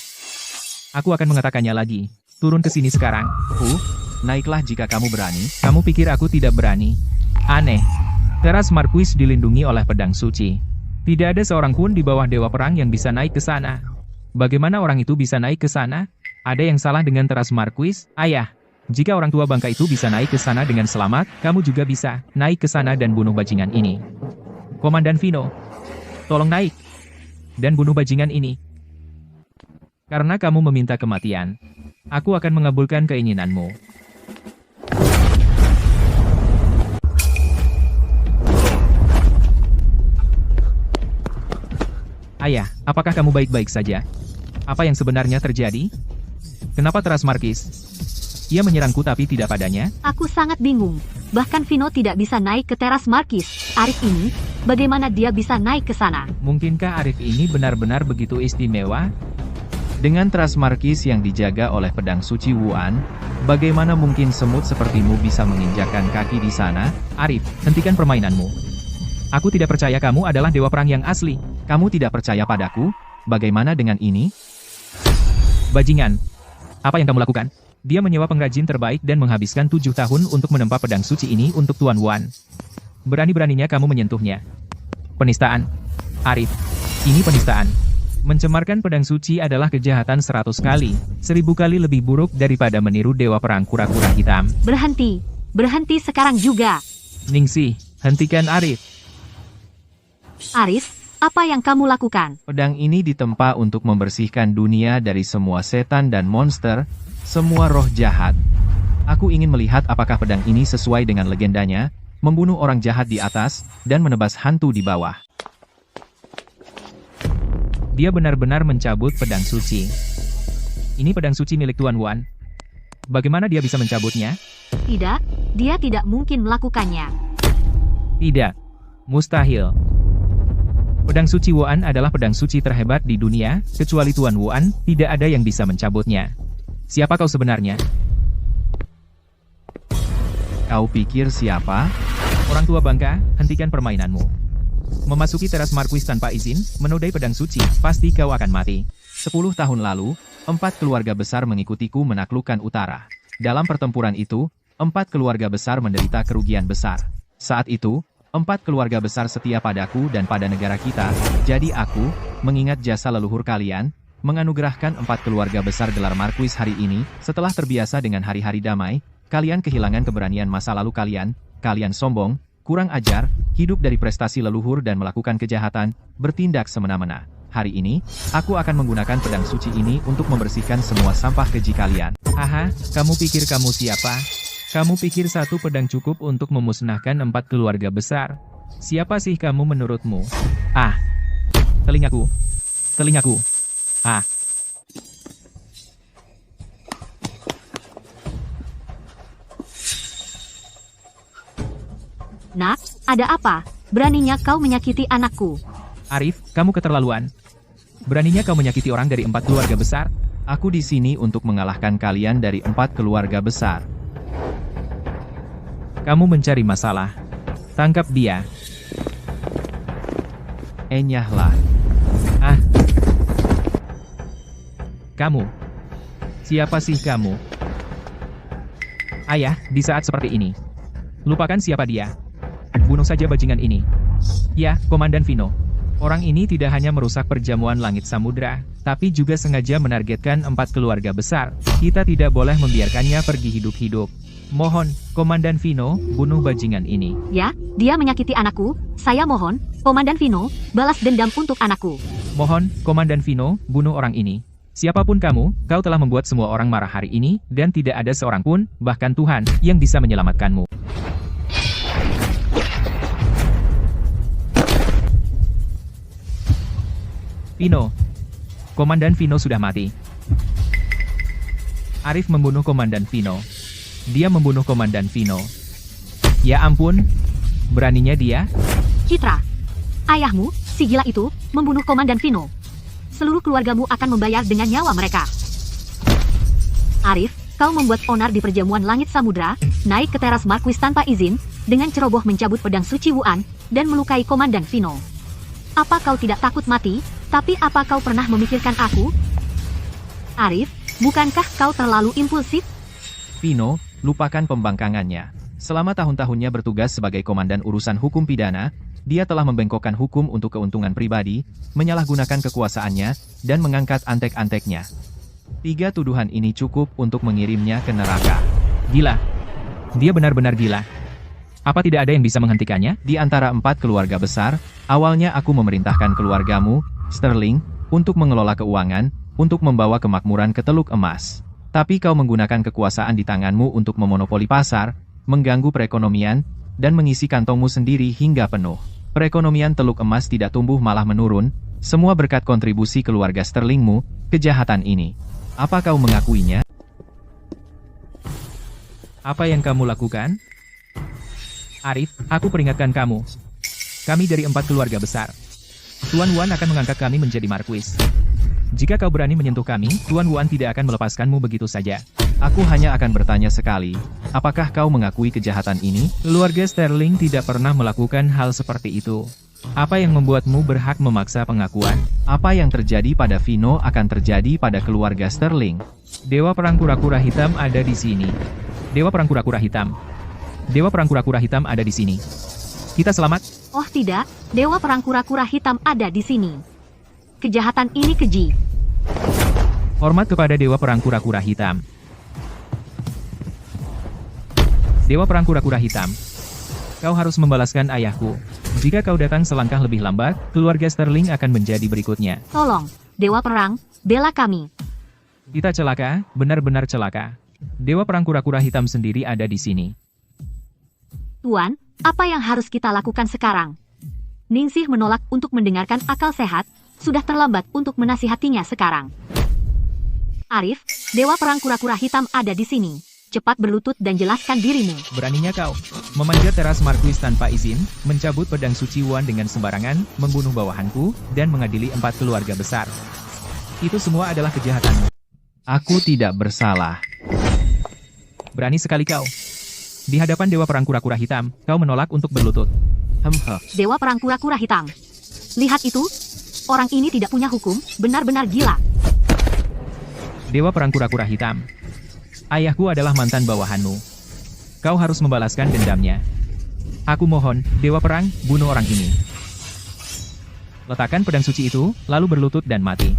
Aku akan mengatakannya lagi. Turun ke sini sekarang. Naiklah jika kamu berani. Kamu pikir aku tidak berani? Aneh. Teras Marquis dilindungi oleh pedang suci. Tidak ada seorang pun di bawah dewa perang yang bisa naik ke sana. Bagaimana orang itu bisa naik ke sana? Ada yang salah dengan Teras Marquis? Ayah, jika orang tua bangka itu bisa naik ke sana dengan selamat, kamu juga bisa naik ke sana dan bunuh bajingan ini. Komandan Vino, tolong naik dan bunuh bajingan ini. Karena kamu meminta kematian, aku akan mengabulkan keinginanmu. Ayah, apakah kamu baik-baik saja? Apa yang sebenarnya terjadi? Kenapa Teras Marquis? Ia menyerangku tapi tidak padanya? Aku sangat bingung. Bahkan Vino tidak bisa naik ke teras Marquis. Arif ini, bagaimana dia bisa naik ke sana? Mungkinkah Arif ini benar-benar begitu istimewa? Dengan Teras Marquis yang dijaga oleh pedang suci Wuan, bagaimana mungkin semut sepertimu bisa menginjakkan kaki di sana? Arif, hentikan permainanmu. Aku tidak percaya kamu adalah dewa perang yang asli. Kamu tidak percaya padaku? Bagaimana dengan ini? Bajingan. Apa yang kamu lakukan? Dia menyewa pengrajin terbaik dan menghabiskan 7 tahun untuk menempa pedang suci ini untuk Tuan Wuan. Berani-beraninya kamu menyentuhnya. Penistaan. Arif, ini penistaan. Mencemarkan pedang suci adalah kejahatan 100 kali, 1000 kali lebih buruk daripada meniru dewa perang kura-kura hitam. Berhenti. Berhenti sekarang juga. Ningsih, hentikan Arif. Arif, apa yang kamu lakukan? Pedang ini ditempa untuk membersihkan dunia dari semua setan dan monster, Semua roh jahat. Aku ingin melihat apakah pedang ini sesuai dengan legendanya, membunuh orang jahat di atas, dan menebas hantu di bawah. Dia benar-benar mencabut pedang suci. Ini pedang suci milik Tuan Wan. Bagaimana dia bisa mencabutnya? Tidak, dia tidak mungkin melakukannya. Tidak. Mustahil. Pedang suci Wuan adalah pedang suci terhebat di dunia, kecuali Tuan Wuan, tidak ada yang bisa mencabutnya. Siapa kau sebenarnya? Kau pikir siapa? Orang tua bangka, hentikan permainanmu. Memasuki teras Marquis tanpa izin, menodai pedang suci, pasti kau akan mati. 10 tahun lalu, 4 keluarga besar mengikutiku menaklukkan utara. Dalam pertempuran itu, 4 keluarga besar menderita kerugian besar. Saat itu, 4 keluarga besar setia padaku dan pada negara kita, jadi aku, mengingat jasa leluhur kalian, menganugerahkan 4 keluarga besar gelar Marquis hari ini, setelah terbiasa dengan hari-hari damai, kalian kehilangan keberanian masa lalu kalian sombong, kurang ajar, hidup dari prestasi leluhur dan melakukan kejahatan, bertindak semena-mena. Hari ini, aku akan menggunakan pedang suci ini untuk membersihkan semua sampah keji kalian. Haha, kamu pikir kamu siapa? Kamu pikir satu pedang cukup untuk memusnahkan 4 keluarga besar? Siapa sih kamu menurutmu? Ah! Telingaku! Telingaku! Ah! Nak, ada apa? Beraninya kau menyakiti anakku. Arif, kamu keterlaluan. Beraninya kau menyakiti orang dari 4 keluarga besar? Aku di sini untuk mengalahkan kalian dari 4 keluarga besar. Kamu mencari masalah. Tangkap dia. Enyahlah. Ah. Kamu. Siapa sih kamu? Ayah, di saat seperti ini. Lupakan siapa dia. Bunuh saja bajingan ini. Ya, Komandan Vino. Orang ini tidak hanya merusak perjamuan langit samudra, tapi juga sengaja menargetkan 4 keluarga besar. Kita tidak boleh membiarkannya pergi hidup-hidup. Mohon, Komandan Vino, bunuh bajingan ini. Ya, dia menyakiti anakku. Saya mohon, Komandan Vino, balas dendam untuk anakku. Mohon, Komandan Vino, bunuh orang ini. Siapapun kamu, kau telah membuat semua orang marah hari ini, dan tidak ada seorang pun, bahkan Tuhan, yang bisa menyelamatkanmu. Vino. Komandan Vino sudah mati. Arif membunuh Komandan Vino. Dia membunuh Komandan Vino. Ya ampun, beraninya dia. Citra, ayahmu, si gila itu, membunuh Komandan Vino. Seluruh keluargamu akan membayar dengan nyawa mereka. Arif, kau membuat onar di perjamuan langit samudra, naik ke teras Marquis tanpa izin, dengan ceroboh mencabut pedang suci Wuan, dan melukai Komandan Vino. Apa kau tidak takut mati? Tapi apa kau pernah memikirkan aku? Arif, bukankah kau terlalu impulsif? Vino, lupakan pembangkangannya. Selama tahun-tahunnya bertugas sebagai komandan urusan hukum pidana, dia telah membengkokkan hukum untuk keuntungan pribadi, menyalahgunakan kekuasaannya, dan mengangkat antek-anteknya. 3 tuduhan ini cukup untuk mengirimnya ke neraka. Gila. Dia benar-benar gila. Apa tidak ada yang bisa menghentikannya? Di antara 4 keluarga besar, awalnya aku memerintahkan keluargamu, Sterling, untuk mengelola keuangan, untuk membawa kemakmuran ke Teluk Emas. Tapi kau menggunakan kekuasaan di tanganmu untuk memonopoli pasar, mengganggu perekonomian, dan mengisi kantongmu sendiri hingga penuh. Perekonomian Teluk Emas tidak tumbuh malah menurun, semua berkat kontribusi keluarga Sterlingmu, kejahatan ini. Apa kau mengakuinya? Apa yang kamu lakukan? Arif, aku peringatkan kamu. Kami dari 4 keluarga besar. Tuan Wan akan mengangkat kami menjadi Marquis. Jika kau berani menyentuh kami, Tuan Wan tidak akan melepaskanmu begitu saja. Aku hanya akan bertanya sekali, apakah kau mengakui kejahatan ini? Keluarga Sterling tidak pernah melakukan hal seperti itu. Apa yang membuatmu berhak memaksa pengakuan? Apa yang terjadi pada Vino akan terjadi pada keluarga Sterling. Dewa Perang Kura-Kura Hitam ada di sini. Dewa Perang Kura-Kura Hitam. Dewa Perang Kura-Kura Hitam ada di sini. Kita selamat. Oh tidak, Dewa Perang Kura-Kura Hitam ada di sini. Kejahatan ini keji. Hormat kepada Dewa Perang Kura-Kura Hitam. Dewa Perang Kura-Kura Hitam. Kau harus membalaskan ayahku. Jika kau datang selangkah lebih lambat, keluarga Sterling akan menjadi berikutnya. Tolong, Dewa Perang, bela kami. Kita celaka, benar-benar celaka. Dewa perang kura-kura hitam sendiri ada di sini. Tuan, apa yang harus kita lakukan sekarang? Ningsih menolak untuk mendengarkan akal sehat, sudah terlambat untuk menasihatinya sekarang. Arif, Dewa perang kura-kura hitam ada di sini. Cepat berlutut dan jelaskan dirimu. Beraninya kau memanjat teras markuis tanpa izin, mencabut pedang suci Wan dengan sembarangan, membunuh bawahanku, dan mengadili 4 keluarga besar. Itu semua adalah kejahatanmu. Aku tidak bersalah. Berani sekali kau. Di hadapan Dewa perang kura-kura hitam, kau menolak untuk berlutut. Dewa perang kura-kura hitam. Lihat itu. Orang ini tidak punya hukum, benar-benar gila. Dewa perang kura-kura hitam. Ayahku adalah mantan bawahanmu. Kau harus membalaskan dendamnya. Aku mohon, Dewa perang, bunuh orang ini. Letakkan pedang suci itu, lalu berlutut dan mati.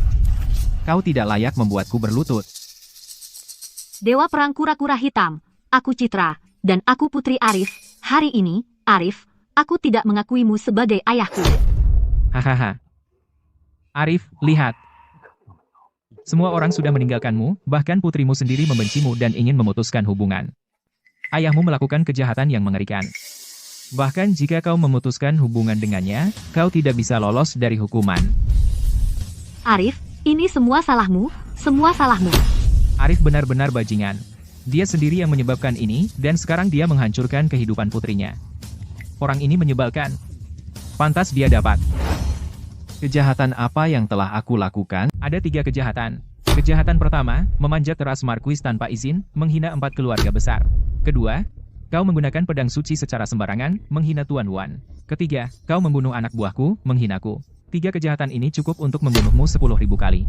Kau tidak layak membuatku berlutut. Dewa perang kura-kura hitam. Aku Citra, dan aku putri Arif. Hari ini, Arif, aku tidak mengakuimu sebagai ayahku. Hahaha. Arif, lihat. Semua orang sudah meninggalkanmu, bahkan putrimu sendiri membencimu dan ingin memutuskan hubungan. Ayahmu melakukan kejahatan yang mengerikan. Bahkan jika kau memutuskan hubungan dengannya, kau tidak bisa lolos dari hukuman. Arif, ini semua salahmu, semua salahmu. Arif benar-benar bajingan. Dia sendiri yang menyebabkan ini, dan sekarang dia menghancurkan kehidupan putrinya. Orang ini menyebalkan. Pantas dia dapat. Kejahatan apa yang telah aku lakukan? Ada 3 kejahatan. Kejahatan pertama, memanjat teras markuis tanpa izin, menghina 4 keluarga besar. Kedua, kau menggunakan pedang suci secara sembarangan, menghina Tuan Wan. Ketiga, kau membunuh anak buahku, menghinaku. 3 kejahatan ini cukup untuk membunuhmu 10.000 kali.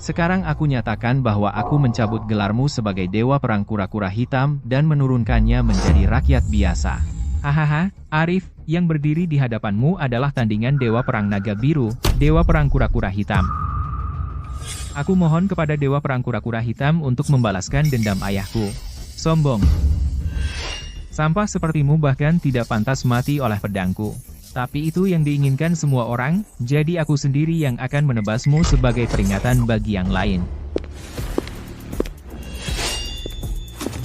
Sekarang aku nyatakan bahwa aku mencabut gelarmu sebagai Dewa Perang Kura-Kura Hitam dan menurunkannya menjadi rakyat biasa. Hahaha, Arif, yang berdiri di hadapanmu adalah tandingan Dewa Perang Naga Biru, Dewa Perang Kura-Kura Hitam. Aku mohon kepada Dewa Perang Kura-Kura Hitam untuk membalaskan dendam ayahku. Sombong. Sampah sepertimu bahkan tidak pantas mati oleh pedangku. Tapi itu yang diinginkan semua orang, jadi aku sendiri yang akan menebasmu sebagai peringatan bagi yang lain.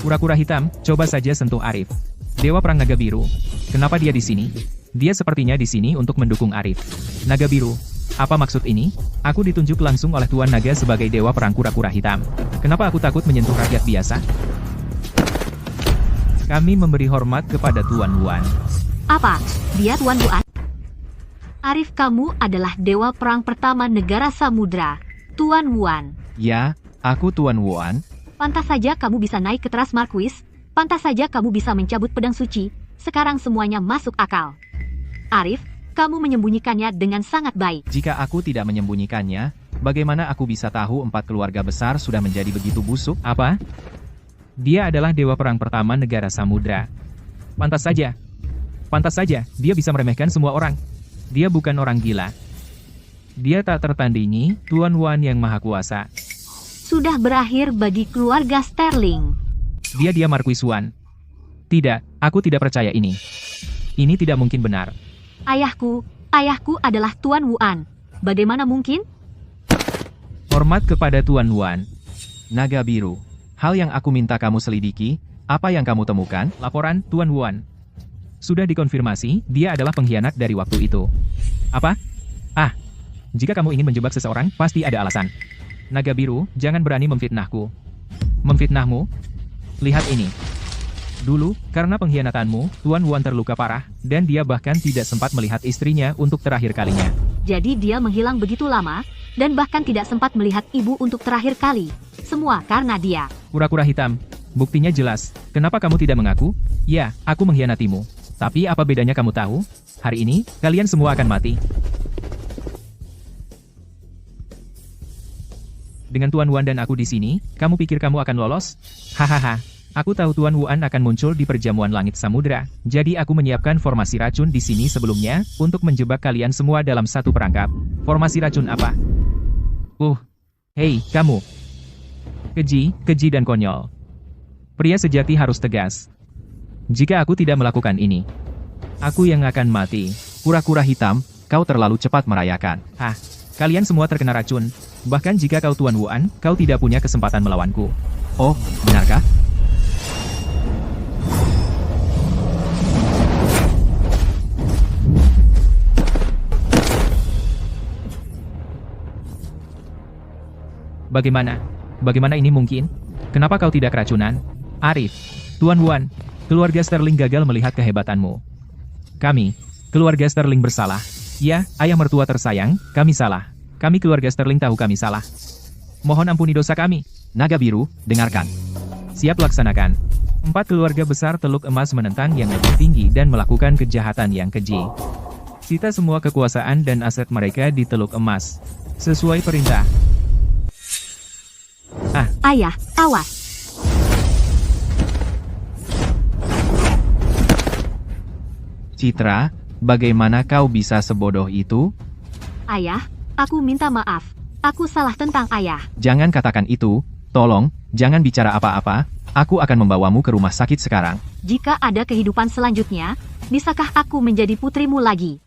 Kura-kura hitam, coba saja sentuh Arif. Dewa Perang Naga Biru. Kenapa dia di sini? Dia sepertinya di sini untuk mendukung Arif. Naga Biru. Apa maksud ini? Aku ditunjuk langsung oleh Tuan Naga sebagai Dewa Perang Kura-Kura Hitam. Kenapa aku takut menyentuh rakyat biasa? Kami memberi hormat kepada Tuan Wan. Apa? Dia Tuan Wan? Arif, kamu adalah Dewa Perang pertama negara Samudra. Tuan Wan. Ya, aku Tuan Wan. Pantas saja kamu bisa naik ke teras markuis. Pantas saja kamu bisa mencabut pedang suci. Sekarang semuanya masuk akal. Arif, kamu menyembunyikannya dengan sangat baik. Jika aku tidak menyembunyikannya, bagaimana aku bisa tahu 4 keluarga besar sudah menjadi begitu busuk? Apa? Dia adalah Dewa Perang pertama negara Samudra. Pantas saja. Pantas saja, dia bisa meremehkan semua orang. Dia bukan orang gila. Dia tak tertandingi, Tuan Wan yang Maha Kuasa. Sudah berakhir bagi keluarga Sterling. Dia Marquis Wan. Tidak, aku tidak percaya ini. Ini tidak mungkin benar. Ayahku adalah Tuan Wan. Bagaimana mungkin? Hormat kepada Tuan Wan. Naga Biru. Hal yang aku minta kamu selidiki, apa yang kamu temukan? Laporan, Tuan Wan. Sudah dikonfirmasi, dia adalah pengkhianat dari waktu itu. Apa? Ah, jika kamu ingin menjebak seseorang, pasti ada alasan. Naga Biru, jangan berani memfitnahku. Memfitnahmu? Lihat ini. Dulu, karena pengkhianatanmu, Tuan Wan terluka parah, dan dia bahkan tidak sempat melihat istrinya untuk terakhir kalinya. Jadi dia menghilang begitu lama, dan bahkan tidak sempat melihat ibu untuk terakhir kali. Semua karena dia. Kura-kura hitam. Buktinya jelas. Kenapa kamu tidak mengaku? Ya, aku mengkhianatimu. Tapi apa bedanya kamu tahu? Hari ini, kalian semua akan mati. Dengan Tuan Wan dan aku di sini, kamu pikir kamu akan lolos? Hahaha. Aku tahu Tuan Wan akan muncul di perjamuan langit samudra, jadi aku menyiapkan formasi racun di sini sebelumnya, untuk menjebak kalian semua dalam satu perangkap. Formasi racun apa? Hei, kamu. Keji dan konyol. Pria sejati harus tegas. Jika aku tidak melakukan ini, aku yang akan mati. Kura-kura hitam, kau terlalu cepat merayakan. Hah, Kalian semua terkena racun. Bahkan jika kau Tuan Wuan, kau tidak punya kesempatan melawanku. Oh, benarkah? Bagaimana? Bagaimana ini mungkin? Kenapa kau tidak keracunan? Arif, Tuan Wuan, keluarga Sterling gagal melihat kehebatanmu. Kami, keluarga Sterling bersalah. Ya, ayah mertua tersayang, kami salah. Kami keluarga Sterling tahu kami salah. Mohon ampuni dosa kami. Naga Biru, dengarkan. Siap laksanakan. 4 keluarga besar Teluk Emas menentang yang lebih tinggi dan melakukan kejahatan yang keji. Sita semua kekuasaan dan aset mereka di Teluk Emas. Sesuai perintah. Ayah, awas. Citra, bagaimana kau bisa sebodoh itu? Ayah, aku minta maaf. Aku salah tentang ayah. Jangan katakan itu, tolong, jangan bicara apa-apa, aku akan membawamu ke rumah sakit sekarang. Jika ada kehidupan selanjutnya, bisakah aku menjadi putrimu lagi?